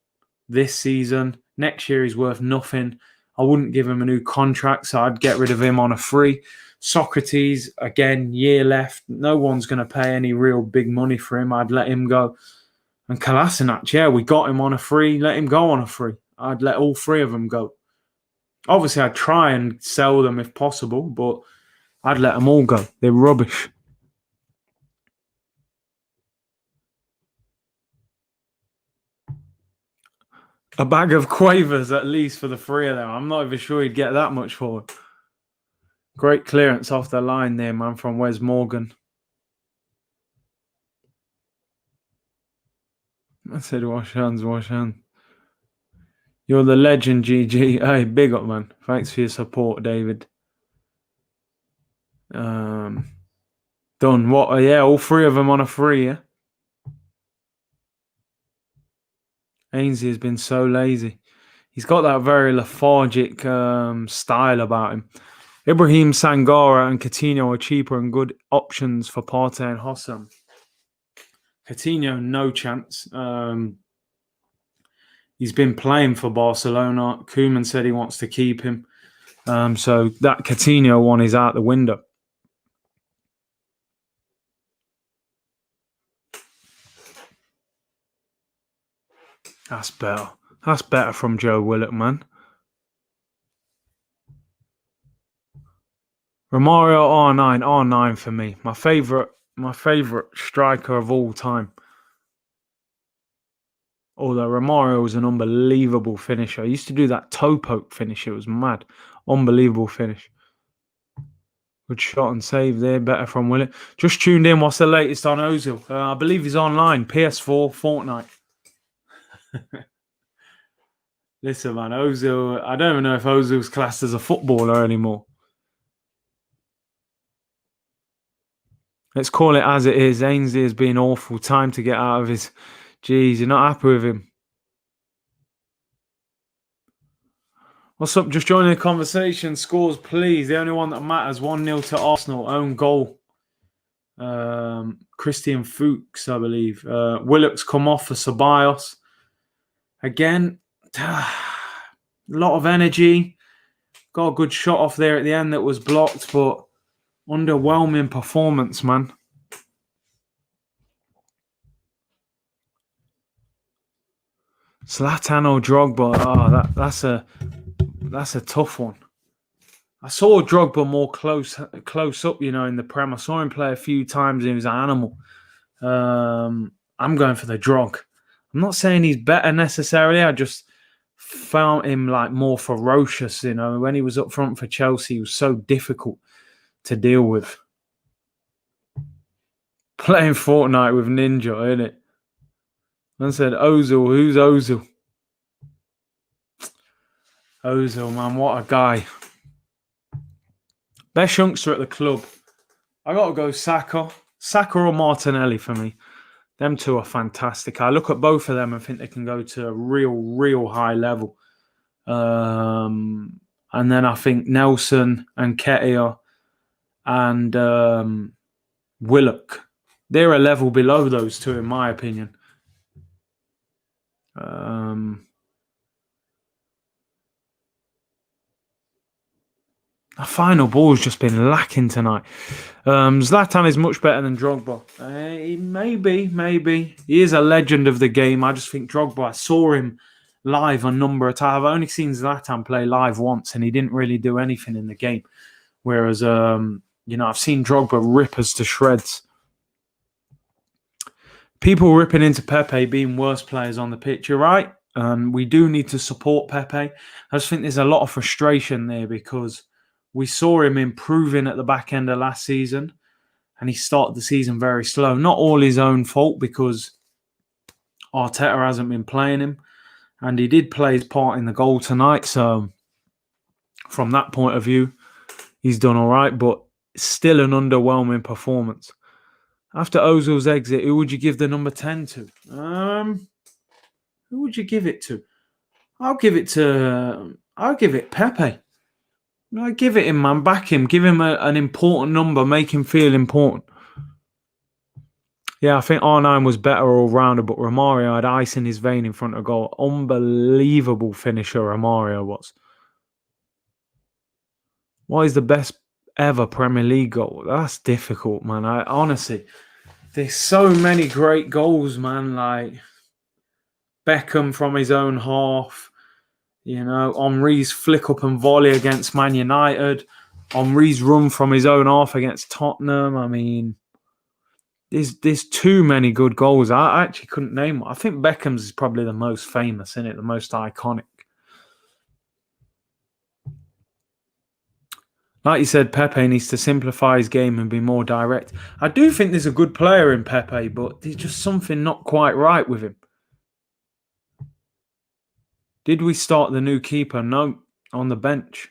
this season. Next year, he's worth nothing. I wouldn't give him a new contract, so I'd get rid of him on a free. Socrates, again, year left. No one's going to pay any real big money for him. I'd let him go. And Kolasinac, yeah, we got him on a free. Let him go on a free. I'd let all 3 of them go. Obviously, I'd try and sell them if possible, but I'd let them all go. They're rubbish. A bag of quavers at least for the 3 of them. I'm not even sure he'd get that much for it. Great clearance off the line there, man, from Wes Morgan. I said, wash hands, wash hands. You're the legend, GG. Hey, big up, man. Thanks for your support, David. Done. What? Yeah, all three of them on a free, yeah? Ainsley has been so lazy. He's got that very lethargic style about him. Ibrahim Sangara and Coutinho are cheaper and good options for Partey and Hossam. Coutinho, no chance. He's been playing for Barcelona. Koeman said he wants to keep him. So that Coutinho one is out the window. That's better. That's better from Joe Willock, man. Romario R9, R9 for me. My favorite striker of all time. Although Romario was an unbelievable finisher. He used to do that toe poke finish. It was mad. Unbelievable finish. Good shot and save there. Better from Willock. Just tuned in. What's the latest on Ozil? I believe he's online. PS4, Fortnite. Listen, man. Ozil. I don't even know if Ozil's classed as a footballer anymore. Let's call it as it is. Ainsley has been awful. Time to get out of his... Jeez, you're not happy with him. What's up? Just joining the conversation. Scores, please. The only one that matters. 1-0 to Arsenal. Own goal. Christian Fuchs, I believe. Willock's come off for Ceballos. Again, a lot of energy. Got a good shot off there at the end that was blocked, but underwhelming performance, man. Zlatan or Drogba? That's a tough one. I saw Drogba more close up, in the Prem. I saw him play a few times. He was an animal. I'm going for the Drog. I'm not saying he's better necessarily. I just found him like more ferocious. When he was up front for Chelsea, he was so difficult to deal with. Playing Fortnite with Ninja, isn't it? I said, Ozil, who's Ozil? Ozil, man, what a guy. Best youngster at the club. I got to go Saka. Saka or Martinelli for me. Them two are fantastic. I look at both of them and think they can go to a real high level. And then I think Nelson and Ketia and Willock. They're a level below those two, in my opinion. The final ball's just been lacking tonight. Zlatan is much better than Drogba. Maybe. He is a legend of the game. I just think Drogba, I saw him live a number of times. I've only seen Zlatan play live once, and he didn't really do anything in the game. Whereas, I've seen Drogba rip us to shreds. People ripping into Pepe being worse players on the pitch. You're right. We do need to support Pepe. I just think there's a lot of frustration there because we saw him improving at the back end of last season and he started the season very slow. Not all his own fault because Arteta hasn't been playing him and he did play his part in the goal tonight. So from that point of view, he's done all right, but still an underwhelming performance. After Ozil's exit, who would you give the number 10 to? Who would you give it to? I'll give it Pepe. I give it him, man. Back him. Give him an important number. Make him feel important. Yeah, I think R9 was better all-rounder, but Romario had ice in his vein in front of goal. Unbelievable finisher Romario was. What is the best ever Premier League goal? That's difficult, man. Honestly, there's so many great goals, man. Like Beckham from his own half. Henry's flick up and volley against Man United. Henry's run from his own half against Tottenham. I mean, there's too many good goals. I actually couldn't name one. I think Beckham's is probably the most famous, isn't it? The most iconic. Like you said, Pepe needs to simplify his game and be more direct. I do think there's a good player in Pepe, but there's just something not quite right with him. Did we start the new keeper? No, on the bench.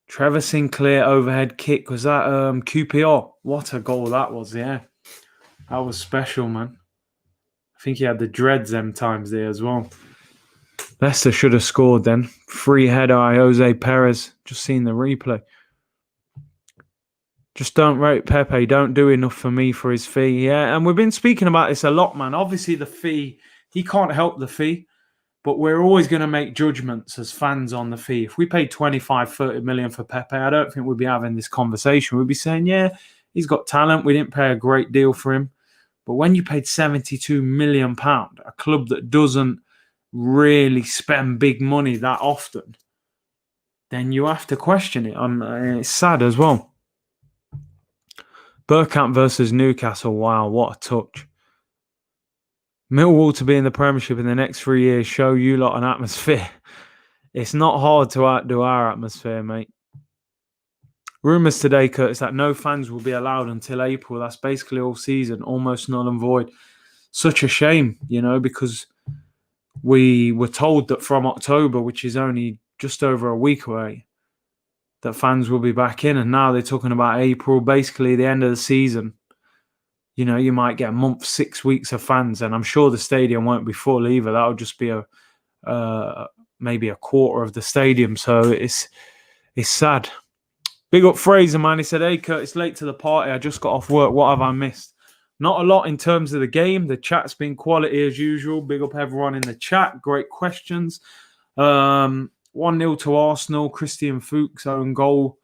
Trevor Sinclair overhead kick. Was that QPR? What a goal that was, yeah. That was special, man. I think he had the dreads them times there as well. Leicester should have scored then. Free header, Jose Perez. Just seen the replay. Just don't rate Pepe. Don't do enough for me for his fee. Yeah, and we've been speaking about this a lot, man. Obviously, the fee, he can't help the fee. But we're always going to make judgments as fans on the fee. If we paid 25, 30 million for Pepe, I don't think we'd be having this conversation. We'd be saying, yeah, he's got talent. We didn't pay a great deal for him. But when you paid £72 million, a club that doesn't really spend big money that often, then you have to question it. It's sad as well. Bergkamp versus Newcastle. Wow, what a touch. Millwall to be in the Premiership in the next 3 years, show you lot an atmosphere. It's not hard to outdo our atmosphere, mate. Rumours today, Curtis, that no fans will be allowed until April. That's basically all season, almost null and void. Such a shame, because we were told that from October, which is only just over a week away, that fans will be back in. And now they're talking about April, basically the end of the season. You might get a month, 6 weeks of fans, and I'm sure the stadium won't be full either. That'll just be maybe a quarter of the stadium. So it's sad. Big up Fraser, man. He said, "Hey, Curtis, late to the party. I just got off work. What have I missed?" Not a lot in terms of the game. The chat's been quality as usual. Big up everyone in the chat. Great questions. 1-0 to Arsenal. Christian Fuchs own goal.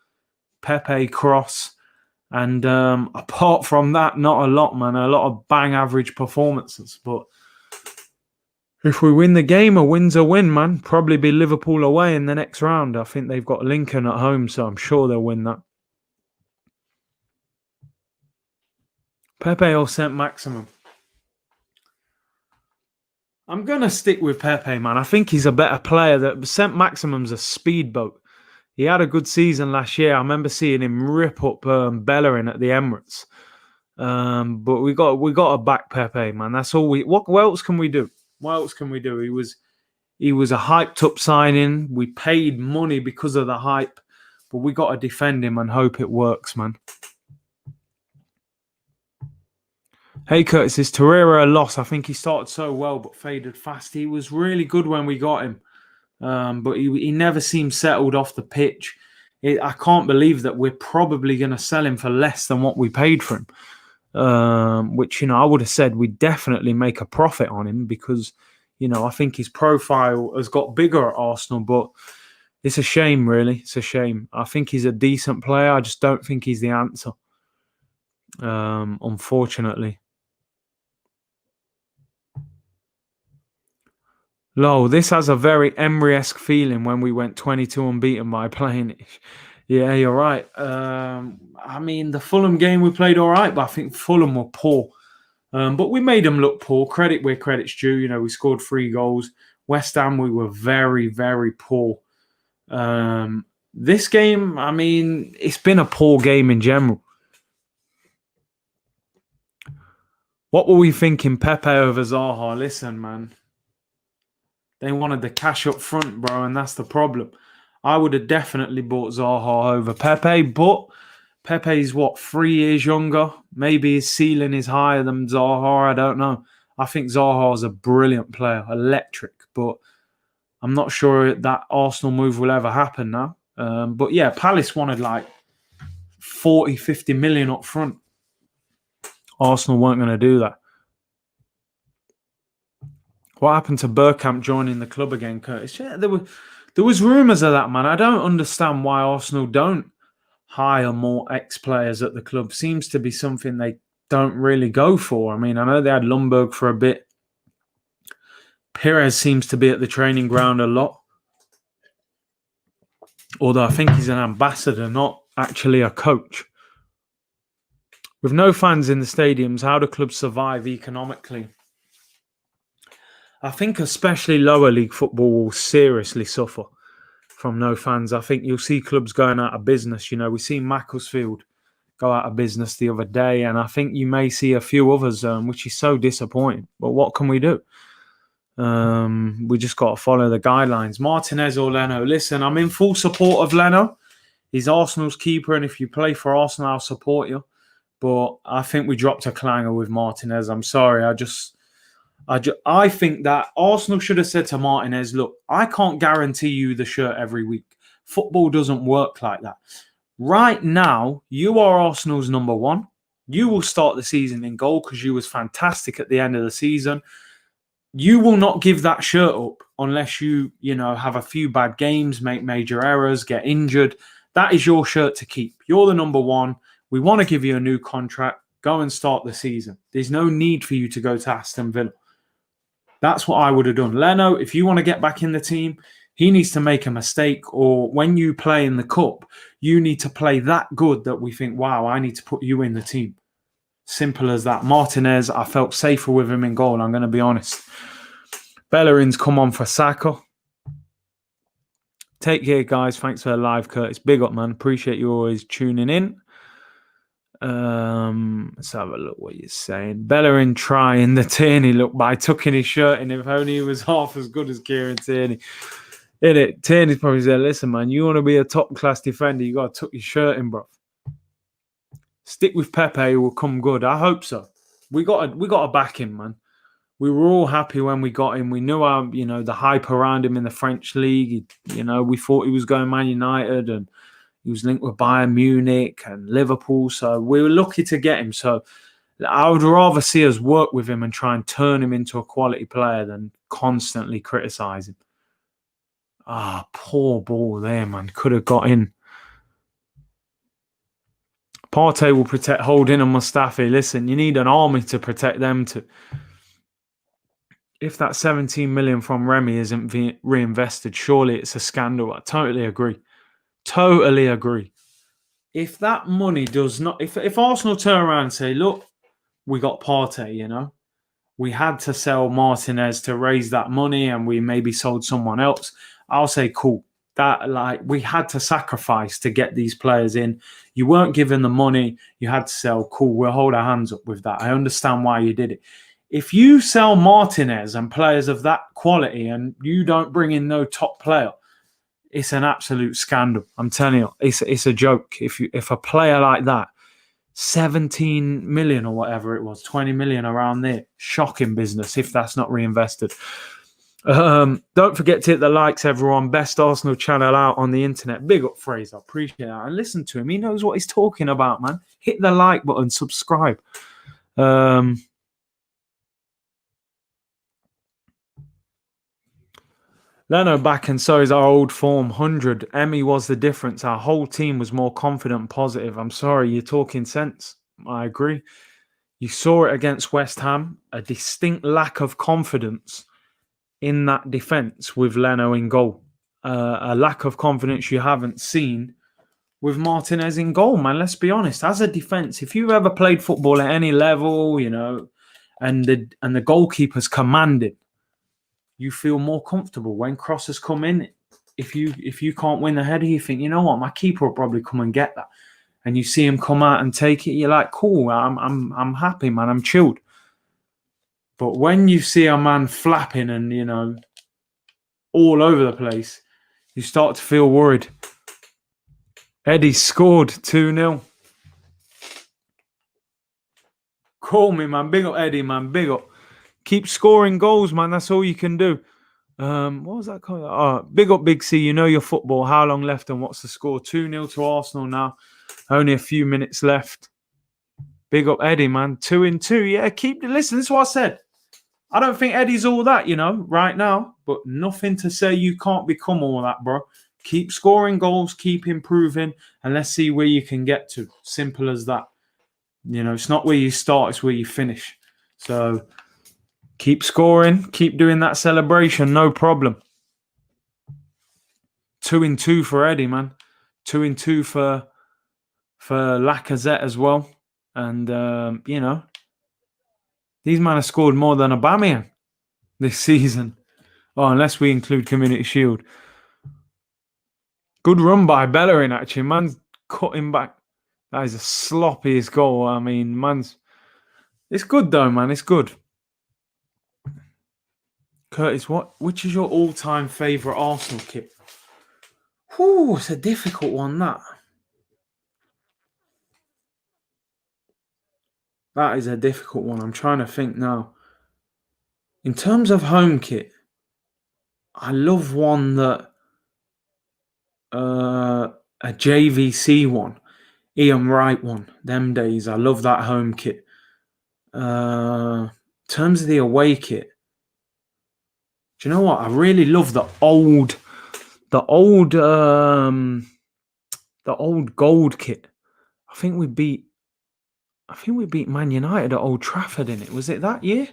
Pepe cross. And apart from that, not a lot, man. A lot of bang average performances. But if we win the game, a win's a win, man. Probably be Liverpool away in the next round. I think they've got Lincoln at home, so I'm sure they'll win that. Pepe or St. Maximum? I'm going to stick with Pepe, man. I think he's a better player. St. Maximum's a speedboat. He had a good season last year. I remember seeing him rip up Bellerin at the Emirates. But we got to back Pepe, man. That's all what else can we do? What else can we do? He was a hyped up signing. We paid money because of the hype, but we got to defend him and hope it works, man. Hey Curtis, is Torreira a loss? I think he started so well but faded fast. He was really good when we got him. But he never seemed settled off the pitch. I can't believe that we're probably going to sell him for less than what we paid for him. Which, I would have said we'd definitely make a profit on him because, I think his profile has got bigger at Arsenal. But it's a shame, really. It's a shame. I think he's a decent player. I just don't think he's the answer, unfortunately. Lol, this has a very Emery-esque feeling when we went 22 unbeaten by playing it. Yeah, you're right. The Fulham game we played all right, but I think Fulham were poor. But we made them look poor. Credit where credit's due. We scored 3 goals. West Ham, we were very, very poor. This game, it's been a poor game in general. What were we thinking? Pepe over Zaha? Listen, man. They wanted the cash up front, bro, and that's the problem. I would have definitely bought Zaha over Pepe, but Pepe's 3 years younger? Maybe his ceiling is higher than Zaha. I don't know. I think Zaha is a brilliant player, electric, but I'm not sure that Arsenal move will ever happen now. But yeah, Palace wanted 40, 50 million up front. Arsenal weren't going to do that. What happened to Bergkamp joining the club again, Curtis? Yeah, there was rumours of that, man. I don't understand why Arsenal don't hire more ex-players at the club. Seems to be something they don't really go for. I know they had Lundberg for a bit. Perez seems to be at the training ground a lot. Although I think he's an ambassador, not actually a coach. With no fans in the stadiums, how do clubs survive economically? I think especially lower league football will seriously suffer. from no fans. I think you'll see clubs going out of business. You know, we seen Macclesfield go out of business the other day, and I think you may see a few others, which is so disappointing. But what can we do? We just got to follow the guidelines. Martinez or Leno? Listen, I'm in full support of Leno. He's Arsenal's keeper, and if you play for Arsenal, I'll support you. But I think we dropped a clanger with Martinez. I'm sorry. I think that Arsenal should have said to Martinez, look, I can't guarantee you the shirt every week. Football doesn't work like that. Right now, you are Arsenal's number one. You will start the season in goal because you was fantastic at the end of the season. You will not give that shirt up unless you have a few bad games, make major errors, get injured. That is your shirt to keep. You're the number one. We want to give you a new contract. Go and start the season. There's no need for you to go to Aston Villa. That's what I would have done. Leno, if you want to get back in the team, he needs to make a mistake, or when you play in the cup, you need to play that good that we think, wow, I need to put you in the team. Simple as that. Martinez, I felt safer with him in goal, I'm going to be honest. Bellerin's come on for Saka. Take care, guys. Thanks for the live, Curtis. Big up, man. Appreciate you always tuning in. Let's have a look what you're saying. Bellerin trying the Tierney look by tucking his shirt in. If only he was half as good as Kieran Tierney. In it, Tierney's probably said, listen, man, you want to be a top-class defender, you got to tuck your shirt in, bro. Stick with Pepe, will come good. I hope so. We got to back him, man. We were all happy when we got him. We knew the hype around him in the French league. We thought he was going Man United, and he was linked with Bayern Munich and Liverpool. So we were lucky to get him. So I would rather see us work with him and try and turn him into a quality player than constantly criticise him. Poor ball there, man. Could have got in. Partey will protect Holding and Mustafi. Listen, you need an army to protect them too. If that 17 million from Remy isn't reinvested, surely it's a scandal. I totally agree. Totally agree. If that money does not... If Arsenal turn around and say, look, we got Partey, we had to sell Martinez to raise that money and we maybe sold someone else, I'll say, cool. That, we had to sacrifice to get these players in. You weren't given the money. You had to sell. Cool, we'll hold our hands up with that. I understand why you did it. If you sell Martinez and players of that quality and you don't bring in no top player, it's an absolute scandal. I'm telling you, it's a joke. If a player like that, 17 million or whatever it was, 20 million around there, shocking business if that's not reinvested. Don't forget to hit the likes, everyone. Best Arsenal channel out on the internet. Big up Fraser. Appreciate that. And listen to him. He knows what he's talking about, man. Hit the like button. Subscribe. Leno back, and so is our old form. 100. Emmy was the difference. Our whole team was more confident and positive. I'm sorry, you're talking sense. I agree. You saw it against West Ham. A distinct lack of confidence in that defence with Leno in goal. A lack of confidence you haven't seen with Martinez in goal, man. Let's be honest. As a defence, if you've ever played football at any level, and the goalkeeper's commanded, you feel more comfortable when crosses come in. If you can't win the header, you think, you know what, my keeper will probably come and get that. And you see him come out and take it, you're like, cool, I'm happy, man, I'm chilled. But when you see a man flapping and, all over the place, you start to feel worried. Eddie scored 2-0. Call me, man. Big up Eddie, man. Big up. Keep scoring goals, man. That's all you can do. What was that called? Big up Big C. You know your football. How long left and what's the score? 2-0 to Arsenal now. Only a few minutes left. Big up Eddie, man. 2-2. Yeah, listen, this is what I said. I don't think Eddie's all that, right now. But nothing to say you can't become all that, bro. Keep scoring goals, keep improving, and let's see where you can get to. Simple as that. It's not where you start, it's where you finish. So keep scoring, keep doing that celebration, no problem. 2-2 for Eddie, man. 2-2 for Lacazette as well. And, these men have scored more than Aubameyang this season. Oh, unless we include Community Shield. Good run by Bellerin, actually. Man's cutting back. That is the sloppiest goal. I mean, it's good though, man. It's good. Curtis, which is your all-time favourite Arsenal kit? Whew, it's a difficult one, that. That is a difficult one. I'm trying to think now. In terms of home kit, I love one that a JVC one, Ian Wright one. Them days, I love that home kit. In terms of the away kit, do you know what? I really love the old gold kit. I think we beat Man United at Old Trafford in it. Was it that year?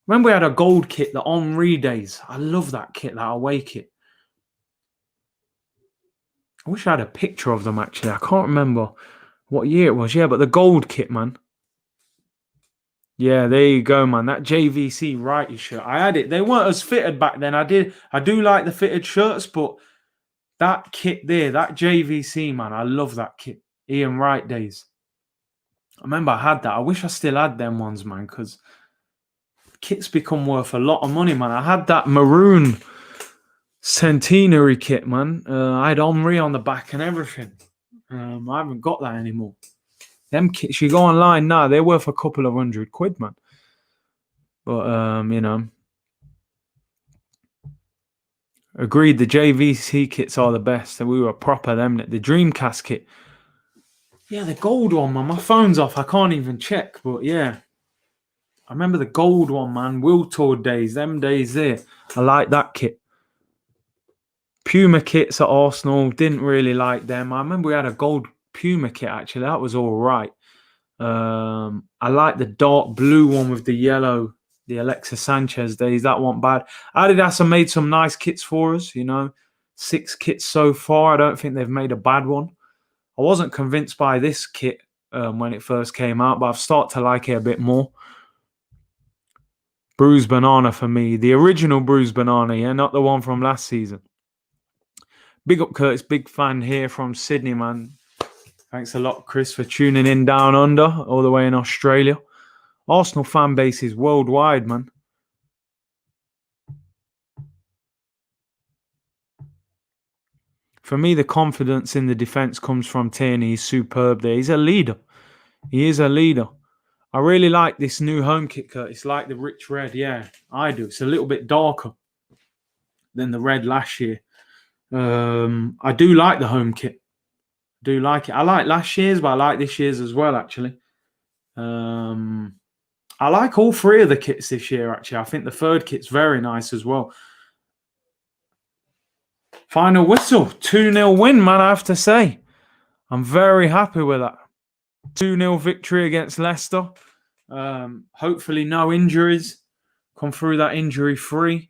Remember we had a gold kit, the Henry days. I love that kit, that away kit. I wish I had a picture of them, actually. I can't remember what year it was. Yeah, but the gold kit, man. Yeah, there you go, man. That JVC righty shirt. I had it. They weren't as fitted back then. I do like the fitted shirts, but that kit there, that JVC, man, I love that kit. Ian Wright days. I remember I had that. I wish I still had them ones, man, because kits become worth a lot of money, man. I had that maroon centenary kit, man. I had Henry on the back and everything. I haven't got that anymore. Them kits, you go online now, they're worth a couple of £100, man. But, you know. Agreed, the JVC kits are the best. And we were proper them. The Dreamcast kit. Yeah, the gold one, man. My phone's off. I can't even check. But, yeah. I remember the gold one, man. Will Tour days. Them days there. I like that kit. Puma kits at Arsenal. Didn't really like them. I remember we had a gold Puma kit, actually. That was all right. I like the dark blue one with the yellow, the Alexis Sanchez days. That wasn't bad. Adidas have made some nice kits for us, you know. 6 kits so far. I don't think they've made a bad one. I wasn't convinced by this kit when it first came out, but I've started to like it a bit more. Bruised Banana for me. The original Bruised Banana, yeah, not the one from last season. Big up, Curtis. Big fan here from Sydney, man. Thanks a lot, Chris, for tuning in down under, all the way in Australia. Arsenal fan base is worldwide, man. For me, the confidence in the defence comes from Tierney. He's superb there. He's a leader. He is a leader. I really like this new home kit, Curtis. It's like the rich red. Yeah, I do. It's a little bit darker than the red last year. I do like the home kit. Do like it. I like last year's, but I like this year's as well, actually. I like all 3 of the kits this year, actually. I think the 3rd kit's very nice as well. Final whistle. 2-0 win, man, I have to say. I'm very happy with that. 2-0 victory against Leicester. Hopefully no injuries. Come through that injury-free.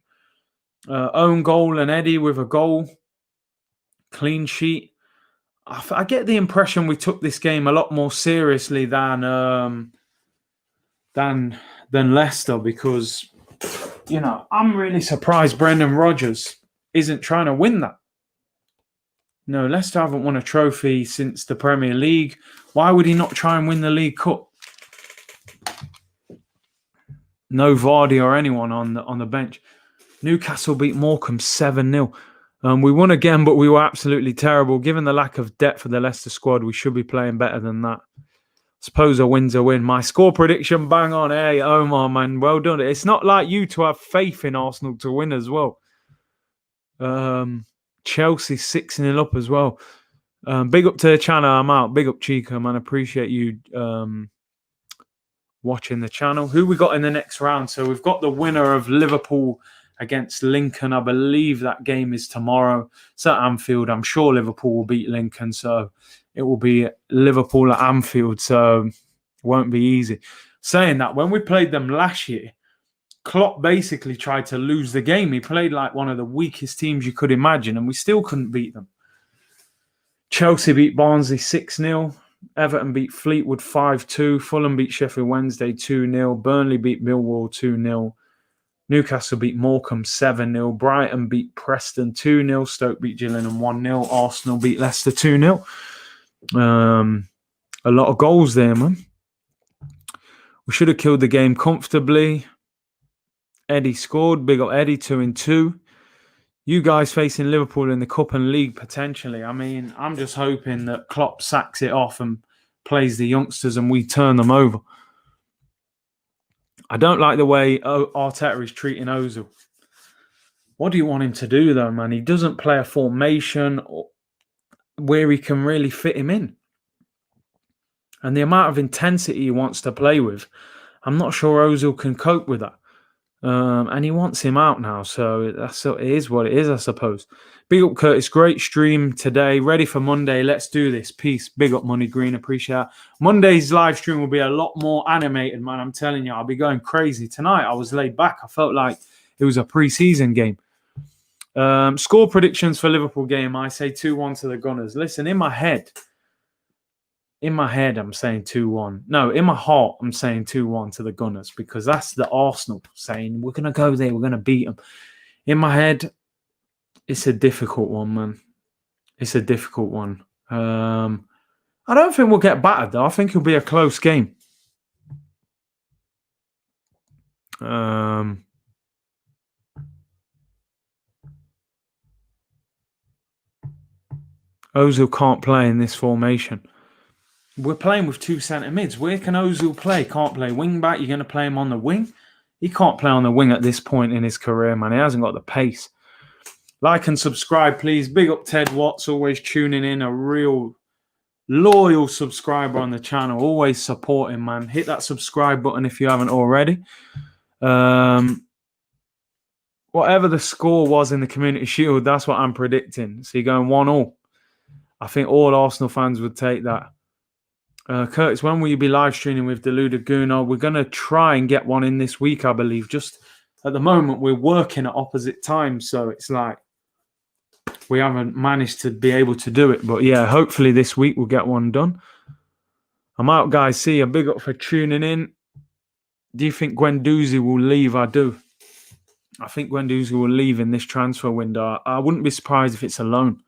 Own goal and Eddie with a goal. Clean sheet. I get the impression we took this game a lot more seriously than Leicester, because, you know, I'm really surprised Brendan Rodgers isn't trying to win that. No, Leicester haven't won a trophy since the Premier League. Why would he not try and win the League Cup? No Vardy or anyone on the bench. Newcastle beat Morecambe 7-0. We won again, but we were absolutely terrible. Given the lack of depth of the Leicester squad, we should be playing better than that. Suppose a win's a win. My score prediction, bang on. Hey, Omar, man, well done. It's not like you to have faith in Arsenal to win as well. Chelsea 6-0 up as well. Big up to the channel. I'm out. Big up, Chica, man. Appreciate you watching the channel. Who we got in the next round? So we've got the winner of Liverpool against Lincoln. I believe that game is tomorrow. It's at Anfield. I'm sure Liverpool will beat Lincoln, so it will be Liverpool at Anfield, so it won't be easy. Saying that, when we played them last year, Klopp basically tried to lose the game. He played like one of the weakest teams you could imagine, and we still couldn't beat them. Chelsea beat Barnsley 6-0. Everton beat Fleetwood 5-2. Fulham beat Sheffield Wednesday 2-0. Burnley beat Millwall 2-0. Newcastle beat Morecambe 7-0. Brighton beat Preston 2-0. Stoke beat Gillingham 1-0. Arsenal beat Leicester 2-0. A lot of goals there, man. We should have killed the game comfortably. Eddie scored. Big up Eddie, 2-2. You guys facing Liverpool in the Cup and League potentially. I mean, I'm just hoping that Klopp sacks it off and plays the youngsters and we turn them over. I don't like the way Arteta is treating Ozil. What do you want him to do, though, man? He doesn't play a formation where he can really fit him in. And the amount of intensity he wants to play with, I'm not sure Ozil can cope with that. And he wants him out now, so it is what it is, I suppose. Big up, Curtis. Great stream today. Ready for Monday. Let's do this. Peace. Big up, Money Green. Appreciate it. Monday's live stream will be a lot more animated, man. I'm telling you, I'll be going crazy. Tonight, I was laid back. I felt like it was a pre-season game. Score predictions for Liverpool game. I say 2-1 to the Gunners. Listen, in my head, I'm saying 2-1. No, in my heart, I'm saying 2-1 to the Gunners because that's the Arsenal saying, we're going to go there, we're going to beat them. In my head, it's a difficult one, man. It's a difficult one. I don't think we'll get battered, though. I think it'll be a close game. Ozil can't play in this formation. We're playing with two centre mids. Where can Ozil play? Can't play wing back. You're going to play him on the wing? He can't play on the wing at this point in his career, man. He hasn't got the pace. Like and subscribe, please. Big up Ted Watts, always tuning in. A real loyal subscriber on the channel. Always supporting, man. Hit that subscribe button if you haven't already. Whatever the score was in the Community Shield, that's what I'm predicting. So you're going 1-1. I think all Arsenal fans would take that. Curtis, when will you be live streaming with Deluded Gooner? We're going to try and get one in this week, I believe. Just at the moment, we're working at opposite times. So it's like we haven't managed to be able to do it. But yeah, hopefully this week we'll get one done. I'm out, guys. See you. Big up for tuning in. Do you think Guendouzi will leave? I do. I think Guendouzi will leave in this transfer window. I wouldn't be surprised if it's a loan.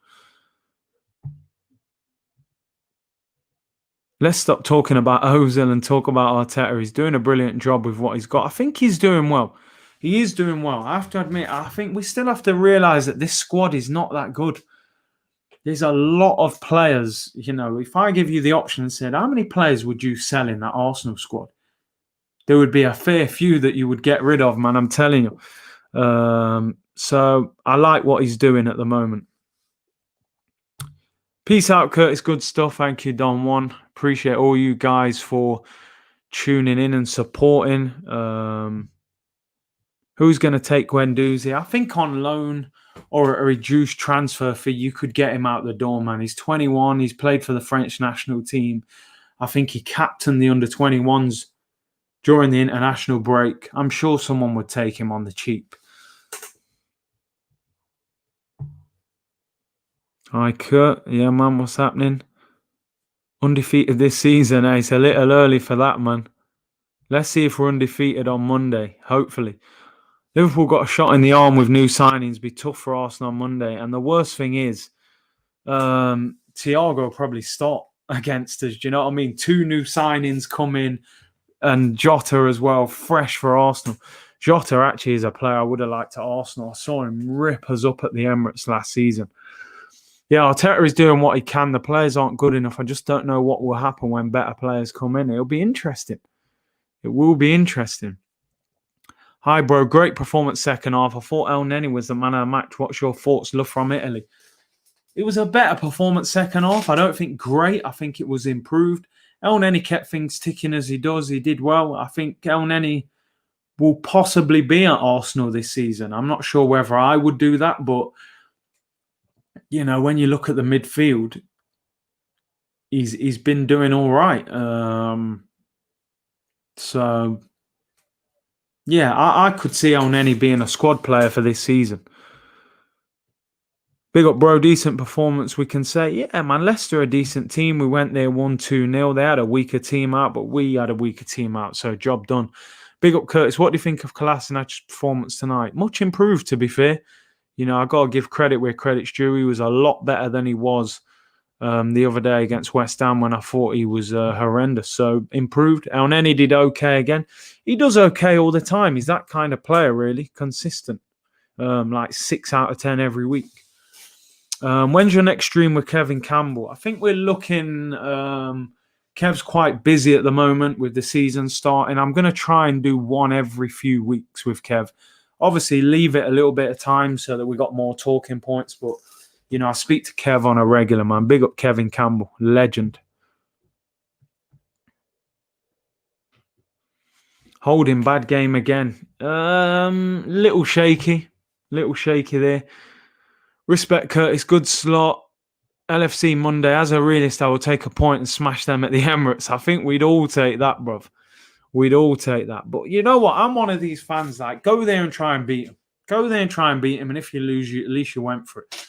Let's stop talking about Ozil and talk about Arteta. He's doing a brilliant job with what he's got. I think he's doing well. He is doing well. I have to admit, I think we still have to realise that this squad is not that good. There's a lot of players, you know, if I give you the option and said, how many players would you sell in that Arsenal squad? There would be a fair few that you would get rid of, man, I'm telling you. So I like what he's doing at the moment. Peace out, Curtis. Good stuff. Thank you, Don One. Appreciate all you guys for tuning in and supporting. Who's going to take Guendouzi? I think on loan or a reduced transfer fee, you could get him out the door, man. He's 21. He's played for the French national team. I think he captained the under-21s during the international break. I'm sure someone would take him on the cheap. Hi, Kurt. Yeah, man, what's happening? Undefeated this season, eh? It's a little early for that, man. Let's see if we're undefeated on Monday, hopefully. Liverpool got a shot in the arm with new signings. Be tough for Arsenal on Monday. And the worst thing is, Thiago will probably start against us. Do you know what I mean? 2 new signings come in and Jota as well, fresh for Arsenal. Jota actually is a player I would have liked at Arsenal. I saw him rip us up at the Emirates last season. Yeah, Arteta is doing what he can. The players aren't good enough. I just don't know what will happen when better players come in. It'll be interesting. It will be interesting. Hi, bro. Great performance second half. I thought El Neni was the man of the match. What's your thoughts? Love from Italy. It was a better performance second half. I don't think great. I think it was improved. El Neni kept things ticking as he does. He did well. I think El Neni will possibly be at Arsenal this season. I'm not sure whether I would do that, but you know, when you look at the midfield, he's been doing all right. So, yeah, I could see El Neni being a squad player for this season. Big up, bro. Decent performance, we can say. Yeah, man, Leicester a decent team. We went there 1-2-0. They had a weaker team out, but we had a weaker team out, so job done. Big up, Curtis. What do you think of Kolasinac's performance tonight? Much improved, to be fair. I got to give credit where credit's due. He was a lot better than he was the other day against West Ham when I thought he was horrendous. So improved. Elneny did okay again. He does okay all the time. He's that kind of player, really. Consistent. Like 6 out of 10 every week. When's your next stream with Kevin Campbell? I think we're looking... Kev's quite busy at the moment with the season starting. I'm going to try and do one every few weeks with Kev. Obviously, leave it a little bit of time so that we got more talking points. But, I speak to Kev on a regular, man. Big up Kevin Campbell. Legend. Holding, bad game again. Little shaky. Little shaky there. Respect, Curtis. Good slot. LFC Monday. As a realist, I will take a point and smash them at the Emirates. I think we'd all take that, bruv. We'd all take that. But you know what? I'm one of these fans like, go there and try and beat him. Go there and try and beat him. And if you lose, at least you went for it.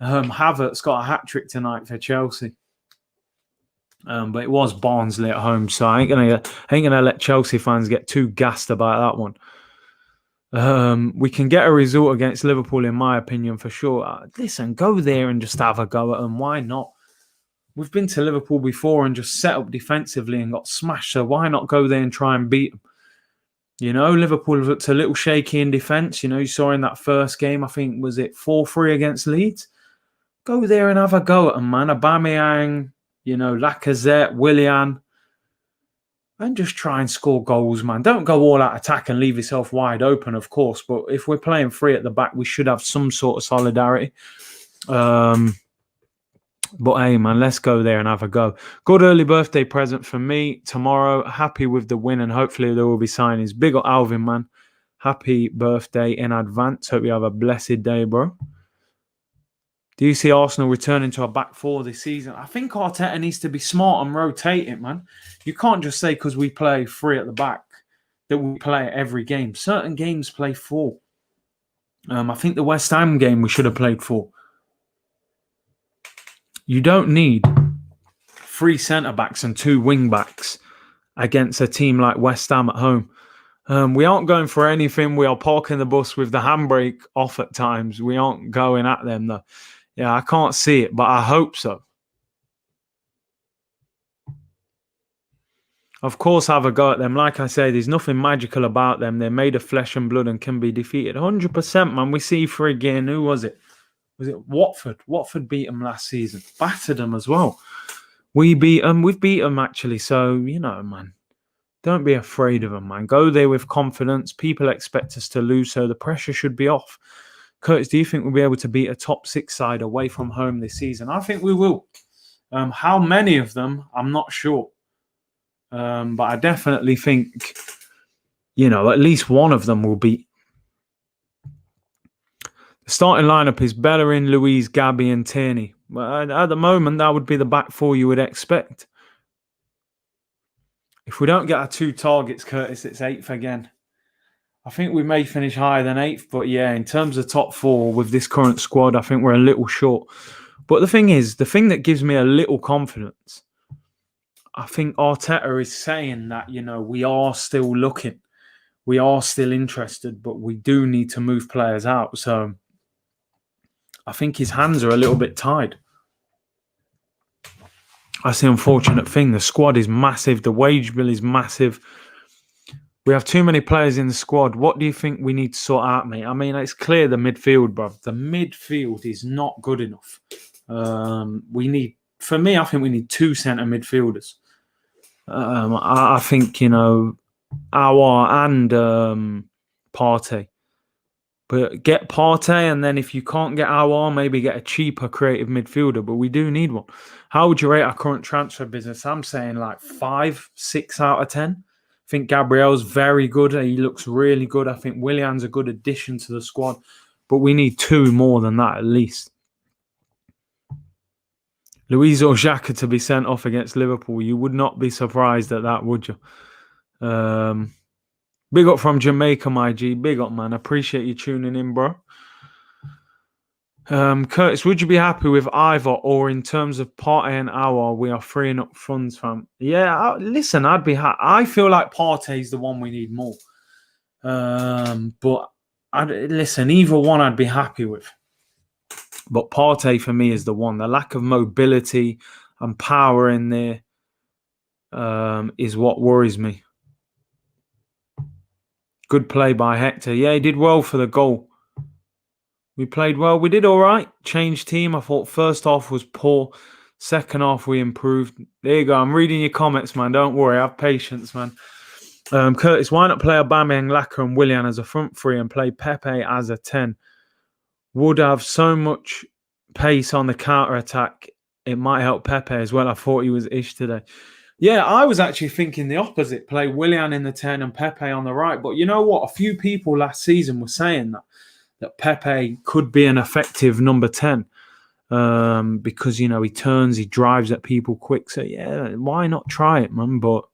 Havertz got a hat-trick tonight for Chelsea. But it was Barnsley at home. So I ain't gonna let Chelsea fans get too gassed about that one. We can get a result against Liverpool, in my opinion, for sure. Listen, go there and just have a go at them. Why not? We've been to Liverpool before and just set up defensively and got smashed. So why not go there and try and beat them? Liverpool looked a little shaky in defence. You saw in that first game, I think, was it 4-3 against Leeds? Go there and have a go at them, man. Aubameyang, Lacazette, Willian. And just try and score goals, man. Don't go all out attack and leave yourself wide open, of course. But if we're playing free at the back, we should have some sort of solidarity. But hey, man, let's go there and have a go. Good early birthday present for me tomorrow. Happy with the win, and hopefully there will be signings. Big up Alvin, man. Happy birthday in advance. Hope you have a blessed day, bro. Do you see Arsenal returning to a back four this season? I think Arteta needs to be smart and rotate it, man. You can't just say because we play three at the back that we play every game. Certain games play four. I think the West Ham game we should have played four. You don't need 3 centre-backs and 2 wing-backs against a team like West Ham at home. We aren't going for anything. We are parking the bus with the handbrake off at times. We aren't going at them, though. Yeah, I can't see it, but I hope so. Of course, have a go at them. Like I say, there's nothing magical about them. They're made of flesh and blood and can be defeated. 100%, man. We see for again. Who was it? Was it Watford? Watford beat them last season. Battered them as well. We beat them. We've beat them, actually. So, man. Don't be afraid of them, man. Go there with confidence. People expect us to lose, so the pressure should be off. Curtis, do you think we'll be able to beat a top 6 side away from home this season? I think we will. How many of them? I'm not sure. But I definitely think, at least one of them will beat. The starting lineup is Bellerin, Luiz, Gabby and Tierney. Well, at the moment, that would be the back four you would expect. If we don't get our 2 targets, Curtis, it's 8th again. I think we may finish higher than 8th, but yeah, in terms of top 4 with this current squad, I think we're a little short. But the thing is, the thing that gives me a little confidence, I think Arteta is saying that, we are still looking. We are still interested, but we do need to move players out. So I think his hands are a little bit tied. That's the unfortunate thing. The squad is massive. The wage bill is massive. We have too many players in the squad. What do you think we need to sort out, mate? I mean, it's clear the midfield, bro. The midfield is not good enough. I think we need 2 centre midfielders. I think, Aouar and Partey. But get Partey, and then if you can't get Aouar, maybe get a cheaper creative midfielder. But we do need one. How would you rate our current transfer business? I'm saying like 5, 6 out of 10. I think Gabriel's very good. He looks really good. I think Willian's a good addition to the squad. But we need 2 more than that at least. Luis or Xhaka to be sent off against Liverpool. You would not be surprised at that, would you? Big up from Jamaica, my G. Big up, man. Appreciate you tuning in, bro. Curtis, would you be happy with either, or in terms of Partey and Aouar, we are freeing up funds from? Yeah, listen, I'd be happy. I feel like Partey's the one we need more. But listen, either one I'd be happy with. But Partey for me is the one. The lack of mobility and power in there is what worries me. Good play by Hector. Yeah, he did well for the goal. We played well. We did all right. Changed team. I thought first half was poor. Second half we improved. There you go. I'm reading your comments, man. Don't worry. Have patience, man. Curtis, why not play Aubameyang, Lacazette and Willian as a front three and play Pepe as a 10? Would have so much pace on the counter-attack. It might help Pepe as well. I thought he was ish today. Yeah, I was actually thinking the opposite. Play Willian in the 10 and Pepe on the right. But you know what? A few people last season were saying that Pepe could be an effective number 10 because, you know, he turns, he drives at people quick. So, yeah, why not try it, man? But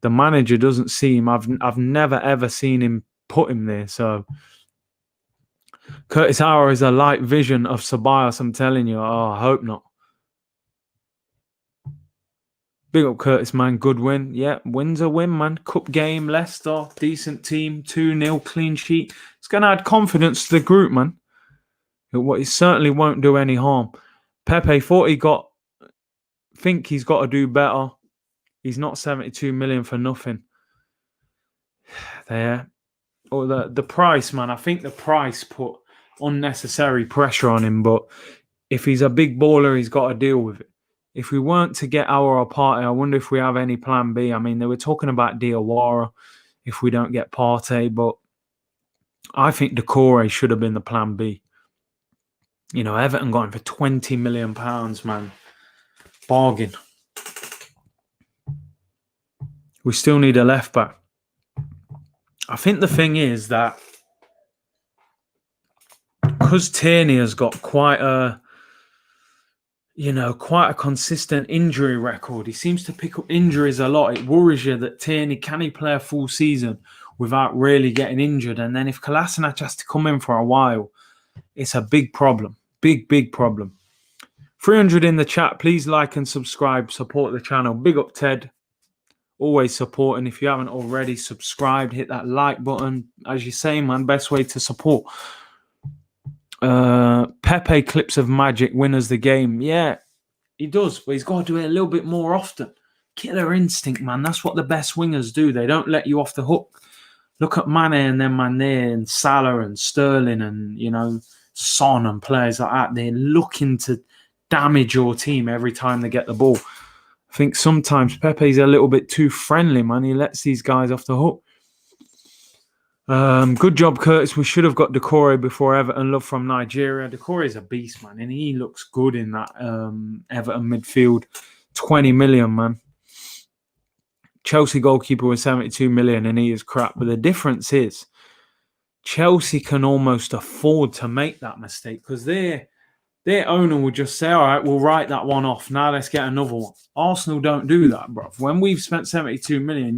the manager doesn't see him. I've never, ever seen him put him there. So, Curtis Hauer is a light vision of Ceballos, I'm telling you. Oh, I hope not. Big up Curtis, man. Good win. Yeah, win's a win, man. Cup game, Leicester, decent team, 2-0, clean sheet. It's going to add confidence to the group, man. It certainly won't do any harm. Pepe think he's got to do better. He's not 72 million for nothing. There. Or the price, man. I think the price put unnecessary pressure on him, but if he's a big baller, he's got to deal with it. If we weren't to get our Partey, I wonder if we have any plan B. I mean, they were talking about Diawara if we don't get Partey, but I think Decore should have been the plan B. You know, Everton got him for £20 million, man. Bargain. We still need a left back. I think the thing is that because Tierney has got quite a consistent injury record. He seems to pick up injuries a lot. It worries you that Tierney, can he play a full season without really getting injured? And then if Kolasinac has to come in for a while, it's a big problem. Big problem. 300 in the chat. Please like and subscribe. Support the channel. Big up, Ted. Always supporting. If you haven't already subscribed, hit that like button. As you say, man, best way to support. Pepe clips of magic winners the game. Yeah, he does, but he's got to do it a little bit more often. Killer instinct, man. That's what the best wingers do. They don't let you off the hook. Look at Mane and then Mane and Salah and Sterling and, you know, Son and players like that. They're looking to damage your team every time they get the ball. I think sometimes Pepe's a little bit too friendly, man. He lets these guys off the hook. Good job, Curtis. We should have got Decore before Everton. Love from Nigeria. Decore is a beast, man, and he looks good in that Everton midfield. 20 million, man. Chelsea goalkeeper was 72 million, and he is crap. But the difference is Chelsea can almost afford to make that mistake because their owner will just say, all right, we'll write that one off. Now let's get another one. Arsenal don't do that, bro. When we've spent 72 million,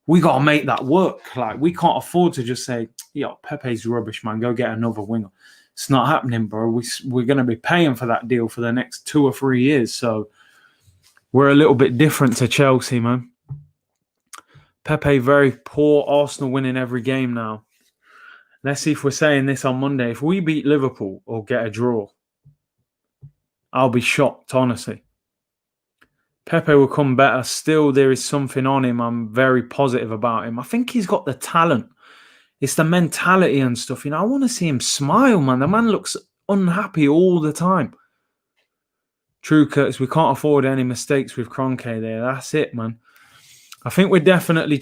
we got to make that work. Like, we can't afford to just say, yo, Pepe's rubbish, man. Go get another winger. It's not happening, bro. We're going to be paying for that deal for the next 2 or 3 years. So we're a little bit different to Chelsea, man. Pepe, very poor. Arsenal winning every game now. Let's see if we're saying this on Monday. If we beat Liverpool or get a draw, I'll be shocked, honestly. Pepe will come better. Still, there is something on him. I'm very positive about him. I think he's got the talent. It's the mentality and stuff. You know, I want to see him smile, man. The man looks unhappy all the time. True, Curtis. We can't afford any mistakes with Kroenke there. That's it, man. I think we're definitely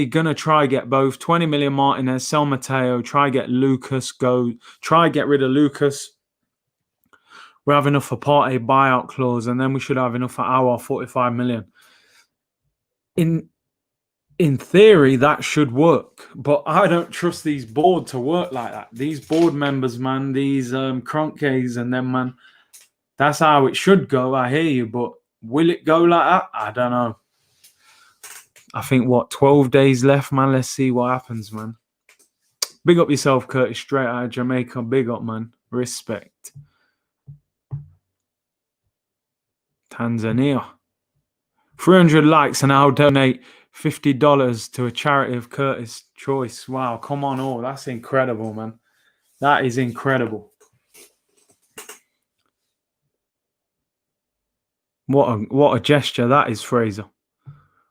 going to try get both 20 million Martinez, sell Mateo, try get Lucas, try get rid of Lucas. We have enough for Partey buyout clause, and then we should have enough for our 45 million. In theory, that should work, but I don't trust these board to work like that. These board members, man, these Kroenkes and them, man, that's how it should go. I hear you, but will it go like that? I don't know. I think, 12 days left, man. Let's see what happens, man. Big up yourself, Curtis, straight out of Jamaica. Big up, man. Respect. Tanzania. 300 likes and I'll donate $50 to a charity of Curtis' choice. Wow, come on, all. That's incredible, man. That is incredible. What a gesture that is, Fraser.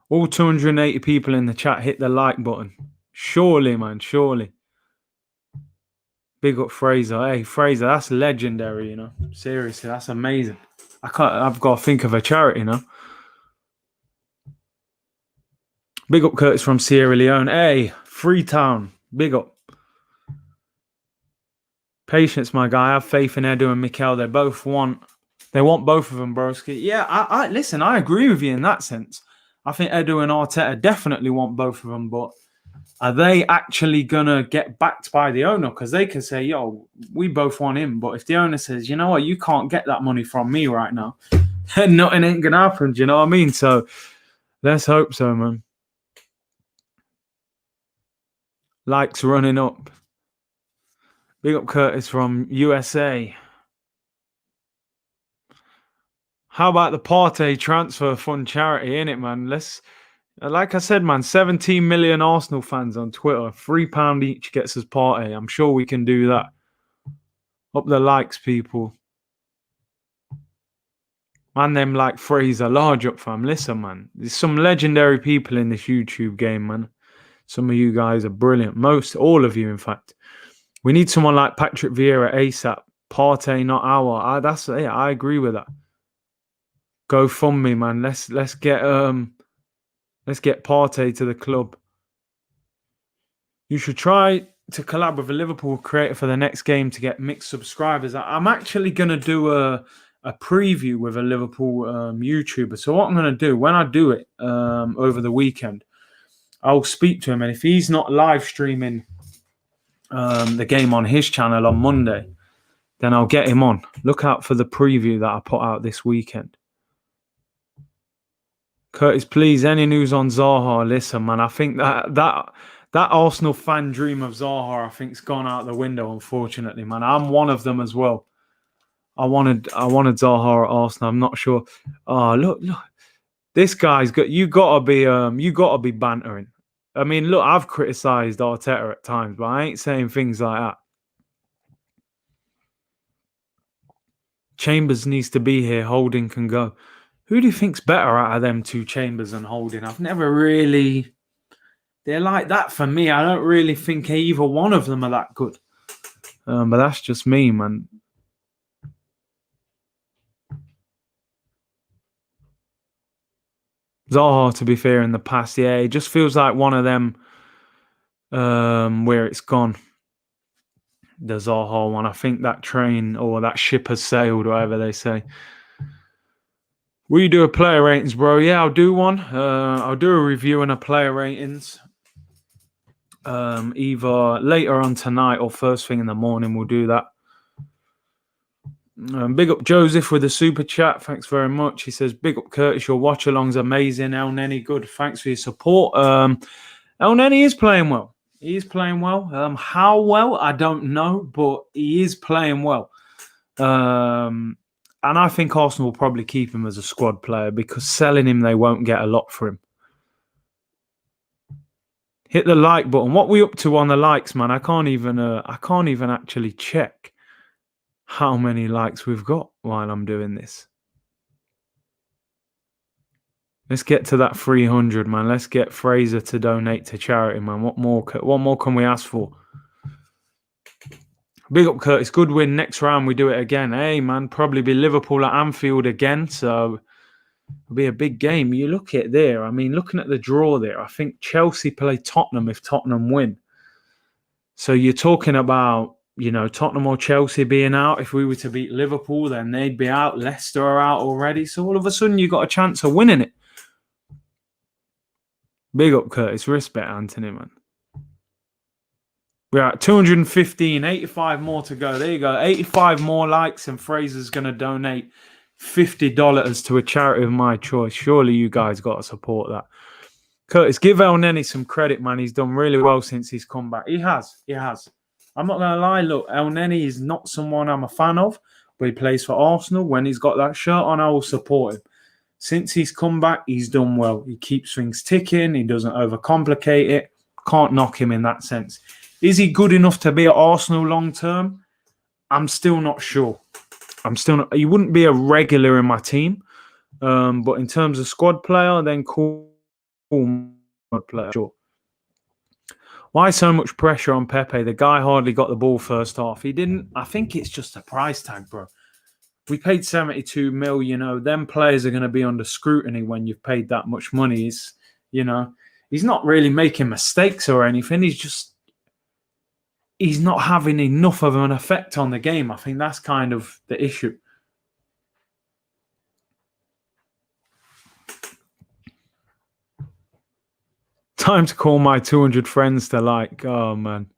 All 280 people in the chat hit the like button. Surely, man, surely. Big up Fraser. Hey, Fraser, that's legendary, you know. Seriously, that's amazing. I've got to think of a charity, you know. Big up Curtis from Sierra Leone. Hey, Freetown. Big up. Patience, my guy. I have faith in Edu and Mikel. They want both of them, broski. Yeah, I listen, I agree with you in that sense. I think Edu and Arteta definitely want both of them, but are they actually going to get backed by the owner? Because they can say, yo, we both want him. But if the owner says, you know what, you can't get that money from me right now, then nothing ain't going to happen. Do you know what I mean? So let's hope so, man. Likes running up. Big up Curtis from USA. How about the Partey transfer fund charity, innit, man? Like I said, man, 17 million Arsenal fans on Twitter. £3 each gets us Partey. I'm sure we can do that. Up the likes, people. Man, them like Fraser, large up, fam. Listen, man. There's some legendary people in this YouTube game, man. Some of you guys are brilliant. All of you, in fact. We need someone like Patrick Vieira ASAP. Partey, not our. I agree with that. Go fund me, man. Let's get Partey to the club. You should try to collab with a Liverpool creator for the next game to get mixed subscribers. I'm actually gonna do a preview with a Liverpool YouTuber. So what I'm gonna do when I do it over the weekend, I'll speak to him, and if he's not live streaming the game on his channel on Monday, then I'll get him on. Look out for the preview that I put out this weekend. Curtis, please, any news on Zaha? Listen, man, I think that Arsenal fan dream of Zaha, I think, has gone out the window, unfortunately, man. I'm one of them as well. I wanted Zaha at Arsenal. I'm not sure. Oh, look. This guy's got you gotta be bantering. I mean, look, I've criticised Arteta at times, but I ain't saying things like that. Chambers needs to be here. Holding can go. Who do you think's better out of them two, Chambers and Holding? I've never really... They're like that for me. I don't really think either one of them are that good. But that's just me, man. Zaha, to be fair, in the past, yeah, it just feels like one of them where it's gone. The Zaha one. I think that train or that ship has sailed, whatever they say. Will you do a player ratings, bro? Yeah, I'll do one. I'll do a review and a player ratings. Either later on tonight or first thing in the morning, we'll do that. Big up Joseph with a super chat. Thanks very much. He says, big up Curtis, your watch-along's amazing. El Neni, good. Thanks for your support. El Neni is playing well. He is playing well. How well, I don't know, but he is playing well. And I think Arsenal will probably keep him as a squad player because selling him, they won't get a lot for him. Hit the like button. What we up to on the likes, man? I can't even actually check how many likes we've got while I'm doing this. Let's get to that 300, man. Let's get Fraser to donate to charity, man. What more can we ask for? Big up Curtis. Good win. Next round we do it again. Hey, man, probably be Liverpool at Anfield again. So it'll be a big game. You look at it there. I mean, looking at the draw there, I think Chelsea play Tottenham if Tottenham win. So you're talking about, Tottenham or Chelsea being out. If we were to beat Liverpool, then they'd be out. Leicester are out already. So all of a sudden, you got a chance of winning it. Big up Curtis. Respect, Anthony, man. We're at 215, 85 more to go. There you go. 85 more likes and Fraser's going to donate $50 to a charity of my choice. Surely you guys got to support that. Curtis, give El Neni some credit, man. He's done really well since he's come back. He has. I'm not going to lie. Look, El Neni is not someone I'm a fan of, but he plays for Arsenal. When he's got that shirt on, I will support him. Since he's come back, he's done well. He keeps things ticking. He doesn't overcomplicate it. Can't knock him in that sense. Is he good enough to be at Arsenal long term? I'm still not sure. He wouldn't be a regular in my team. But in terms of squad player, then cool squad player. Sure. Why so much pressure on Pepe? The guy hardly got the ball first half. He didn't. I think it's just a price tag, bro. We paid 72 mil, them players are going to be under scrutiny when you've paid that much money. He's not really making mistakes or anything. He's not having enough of an effect on the game. I think that's kind of the issue. Time to call my 200 friends to like. Oh, man.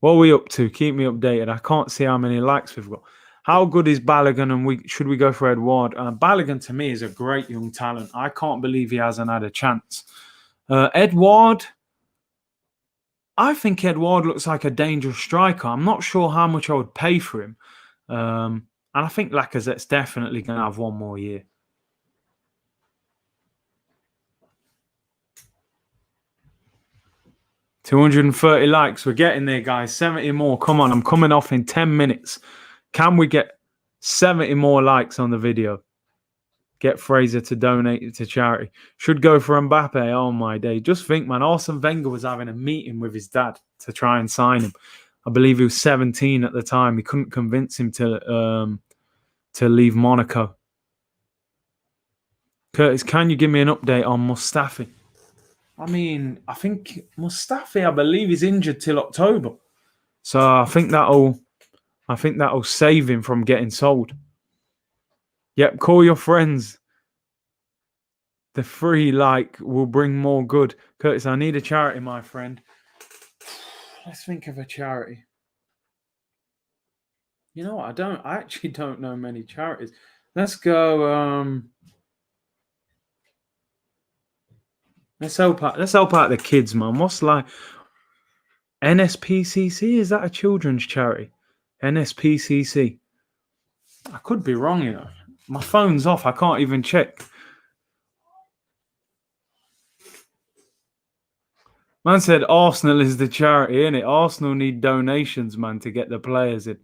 What are we up to? Keep me updated. I can't see how many likes we've got. How good is Balogun, and should we go for Edouard? Balogun, to me, is a great young talent. I can't believe he hasn't had a chance. Edouard, I think Edouard looks like a dangerous striker. I'm not sure how much I would pay for him. And I think Lacazette's definitely going to have one more year. $230 likes. We're getting there, guys. 70 more. Come on, I'm coming off in 10 minutes. Can we get 70 more likes on the video? Get Fraser to donate it to charity. Should go for Mbappe. Oh, my day. Just think, man. Arsene Wenger was having a meeting with his dad to try and sign him. I believe he was 17 at the time. He couldn't convince him to leave Monaco. Curtis, can you give me an update on Mustafi? I mean, I think Mustafi, I believe, is injured till October. So I think that'll save him from getting sold. Yep, call your friends. The free like will bring more good. Curtis, I need a charity, my friend. Let's think of a charity. You know what? I actually don't know many charities. Let's go. Let's help out the kids, man. What's like NSPCC? Is that a children's charity? NSPCC. I could be wrong, My phone's off. I can't even check. Man said Arsenal is the charity, innit? Arsenal need donations, man, to get the players in.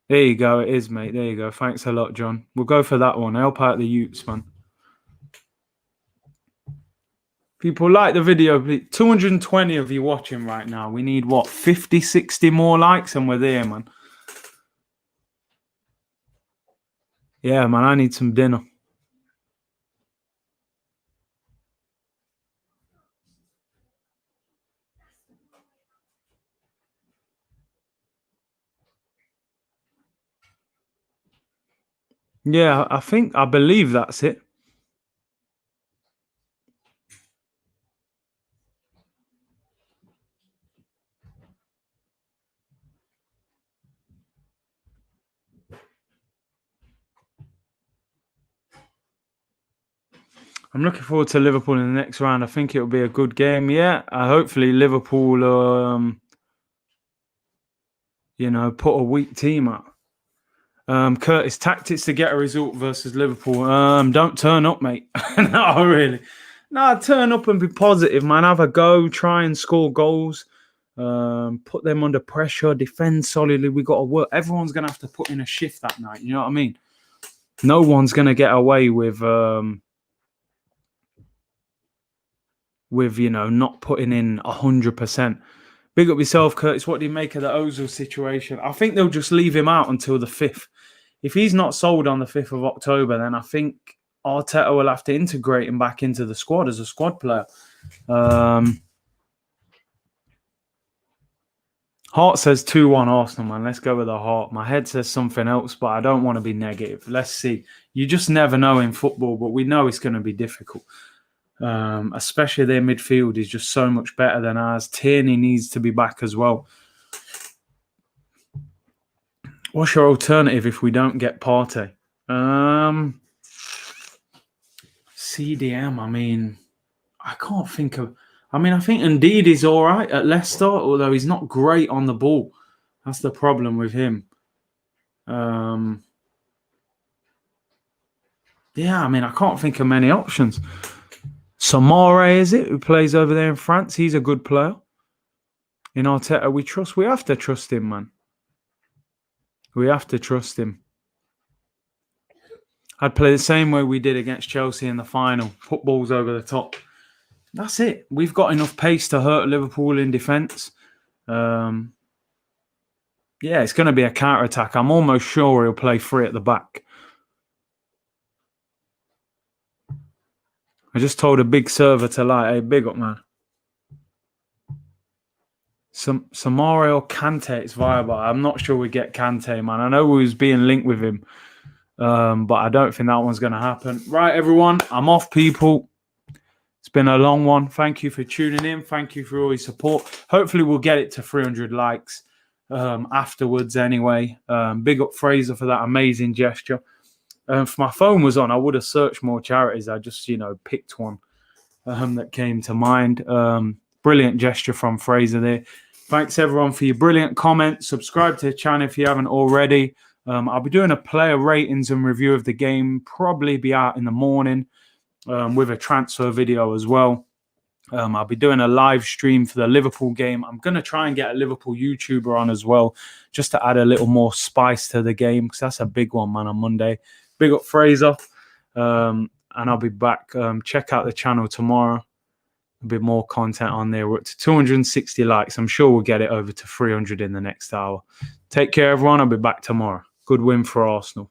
There you go. It is, mate. There you go. Thanks a lot, John. We'll go for that one. Help out the youths, man. People like the video, please. 220 of you watching right now. We need, 50, 60 more likes and we're there, man. Yeah, man, I need some dinner. Yeah, I believe that's it. I'm looking forward to Liverpool in the next round. I think it'll be a good game. Yeah, hopefully Liverpool, put a weak team up. Curtis, tactics to get a result versus Liverpool. Don't turn up, mate. No, really. No, turn up and be positive, man. Have a go. Try and score goals. Put them under pressure. Defend solidly. We got to work. Everyone's going to have to put in a shift that night. You know what I mean? No one's going to get away with not putting in 100%. Big up yourself, Curtis. What do you make of the Ozil situation? I think they'll just leave him out until the 5th. If he's not sold on the 5th of October, then I think Arteta will have to integrate him back into the squad as a squad player. Heart says 2-1 Arsenal, man. Let's go with the heart. My head says something else, but I don't want to be negative. Let's see. You just never know in football, but we know it's going to be difficult. Especially their midfield is just so much better than ours. Tierney needs to be back as well. What's your alternative if we don't get Partey? CDM, I mean, I can't think of... I think Indeed is all right at Leicester, although he's not great on the ball. That's the problem with him. Yeah, I mean, I can't think of many options. Samare, is it, who plays over there in France? He's a good player. In Arteta, we trust. We have to trust him, man. We have to trust him. I'd play the same way we did against Chelsea in the final. Put balls over the top. That's it. We've got enough pace to hurt Liverpool in defence. Yeah, it's going to be a counter-attack. I'm almost sure he'll play three at the back. I just told a big server to like, hey, big up, man. Samare or Kante, it's viable. I'm not sure we get Kante, man. I know we was being linked with him, but I don't think that one's going to happen. Right, everyone, I'm off, people. It's been a long one. Thank you for tuning in. Thank you for all your support. Hopefully, we'll get it to 300 likes afterwards anyway. Big up Fraser for that amazing gesture. If my phone was on, I would have searched more charities. I just, picked one that came to mind. Brilliant gesture from Fraser there. Thanks, everyone, for your brilliant comments. Subscribe to the channel if you haven't already. I'll be doing a player ratings and review of the game. Probably be out in the morning with a transfer video as well. I'll be doing a live stream for the Liverpool game. I'm going to try and get a Liverpool YouTuber on as well, just to add a little more spice to the game, because that's a big one, man, on Monday. Big up Fraser. And I'll be back. Check out the channel tomorrow. A bit more content on there. We're up to 260 likes. I'm sure we'll get it over to 300 in the next hour. Take care, everyone. I'll be back tomorrow. Good win for Arsenal.